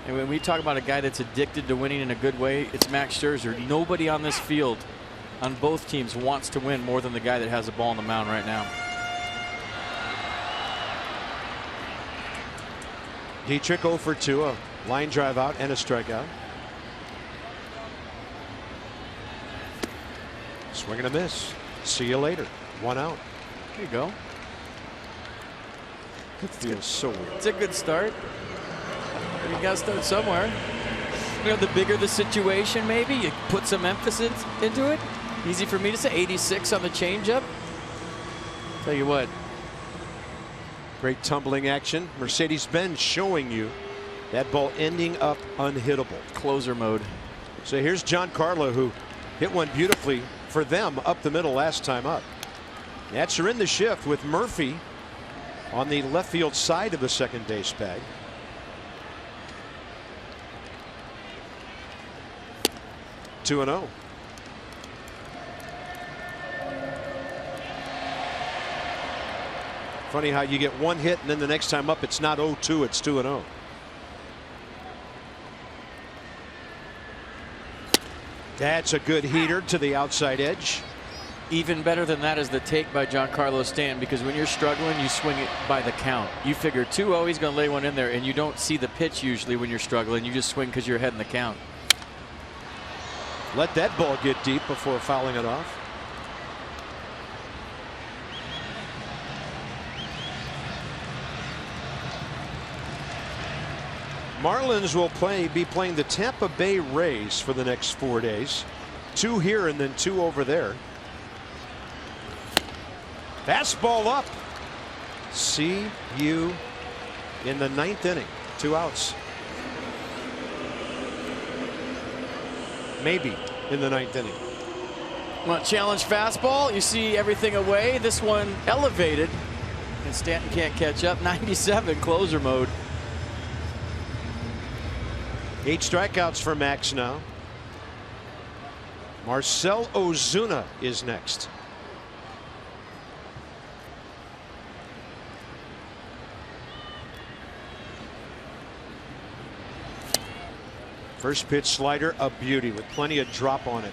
And when we talk about a guy that's addicted to winning in a good way, it's Max Scherzer. Nobody on this field on both teams wants to win more than the guy that has the ball on the mound right now. Dietrich 0 for 2, a line drive out and a strikeout. Swing and a miss. See you later. 1 out. There you go. It feels so weird. It's a good start. You got to start somewhere. You know, the bigger the situation, maybe you put some emphasis into it. Easy for me to say. 86 on the changeup. Tell you what. Great tumbling action. Mercedes-Benz showing you that ball ending up unhittable. Closer mode. So here's Giancarlo, who hit one beautifully for them up the middle last time up. Nats are in the shift with Murphy on the left field side of the second base bag. Two and 0. Funny how you get one hit and then the next time up it's not 0-2, it's 2 and 0. That's a good heater to the outside edge. Even better than that is the take by Giancarlo Stanton, because when you're struggling, you swing it by the count. You figure 2-0, he's going to lay one in there, and you don't see the pitch usually when you're struggling. You just swing because you're ahead in the count. Let that ball get deep before fouling it off. Marlins will be playing the Tampa Bay Rays for the next 4 days. 2 here and then 2 over there. Fastball up. See you in the 9th inning. 2 outs. Maybe in the 9th inning. Well, challenge fastball. You see everything away. This one elevated, and Stanton can't catch up. 97 closer mode. 8 strikeouts for Max now. Marcell Ozuna is next. First pitch slider, a beauty with plenty of drop on it.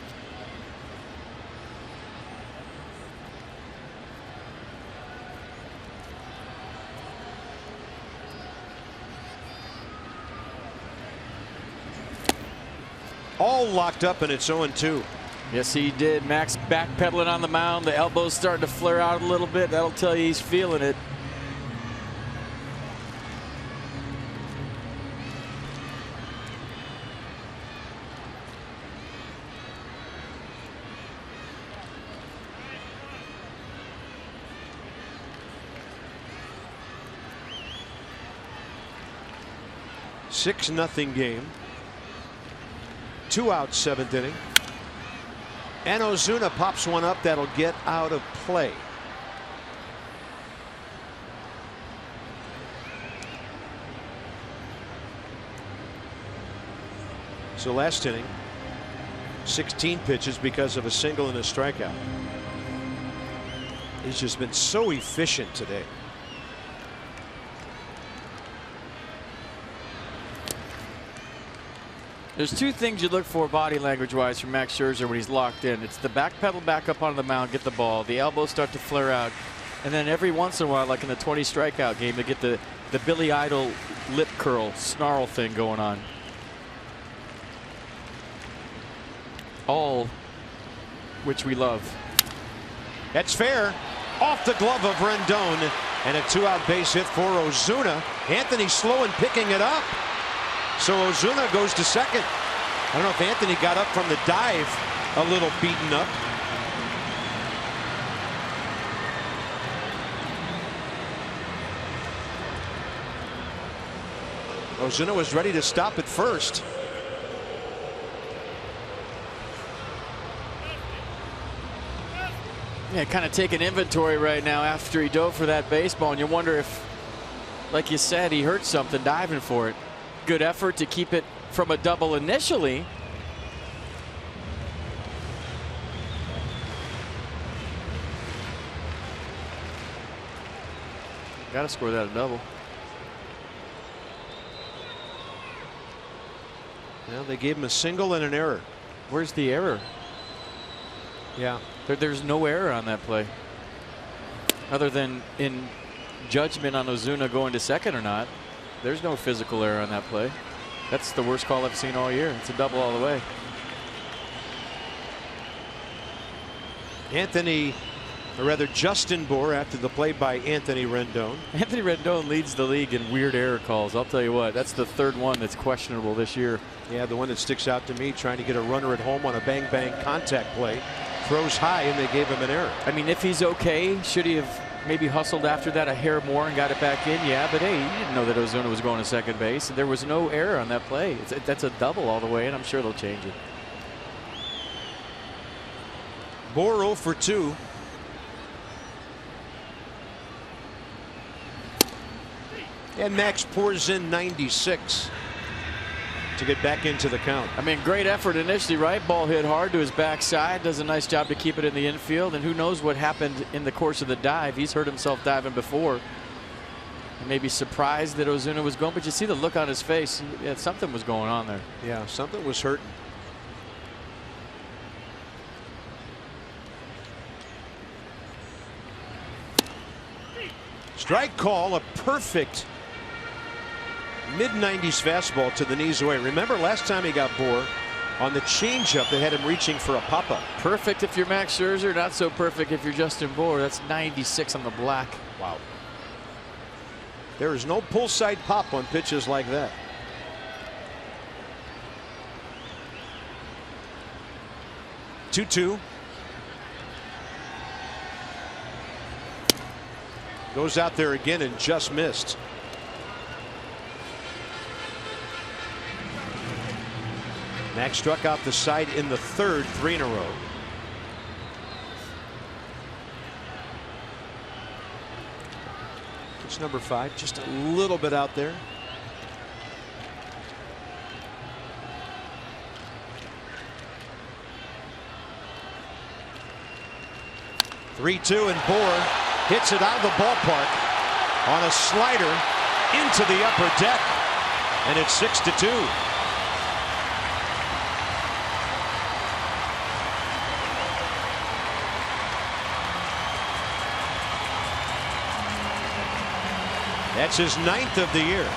All locked up, and it's 0-2. Yes, he did. Max backpedaling on the mound. The elbow's starting to flare out a little bit. That'll tell you he's feeling it. Nothing game. 2 outs, 7th inning. And Ozuna pops one up that'll get out of play. So last inning, 16 pitches because of a single and a strikeout. He's just been so efficient today. There's 2 things you look for body language wise from Max Scherzer when he's locked in. It's the back pedal back up onto the mound, get the ball. The elbows start to flare out. And then every once in a while, like in the 20 strikeout game, to get the Billy Idol lip curl snarl thing going on. All which we love. That's fair. Off the glove of Rendon. And a 2-out base hit for Ozuna. Anthony Sloan picking it up. So Ozuna goes to second. I don't know if Anthony got up from the dive a little beaten up. Ozuna was ready to stop at first. Yeah, kind of taking inventory right now after he dove for that baseball, and you wonder if, like you said, he hurt something diving for it. Good effort to keep it from a double initially. Got to score that a double. Well, they gave him a single and an error. Where's the error? Yeah. There's no error on that play. Other than in judgment on Ozuna going to second or not. There's no physical error on that play. That's the worst call I've seen all year. It's a double all the way. Justin Bour after the play by Anthony Rendon. Anthony Rendon leads the league in weird error calls. I'll tell you what, that's the 3rd one that's questionable this year. Yeah, the one that sticks out to me, trying to get a runner at home on a bang-bang contact play. Throws high, and they gave him an error. I mean, if he's okay, should he have maybe hustled after that a hair more and got it back in? Yeah, but hey, he didn't know that Ozuna was going to second base. There was no error on that play. That's a double all the way, and I'm sure they'll change it. Bour 0 for 2. And Max pours in 96 to get back into the count. I mean, great effort initially, right? Ball hit hard to his backside. Does a nice job to keep it in the infield. And who knows what happened in the course of the dive. He's hurt himself diving before. And maybe surprised that Ozuna was going. But you see the look on his face. Yeah, something was going on there. Yeah, something was hurting. Strike call, a perfect mid-90s fastball to the knees away. Remember last time he got Bour on the changeup that had him reaching for a pop-up. Perfect if you're Max Scherzer, not so perfect if you're Justin Bour. That's 96 on the black. Wow. There is no pull side pop on pitches like that. Two-two. Goes out there again and just missed. Max struck out the side in the 3rd, 3 in a row. It's number 5, just a little bit out there. 3-2, and Bohr hits it out of the ballpark on a slider into the upper deck, and it's 6-2. That's his 9th of the year.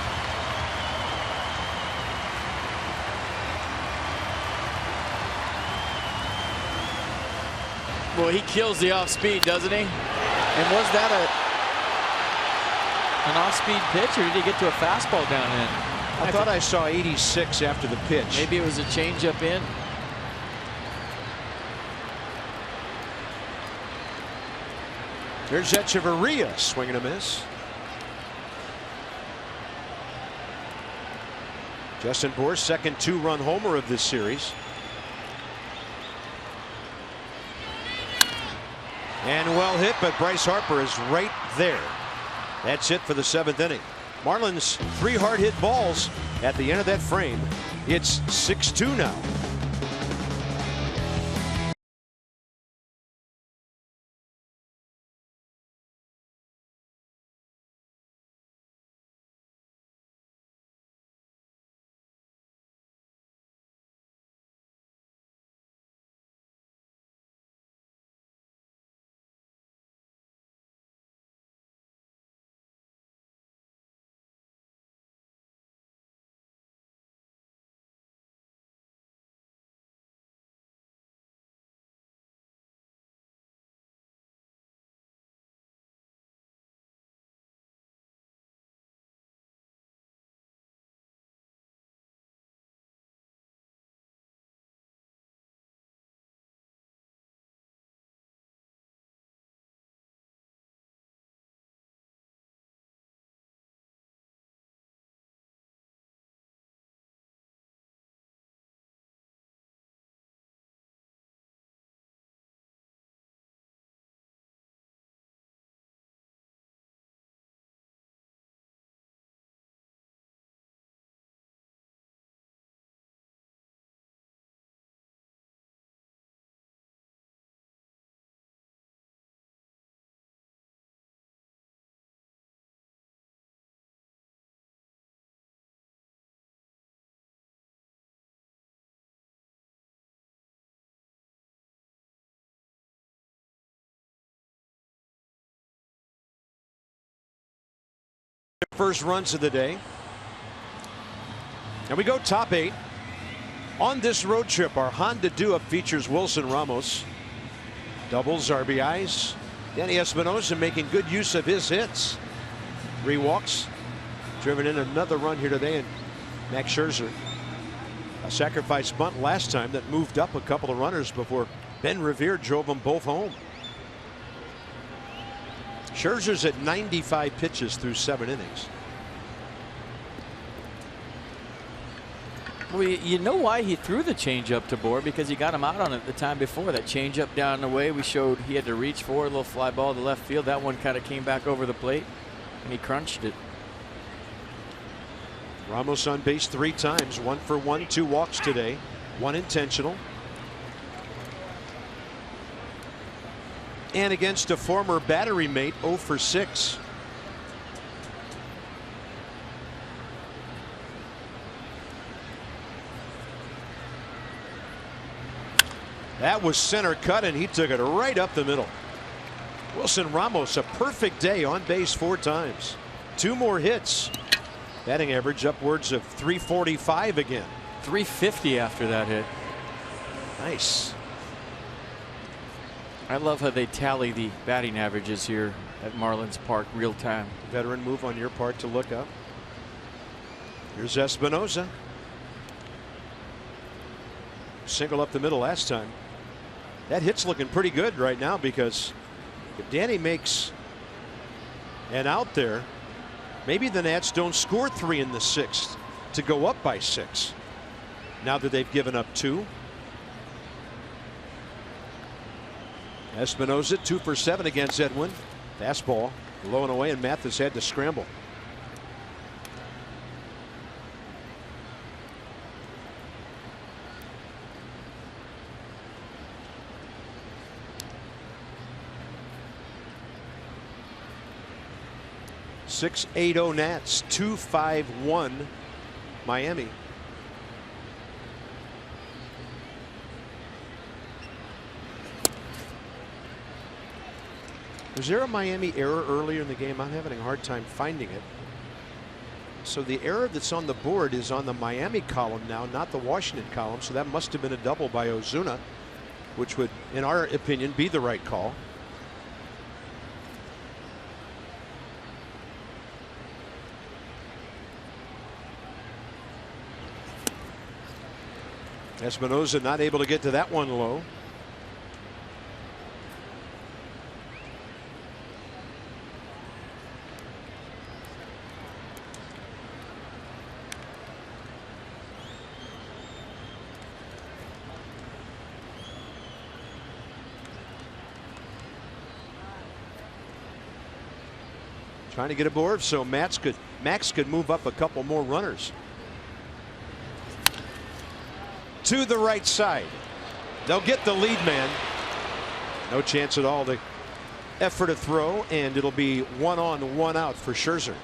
Well, he kills the off speed, doesn't he? And was that an off speed pitch, or did he get to a fastball down in? I thought I saw 86 after the pitch. Maybe it was a changeup in. There's Echeverria, swing and a miss. Justin Bour's second 2-run homer of this series. And well hit, but Bryce Harper is right there. That's it for the 7th inning. Marlins 3 hard hit balls at the end of that frame. It's 6-2 now. First runs of the day. And we go top 8. On this road trip, our Honda Do-Up features Wilson Ramos. Doubles, RBIs. Danny Espinosa making good use of his hits. 3 walks. Driven in another run here today, and Max Scherzer. A sacrifice bunt last time that moved up a couple of runners before Ben Revere drove them both home. Scherzer's at 95 pitches through 7 innings. Well, you know why he threw the changeup to Bohr, because he got him out on it the time before. That changeup down the way we showed he had to reach for, a little fly ball to left field. That one kind of came back over the plate, and he crunched it. Ramos on base 3 times, 1 for 1, 2 walks today, 1 intentional. And against a former battery mate, 0 for 6. That was center cut, and he took it right up the middle. Wilson Ramos, a perfect day, on base 4 times. 2 more hits. Batting average upwards of 345 again. 350 after that hit. Nice. I love how they tally the batting averages here at Marlins Park real time. Veteran move on your part to look up. Here's Espinosa. Single up the middle last time. That hit's looking pretty good right now, because if Danny makes an out there, maybe the Nats don't score 3 in the 6th to go up by 6. Now that they've given up 2. Espinosa 2 for 7 against Edwin. Fastball low and away, and Mathis had to scramble. 6-8-0 Nats, 2-5-1 Miami. Was there a Miami error earlier in the game? I'm having a hard time finding it. So the error that's on the board is on the Miami column now, not the Washington column. So that must have been a double by Ozuna, which would, in our opinion, be the right call. Espinosa not able to get to that one low. Trying to get aboard so Max could move up a couple more runners. To the right side. They'll get the lead man. No chance at all. The effort to throw, and it'll be 1 on, 1 out for Scherzer.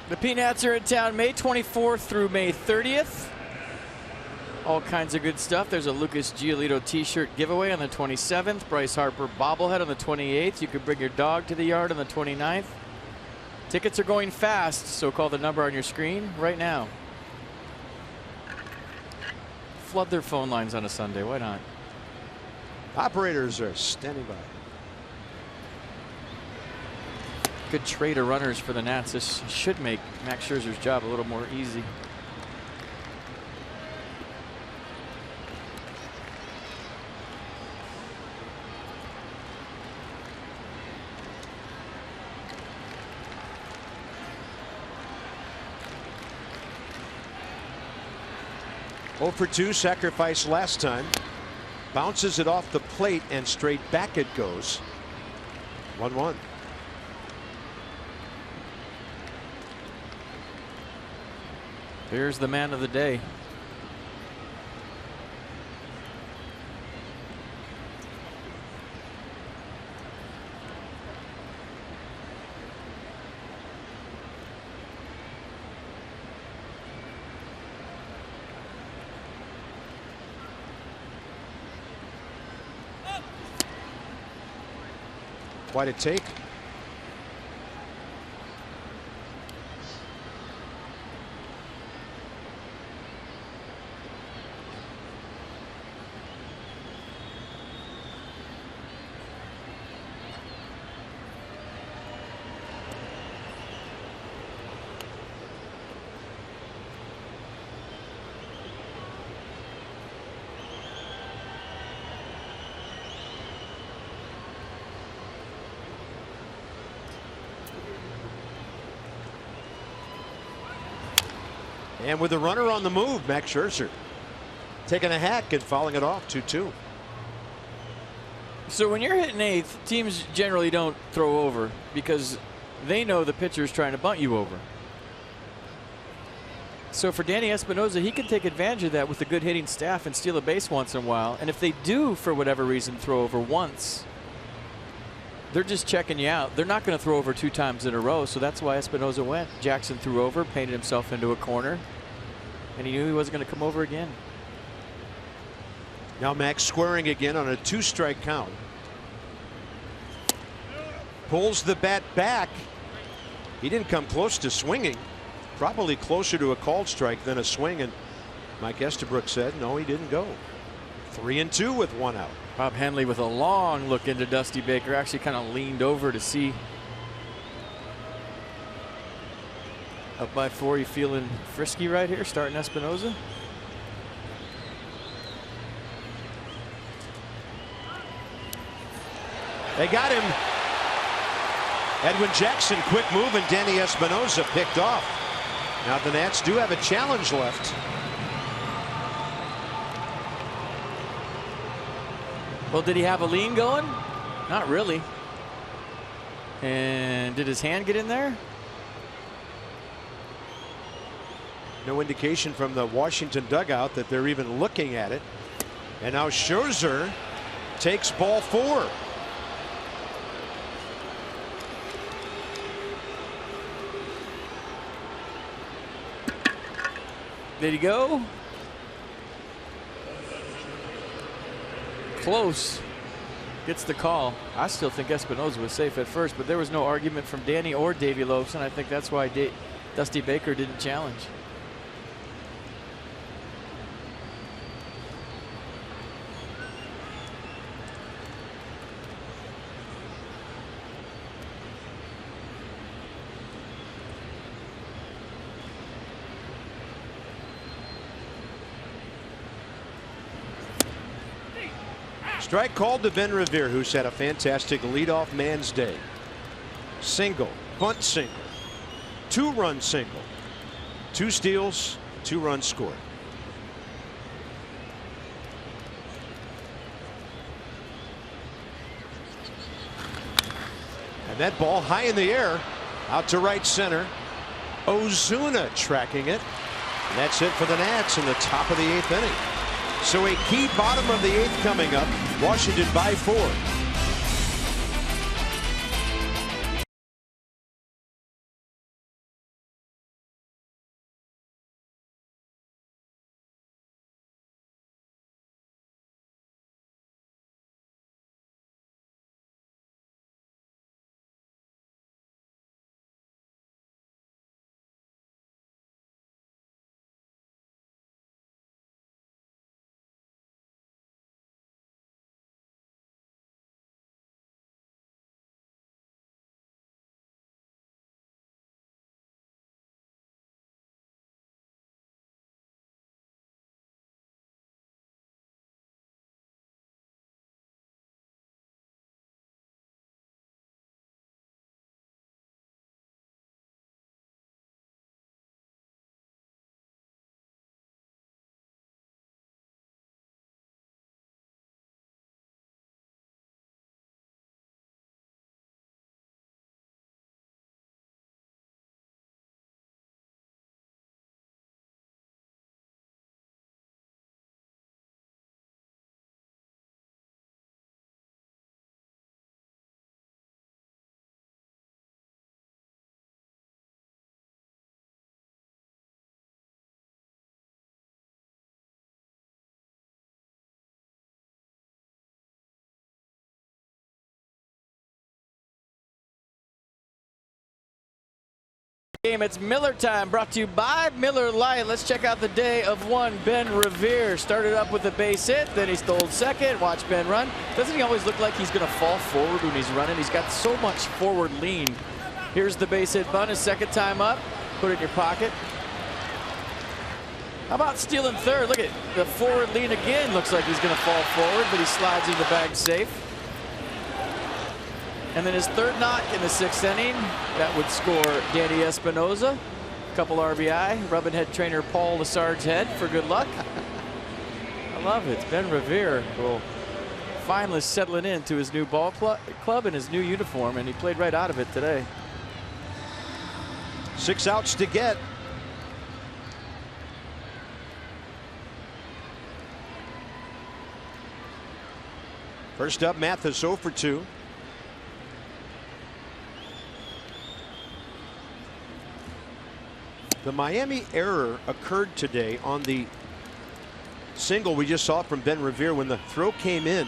The Peanuts are in town May 24th through May 30th. All kinds of good stuff. There's a Lucas Giolito t-shirt giveaway on the 27th. Bryce Harper bobblehead on the 28th. You can bring your dog to the yard on the 29th. Tickets are going fast, so call the number on your screen right now. Flood their phone lines on a Sunday. Why not? Operators are standing by. Good trade of runners for the Nats. This should make Max Scherzer's job a little more easy. Oh for 2 sacrifice last time. Bounces it off the plate and straight back it goes. 1-1. Here's the man of the day. Quite a take. And with the runner on the move, Max Scherzer taking a hack and fouling it off 2-2. So when you're hitting 8th, teams generally don't throw over because they know the pitcher's trying to bunt you over. So for Danny Espinosa, he can take advantage of that with a good hitting staff and steal a base once in a while. And if they do, for whatever reason, throw over once, they're just checking you out. They're not going to throw over 2 times in a row. So that's why Espinosa went. Jackson threw over, painted himself into a corner, and he knew he wasn't going to come over again. Now Max squaring again on a 2-strike count. Pulls the bat back. He didn't come close to swinging. Probably closer to a called strike than a swing, and Mike Estabrook said no, he didn't go. 3-2 with 1 out. Bob Henley with a long look into Dusty Baker, actually kind of leaned over to see. Up by 4, you feeling frisky right here, starting Espinosa? They got him. Edwin Jackson, quick move, and Danny Espinosa picked off. Now the Nats do have a challenge left. Well, did he have a lean going? Not really. And did his hand get in there? No indication from the Washington dugout that they're even looking at it. And now Scherzer takes ball 4. Did he go? Close. Gets the call. I still think Espinosa was safe at first, but there was no argument from Danny or Davey Lopes, and I think that's why Dusty Baker didn't challenge. Strike called to Ben Revere, who's had a fantastic leadoff man's day. Single, bunt single, 2-run single, 2 steals, 2 runs scored. And that ball high in the air, out to right center. Ozuna tracking it. And that's it for the Nats in the top of the 8th inning. So a key bottom of the 8th coming up. Washington by 4. Game. It's Miller time, brought to you by Miller Lite. Let's check out the day of 1. Ben Revere started up with a base hit, then he stole second. Watch Ben run. Doesn't he always look like he's going to fall forward when he's running? He's got so much forward lean. Here's the base hit bunt, his second time up. Put it in your pocket. How about stealing third? Look at the forward lean again. Looks like he's going to fall forward, but he slides in the bag safe. And then his third knock in the 6th inning, that would score Danny Espinosa. Couple RBI, rubbing head trainer Paul Lassard's head for good luck. I love it. Ben Revere will finally settling into his new ball club and his new uniform, and he played right out of it today. 6 outs to get. First up, Mathis 0 for 2. The Miami error occurred today on the single we just saw from Ben Revere. When the throw came in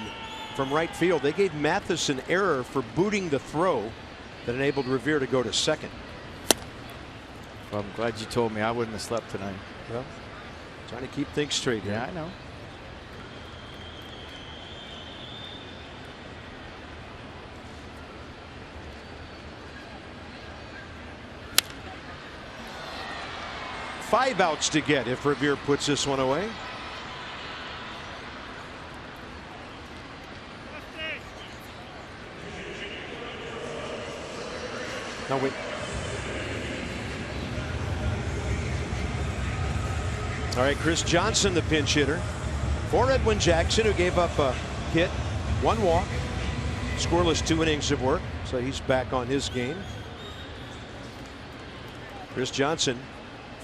from right field, they gave Mathis an error for booting the throw that enabled Revere to go to second. Well, I'm glad you told me. I wouldn't have slept tonight. Well, trying to keep things straight here. Yeah, I know. Five outs to get if Revere puts this one away. No, wait. All right, Chris Johnson, the pinch hitter for Edwin Jackson, who gave up a hit, 1 walk, scoreless 2 innings of work, so he's back on his game. Chris Johnson,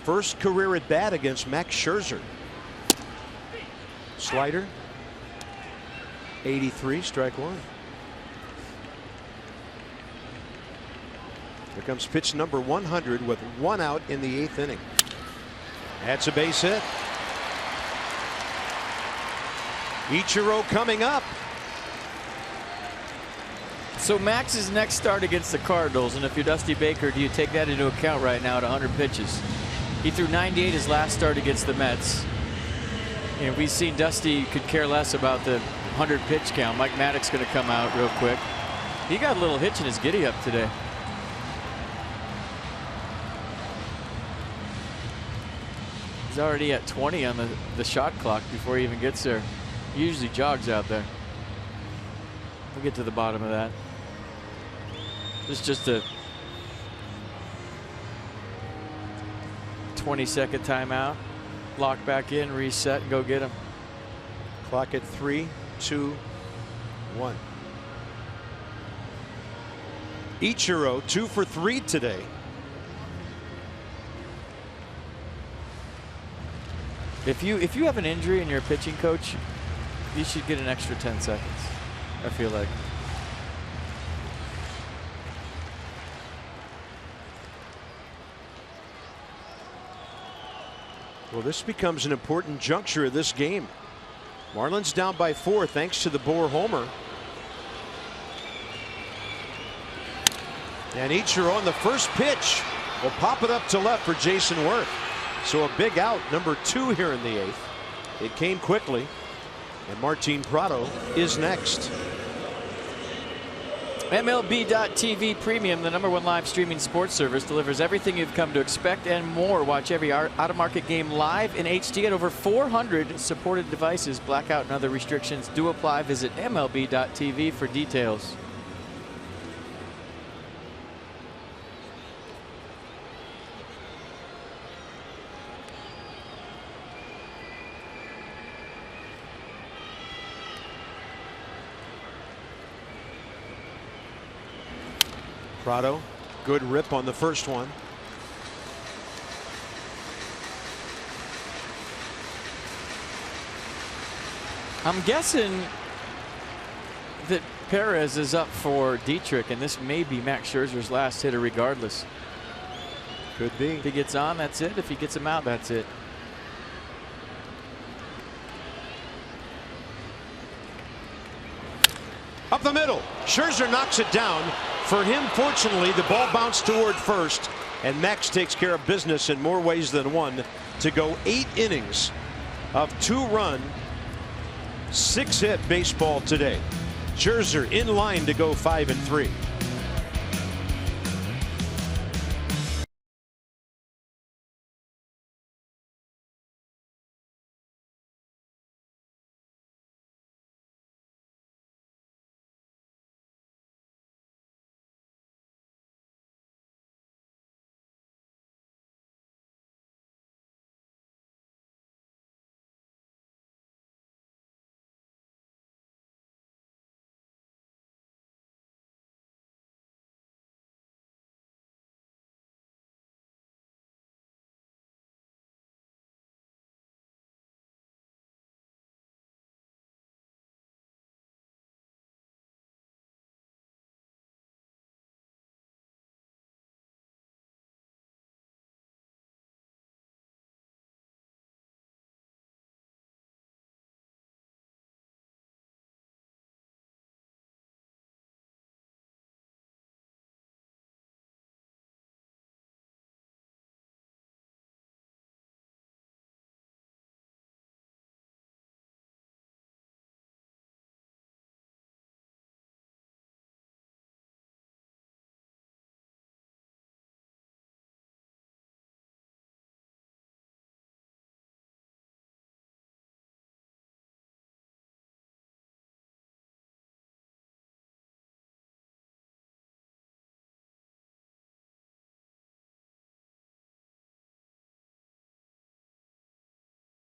first career at bat against Max Scherzer. Slider, 83, strike 1. Here comes pitch number 100 with 1 out in the 8th inning. That's a base hit. Ichiro coming up. So Max's next start against the Cardinals, and if you're Dusty Baker, do you take that into account right now at 100 pitches? He threw 98 his last start against the Mets. And we've seen Dusty could care less about the 100 pitch count. Mike Maddox going to come out real quick. He got a little hitch in his giddy up today. He's already at 20 on the shot clock before he even gets there. He usually jogs out there. We'll get to the bottom of that. This is just a 20-second timeout. Lock back in, reset, and go get him. Clock at 3, 2, 1. Ichiro 2 for 3 today. If you have an injury and you're a pitching coach, you should get an extra 10 seconds. I feel like. Well, this becomes an important juncture of this game. Marlins down by 4 thanks to the Bohr homer. And Ichiro on the first pitch will pop it up to left for Jason Worth. So a big out, number 2 here in the 8th. It came quickly, and Martin Prado is next. MLB.TV Premium, the #1 live streaming sports service, delivers everything you've come to expect and more. Watch every out-of-market game live in HD at over 400 supported devices. Blackout and other restrictions do apply. Visit MLB.TV for details. Prado, good rip on the first one. I'm guessing that Perez is up for Dietrich, and this may be Max Scherzer's last hitter regardless. Could be. If he gets on, that's it. If he gets him out, that's it. Up the middle. Scherzer knocks it down. For him, fortunately, the ball bounced toward first, and Max takes care of business in more ways than one to go 8 innings of 2-run, 6-hit baseball today. Scherzer in line to go 5-3.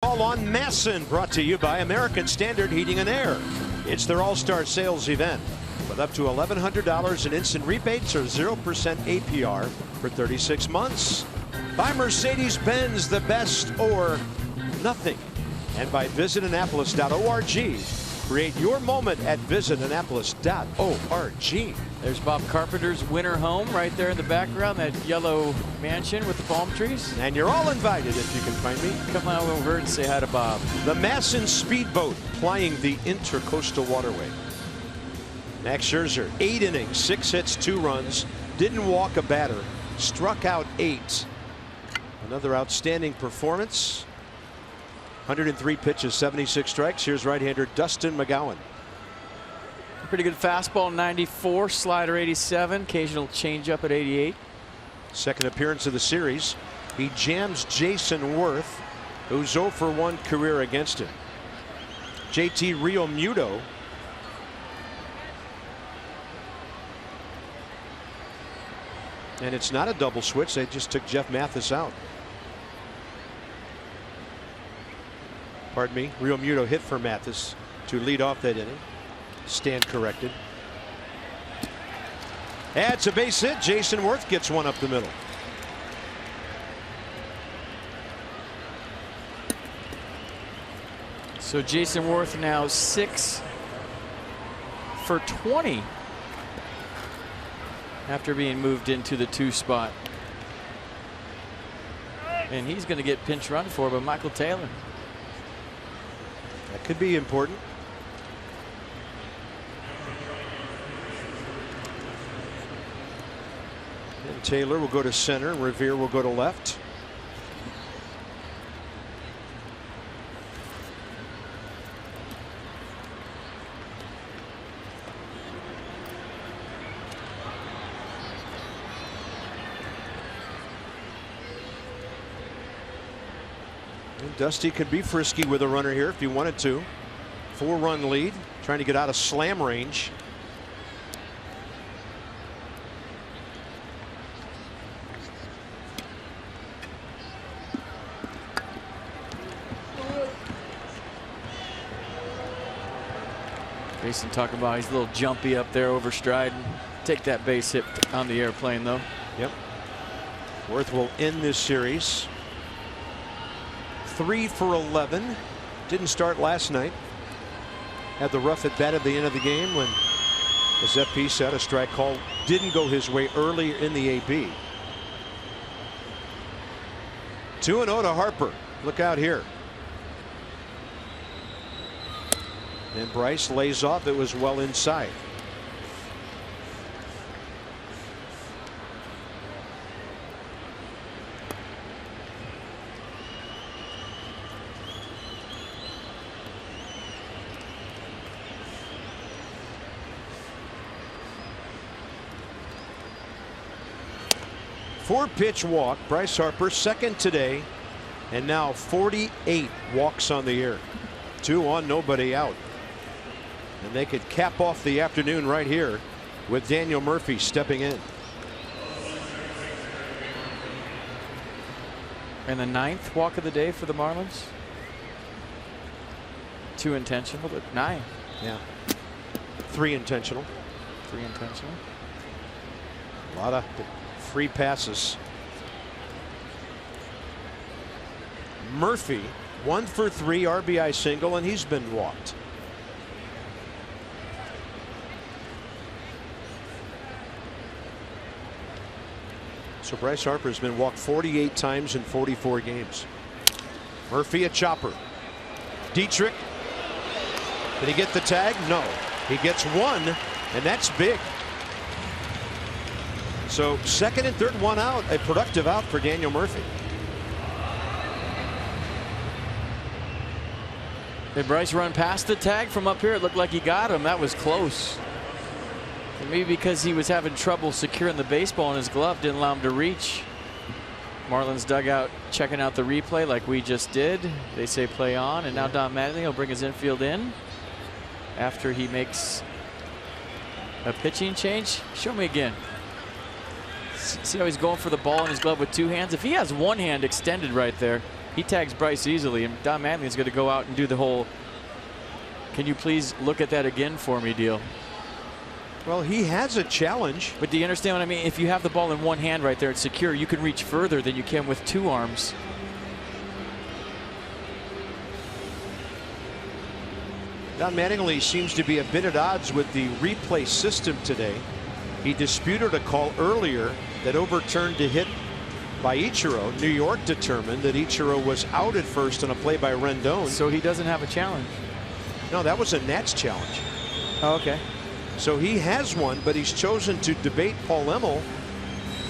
All on Masson, brought to you by American Standard Heating and Air. It's their all-star sales event with up to $1,100 in instant rebates or 0% APR for 36 months. By Mercedes-Benz, the best or nothing. And by visitannapolis.org Create your moment at visitannapolis.org. There's Bob Carpenter's winter home right there in the background, that yellow mansion with the palm trees. And you're all invited if you can find me. Come on over and say hi to Bob. The Masson Speedboat plying the Intercoastal Waterway. Max Scherzer, 8 innings, 6 hits, 2 runs, didn't walk a batter, struck out 8. Another outstanding performance. 103 pitches, 76 strikes. Here's right-hander Dustin McGowan. Pretty good fastball, 94, slider 87, occasional changeup at 88. Second appearance of the series. He jams Jason Worth, who's 0 for 1 career against him. JT Realmuto and it's not a double switch. They just took Jeff Mathis out. Pardon me. Realmuto hit for Mathis to lead off that inning. Stand corrected. It's a base hit. Jason Worth gets one up the middle. So Jason Worth now 6 for 20 after being moved into the 2 spot. And he's going to get pinch run for by Michael Taylor. That could be important. And Taylor will go to center and Revere will go to left. And Dusty could be frisky with a runner here if he wanted to. 4-run lead, trying to get out of slam range. Jason talking about he's a little jumpy up there over stride. Take that base hit on the airplane though. Yep. Worth will end this series 3 for 11. Didn't start last night. Had the rough at bat at the end of the game when Giuseppe said a strike call didn't go his way early in the AB. 2-0 to Harper. Look out here. And Bryce lays off. It was well inside. Four-pitch walk. Bryce Harper second today, and now 48 walks on the year. 2 on, nobody out. And they could cap off the afternoon right here with Daniel Murphy stepping in. And the 9th walk of the day for the Marlins. 2 intentional, but 9. Yeah. 3 intentional. 3 intentional. A lot of free passes. Murphy 1 for 3 RBI single, and he's been walked. So Bryce Harper has been walked 48 times in 44 games. Murphy a chopper. Dietrich. Did he get the tag? No. He gets 1, and that's big. So second and third, 1 out. A productive out for Daniel Murphy. Did Bryce run past the tag from up here? It looked like he got him. That was close. And maybe because he was having trouble securing the baseball in his glove, didn't allow him to reach. Marlins dugout checking out the replay like we just did. They say play on, and now Don Mattingly will bring his infield in after he makes a pitching change. Show me again. See how he's going for the ball in his glove with 2 hands? If he has 1 hand extended right there, he tags Bryce easily, and Don Mattingly is going to go out and do the whole "can you please look at that again for me" deal. Well, he has a challenge. But do you understand what I mean? If you have the ball in 1 hand right there, it's secure. You can reach further than you can with 2 arms. Don Mattingly seems to be a bit at odds with the replay system today. He disputed a call earlier that overturned a hit by Ichiro. New York determined that Ichiro was out at first on a play by Rendon. So he doesn't have a challenge. No, that was a Nats challenge. Oh, okay. So he has one, but he's chosen to debate Paul Emmel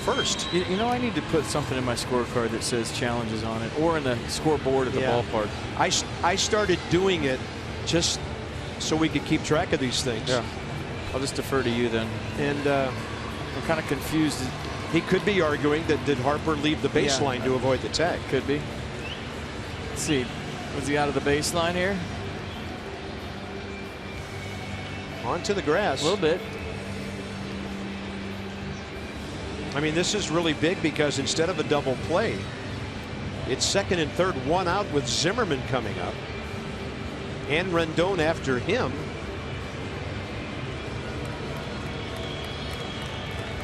first. You know, I need to put something in my scorecard that says challenges on it, or in the scoreboard at the ballpark. I started doing it just so we could keep track of these things. Yeah. I'll just defer to you then. And I'm kind of confused. He could be arguing that did Harper leave the baseline to avoid the tag. Could be. Let's see. Was he out of the baseline here? Onto the grass. A little bit. I mean, this is really big because instead of a double play, it's second and third, one out with Zimmerman coming up. And Rendon after him.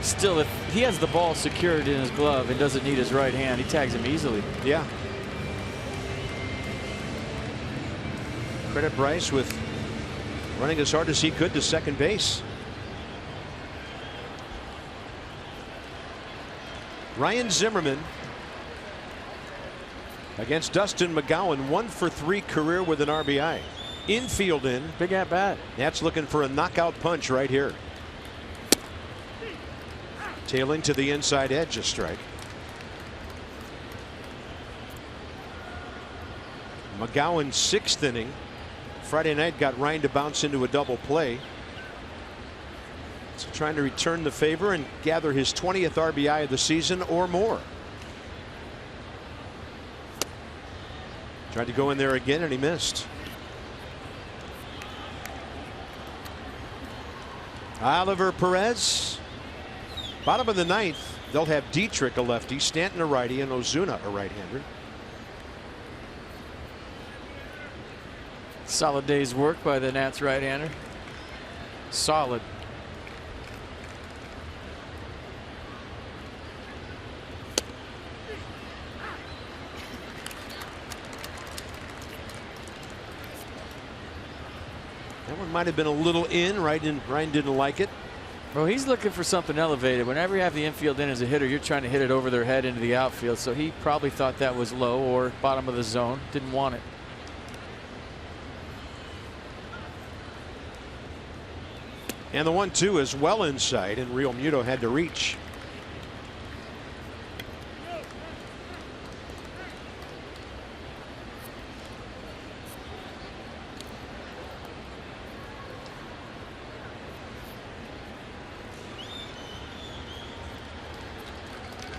Still, if he has the ball secured in his glove and doesn't need his right hand, he tags him easily. Yeah. Credit Bryce with running as hard as he could to second base. Ryan Zimmerman against Dustin McGowan, 1 for 3 career with an RBI. Infield in. Big at bat. That's looking for a knockout punch right here. Tailing to the inside edge, a strike. McGowan, 6th inning. Friday night got Ryan to bounce into a double play. So trying to return the favor and gather his 20th RBI of the season or more. Tried to go in there again and he missed. Oliver Perez. Bottom of the 9th, they'll have Dietrich, a lefty, Stanton, a righty, and Ozuna, a right-hander. Solid day's work by the Nats right-hander. Solid. That one might have been a little in. Ryan didn't like it. Well, he's looking for something elevated. Whenever you have the infield in as a hitter, you're trying to hit it over their head into the outfield. So he probably thought that was low or bottom of the zone. Didn't want it. And the 1-2 is well inside, and Real Muto had to reach.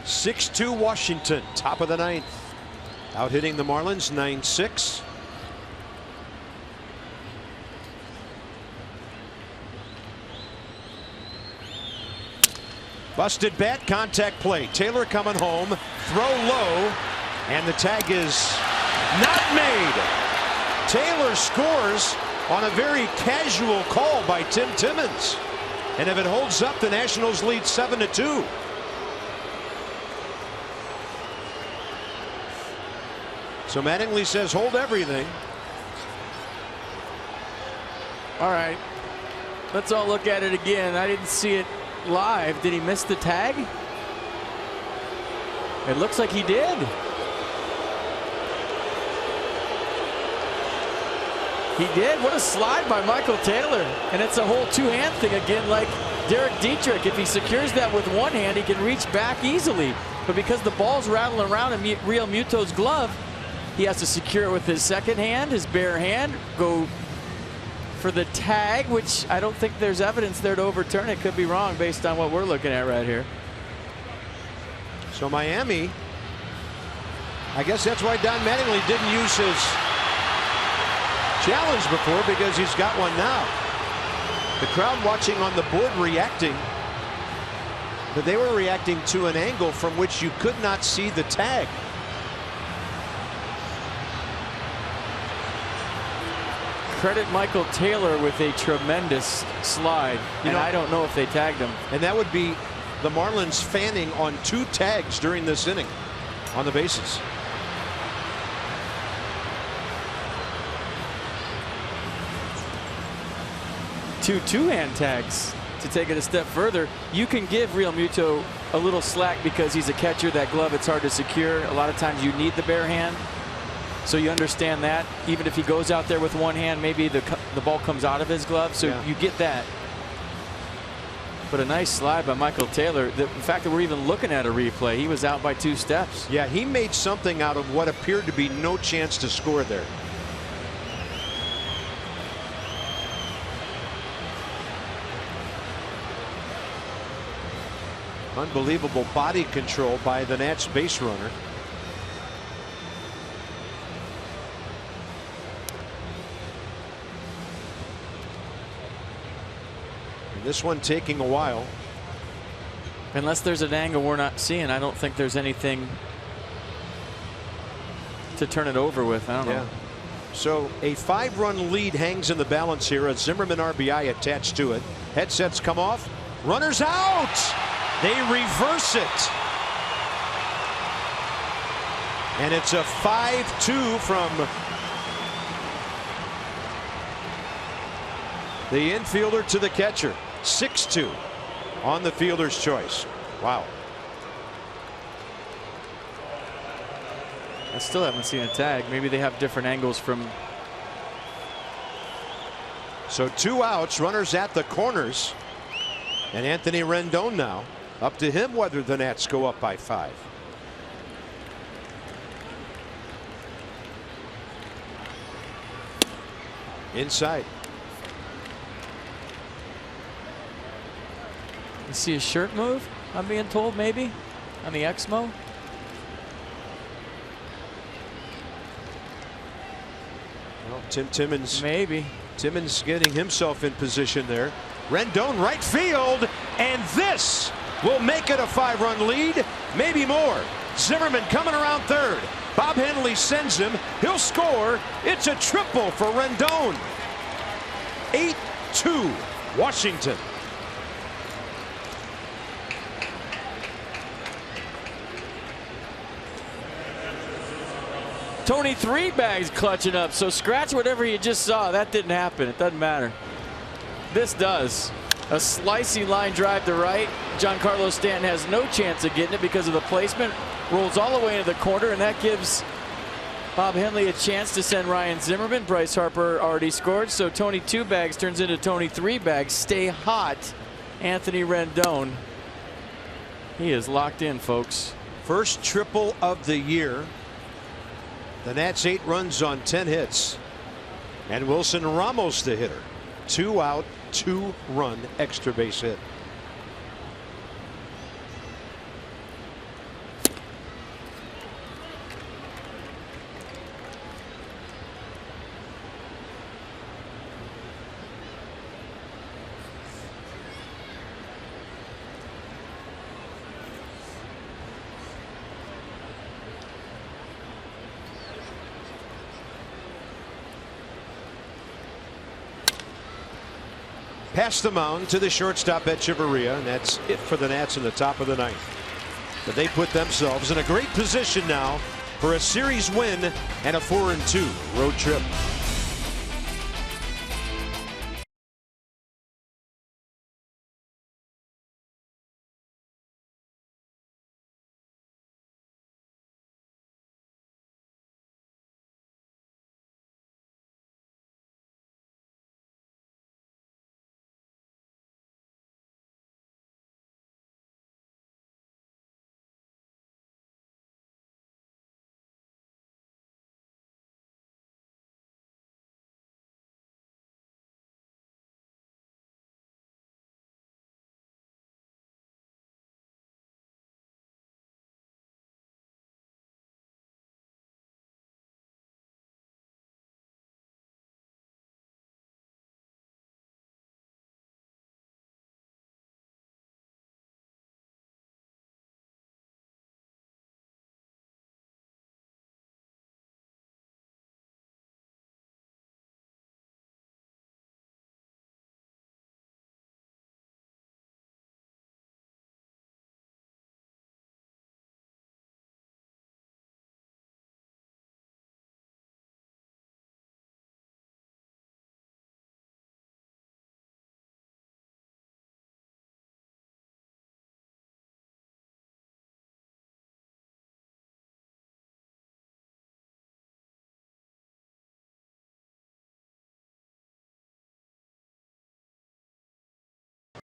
(6-2) Washington, top of the 9th. Out hitting the Marlins 9-6. Busted bat, contact play. Taylor coming home, throw low, and the tag is not made. Taylor scores on a very casual call by Tim Timmons. And if it holds up, the Nationals lead 7-2. So Mattingly says hold everything. All right. Let's all look at it again. I didn't see it live. Did he miss the tag? It looks like he did. He did. What a slide by Michael Taylor. And it's a whole two-hand thing again, like Derek Dietrich. If he secures that with one hand, he can reach back easily. But because the ball's rattling around in Real Muto's glove, he has to secure it with his second hand, his bare hand, go for the tag, which I don't think there's evidence there to overturn it. Could be wrong based on what we're looking at right here. So Miami, I guess that's why Don Mattingly didn't use his challenge before, because he's got one now. The crowd watching on the board reacting, but they were reacting to an angle from which you could not see the tag. Credit Michael Taylor with a tremendous slide. And I don't know if they tagged him. And that would be the Marlins fanning on 2 tags during this inning on the bases. two-hand tags. To take it a step further, you can give Real Muto a little slack because he's a catcher. That glove, it's hard to secure. A lot of times you need the bare hand. So you understand that. Even if he goes out there with one hand, maybe the ball comes out of his glove. So you get that. But a nice slide by Michael Taylor. The fact that we're even looking at a replay, he was out by 2 steps. Yeah, he made something out of what appeared to be no chance to score there. Unbelievable body control by the Nats base runner. And this one taking a while. Unless there's an angle we're not seeing, I don't think there's anything to turn it over with. I don't know. So a 5-run lead hangs in the balance here. A Zimmerman RBI attached to it. Headsets come off. Runners out. They reverse it. And it's a 5-2 from the infielder to the catcher. 6-2 on the fielder's choice. Wow. I still haven't seen a tag. Maybe they have different angles from. So 2 outs, runners at the corners. And Anthony Rendon now. Up to him whether the Nats go up by 5. Inside. You see a shirt move, I'm being told, maybe on the Exmo. Well, Tim Timmons. Maybe. Timmons getting himself in position there. Rendon right field, and this will make it a 5-run lead, maybe more. Zimmerman coming around third. Bob Henley sends him. He'll score. It's a triple for Rendon. 8-2 Washington. Tony Three Bags clutching up. So scratch whatever you just saw. That didn't happen. It doesn't matter. This does. A slicey line drive to right. Giancarlo Stanton has no chance of getting it because of the placement. Rolls all the way into the corner, and that gives Bob Henley a chance to send Ryan Zimmerman. Bryce Harper already scored, so Tony Two Bags turns into Tony Three Bags. Stay hot, Anthony Rendon. He is locked in, folks. First triple of the year. The Nats 8 runs on 10 hits. And Wilson Ramos the hitter. 2 out, 2-run extra base hit. Past the mound to the shortstop Echeverria, and that's it for the Nats in the top of the 9th. But they put themselves in a great position now for a series win and a 4-2 road trip.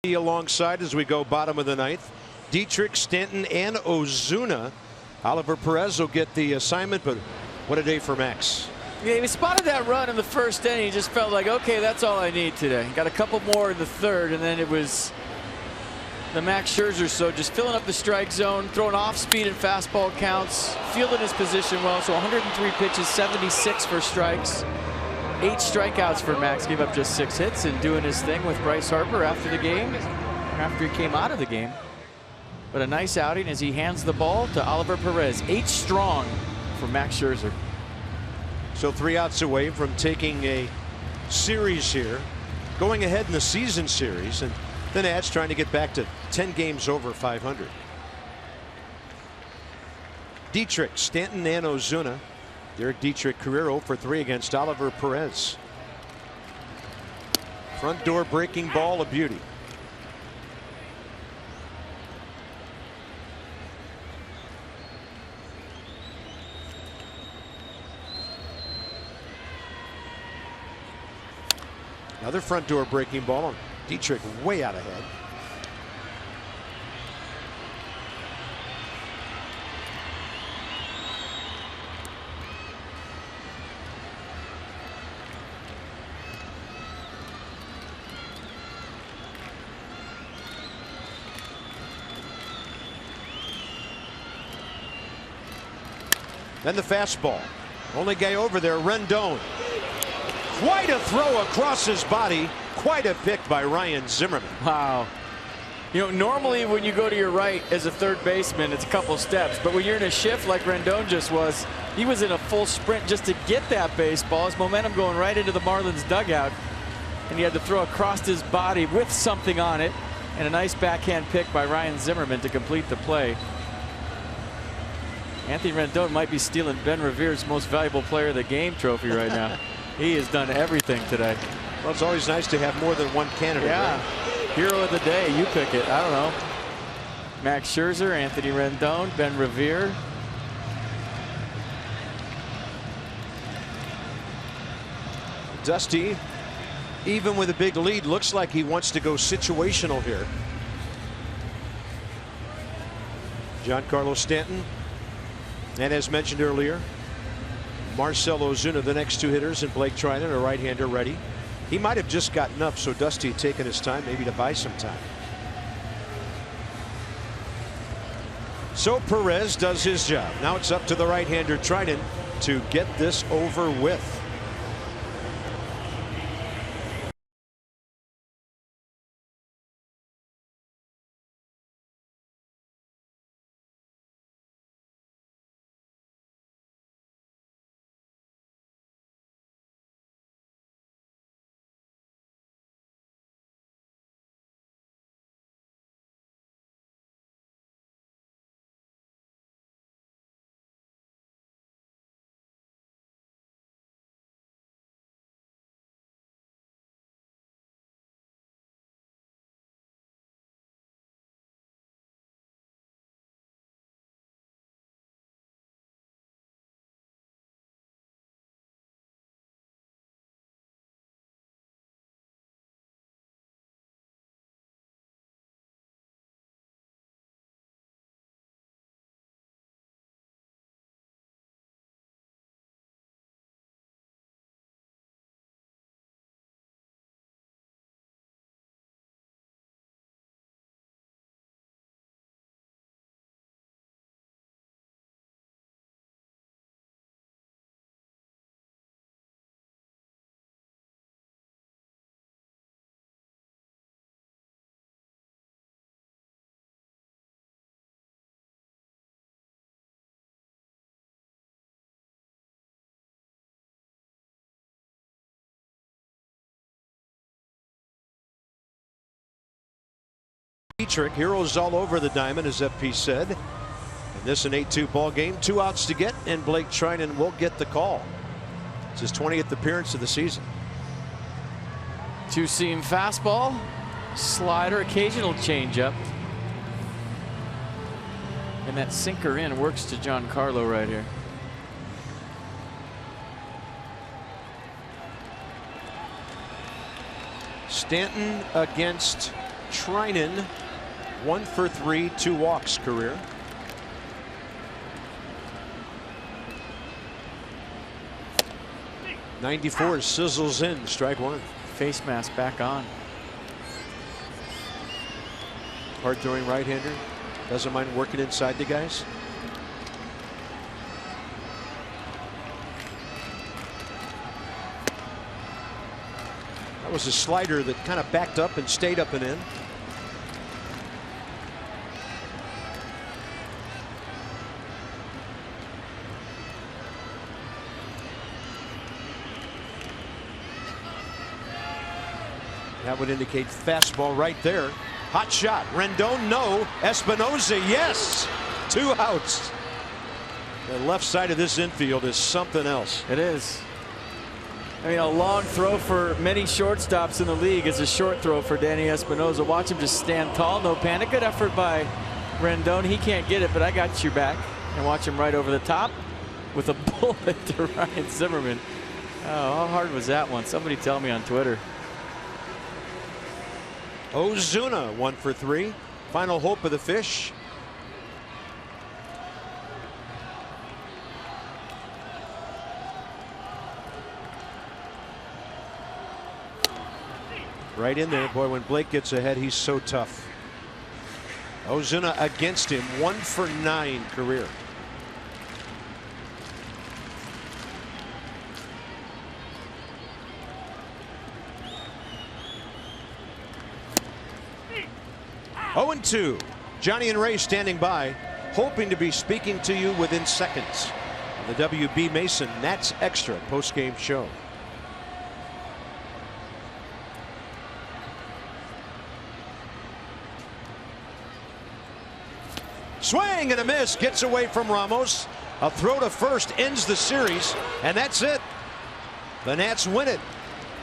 Alongside as we go bottom of the ninth. Dietrich, Stanton, and Ozuna. Oliver Perez will get the assignment, but what a day for Max. Yeah, he spotted that run in the first inning. He just felt like, okay, that's all I need today. Got a couple more in the third, and then it was the Max Scherzer. So just filling up the strike zone, throwing off speed and fastball counts, fielding his position well. So 103 pitches, 76 for strikes. 8 strikeouts for Max. Gave up just 6 hits and doing his thing with Bryce Harper after the game, after he came out of the game. But a nice outing as he hands the ball to Oliver Perez. 8 strong for Max Scherzer. So 3 outs away from taking a series here, going ahead in the season series, and the Nats trying to get back to 10 games over 500. Dietrich, Stanton, and Ozuna. Derek Dietrich career 0 for 3 against Oliver Perez. Front door breaking ball, a beauty. Another front door breaking ball. Dietrich way out ahead. Then the fastball. Only guy over there, Rendon. Quite a throw across his body. Quite a pick by Ryan Zimmerman. Wow. You know, normally when you go to your right as a third baseman, it's a couple steps. But when you're in a shift like Rendon just was, he was in a full sprint just to get that baseball. His momentum going right into the Marlins dugout. And he had to throw across his body with something on it. And a nice backhand pick by Ryan Zimmerman to complete the play. Anthony Rendon might be stealing Ben Revere's most valuable player of the game trophy right now. He has done everything today. Well, it's always nice to have more than one candidate. Yeah. Right? Hero of the day. You pick it. I don't know. Max Scherzer, Anthony Rendon, Ben Revere. Dusty, even with a big lead, looks like he wants to go situational here. Giancarlo Stanton. And as mentioned earlier, Marcell Ozuna, the next 2 hitters, and Blake Trinan, a right-hander, ready. He might have just gotten up, so Dusty had taken his time, maybe to buy some time. So Perez does his job. Now it's up to the right-hander Trinan to get this over with. Dietrich, heroes all over the diamond, as FP said. And this an 8-2 ball game. 2 outs to get, and Blake Trinan will get the call. It's his 20th appearance of the season. 2-seam fastball, slider, occasional changeup. And that sinker in works to Giancarlo right here. Stanton against Treinen, 1 for 3, 2 walks career. '94 sizzles in, strike one. Face mask back on. Hard throwing right-hander. Doesn't mind working inside the guys. That was a slider that kind of backed up and stayed up and in. That would indicate fastball right there. Hot shot. Rendon, no. Espinosa, yes. 2 outs. The left side of this infield is something else. It is. I mean, a long throw for many shortstops in the league is a short throw for Danny Espinosa. Watch him just stand tall. No panic. Good effort by Rendon. He can't get it, but I got your back. And watch him right over the top with a bullet to Ryan Zimmerman. Oh, how hard was that one? Somebody tell me on Twitter. Ozuna, 1 for 3. Final hope of the Fish. Right in there. Boy, when Blake gets ahead, he's so tough. Ozuna against him, 1 for 9 career. Oh, 0-2. Johnny and Ray standing by, hoping to be speaking to you within seconds on the W.B. Mason Nats Extra postgame show. Swing and a miss, gets away from Ramos. A throw to first ends the series, and that's it. The Nats win it,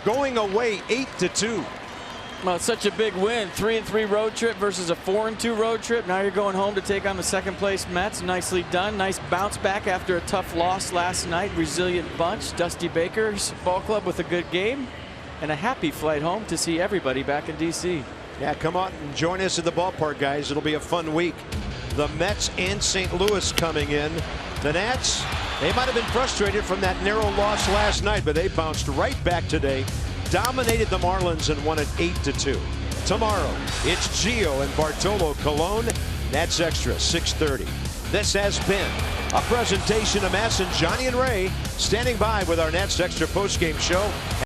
going away 8-2. Well, it's such a big win. 3-3 road trip versus a 4-2 road trip. Now you're going home to take on the second place Mets. Nicely done. Nice bounce back after a tough loss last night. Resilient bunch. Dusty Baker's ball club with a good game and a happy flight home to see everybody back in D.C. Yeah, come on and join us at the ballpark, guys. It'll be a fun week. The Mets and St. Louis coming in. The Nats, they might have been frustrated from that narrow loss last night, but they bounced right back today. Dominated the Marlins and won it 8-2. Tomorrow, it's Gio and Bartolo Colon. Nats Extra, 6:30. This has been a presentation of Mass and Johnny and Ray, standing by with our Nats Extra postgame show.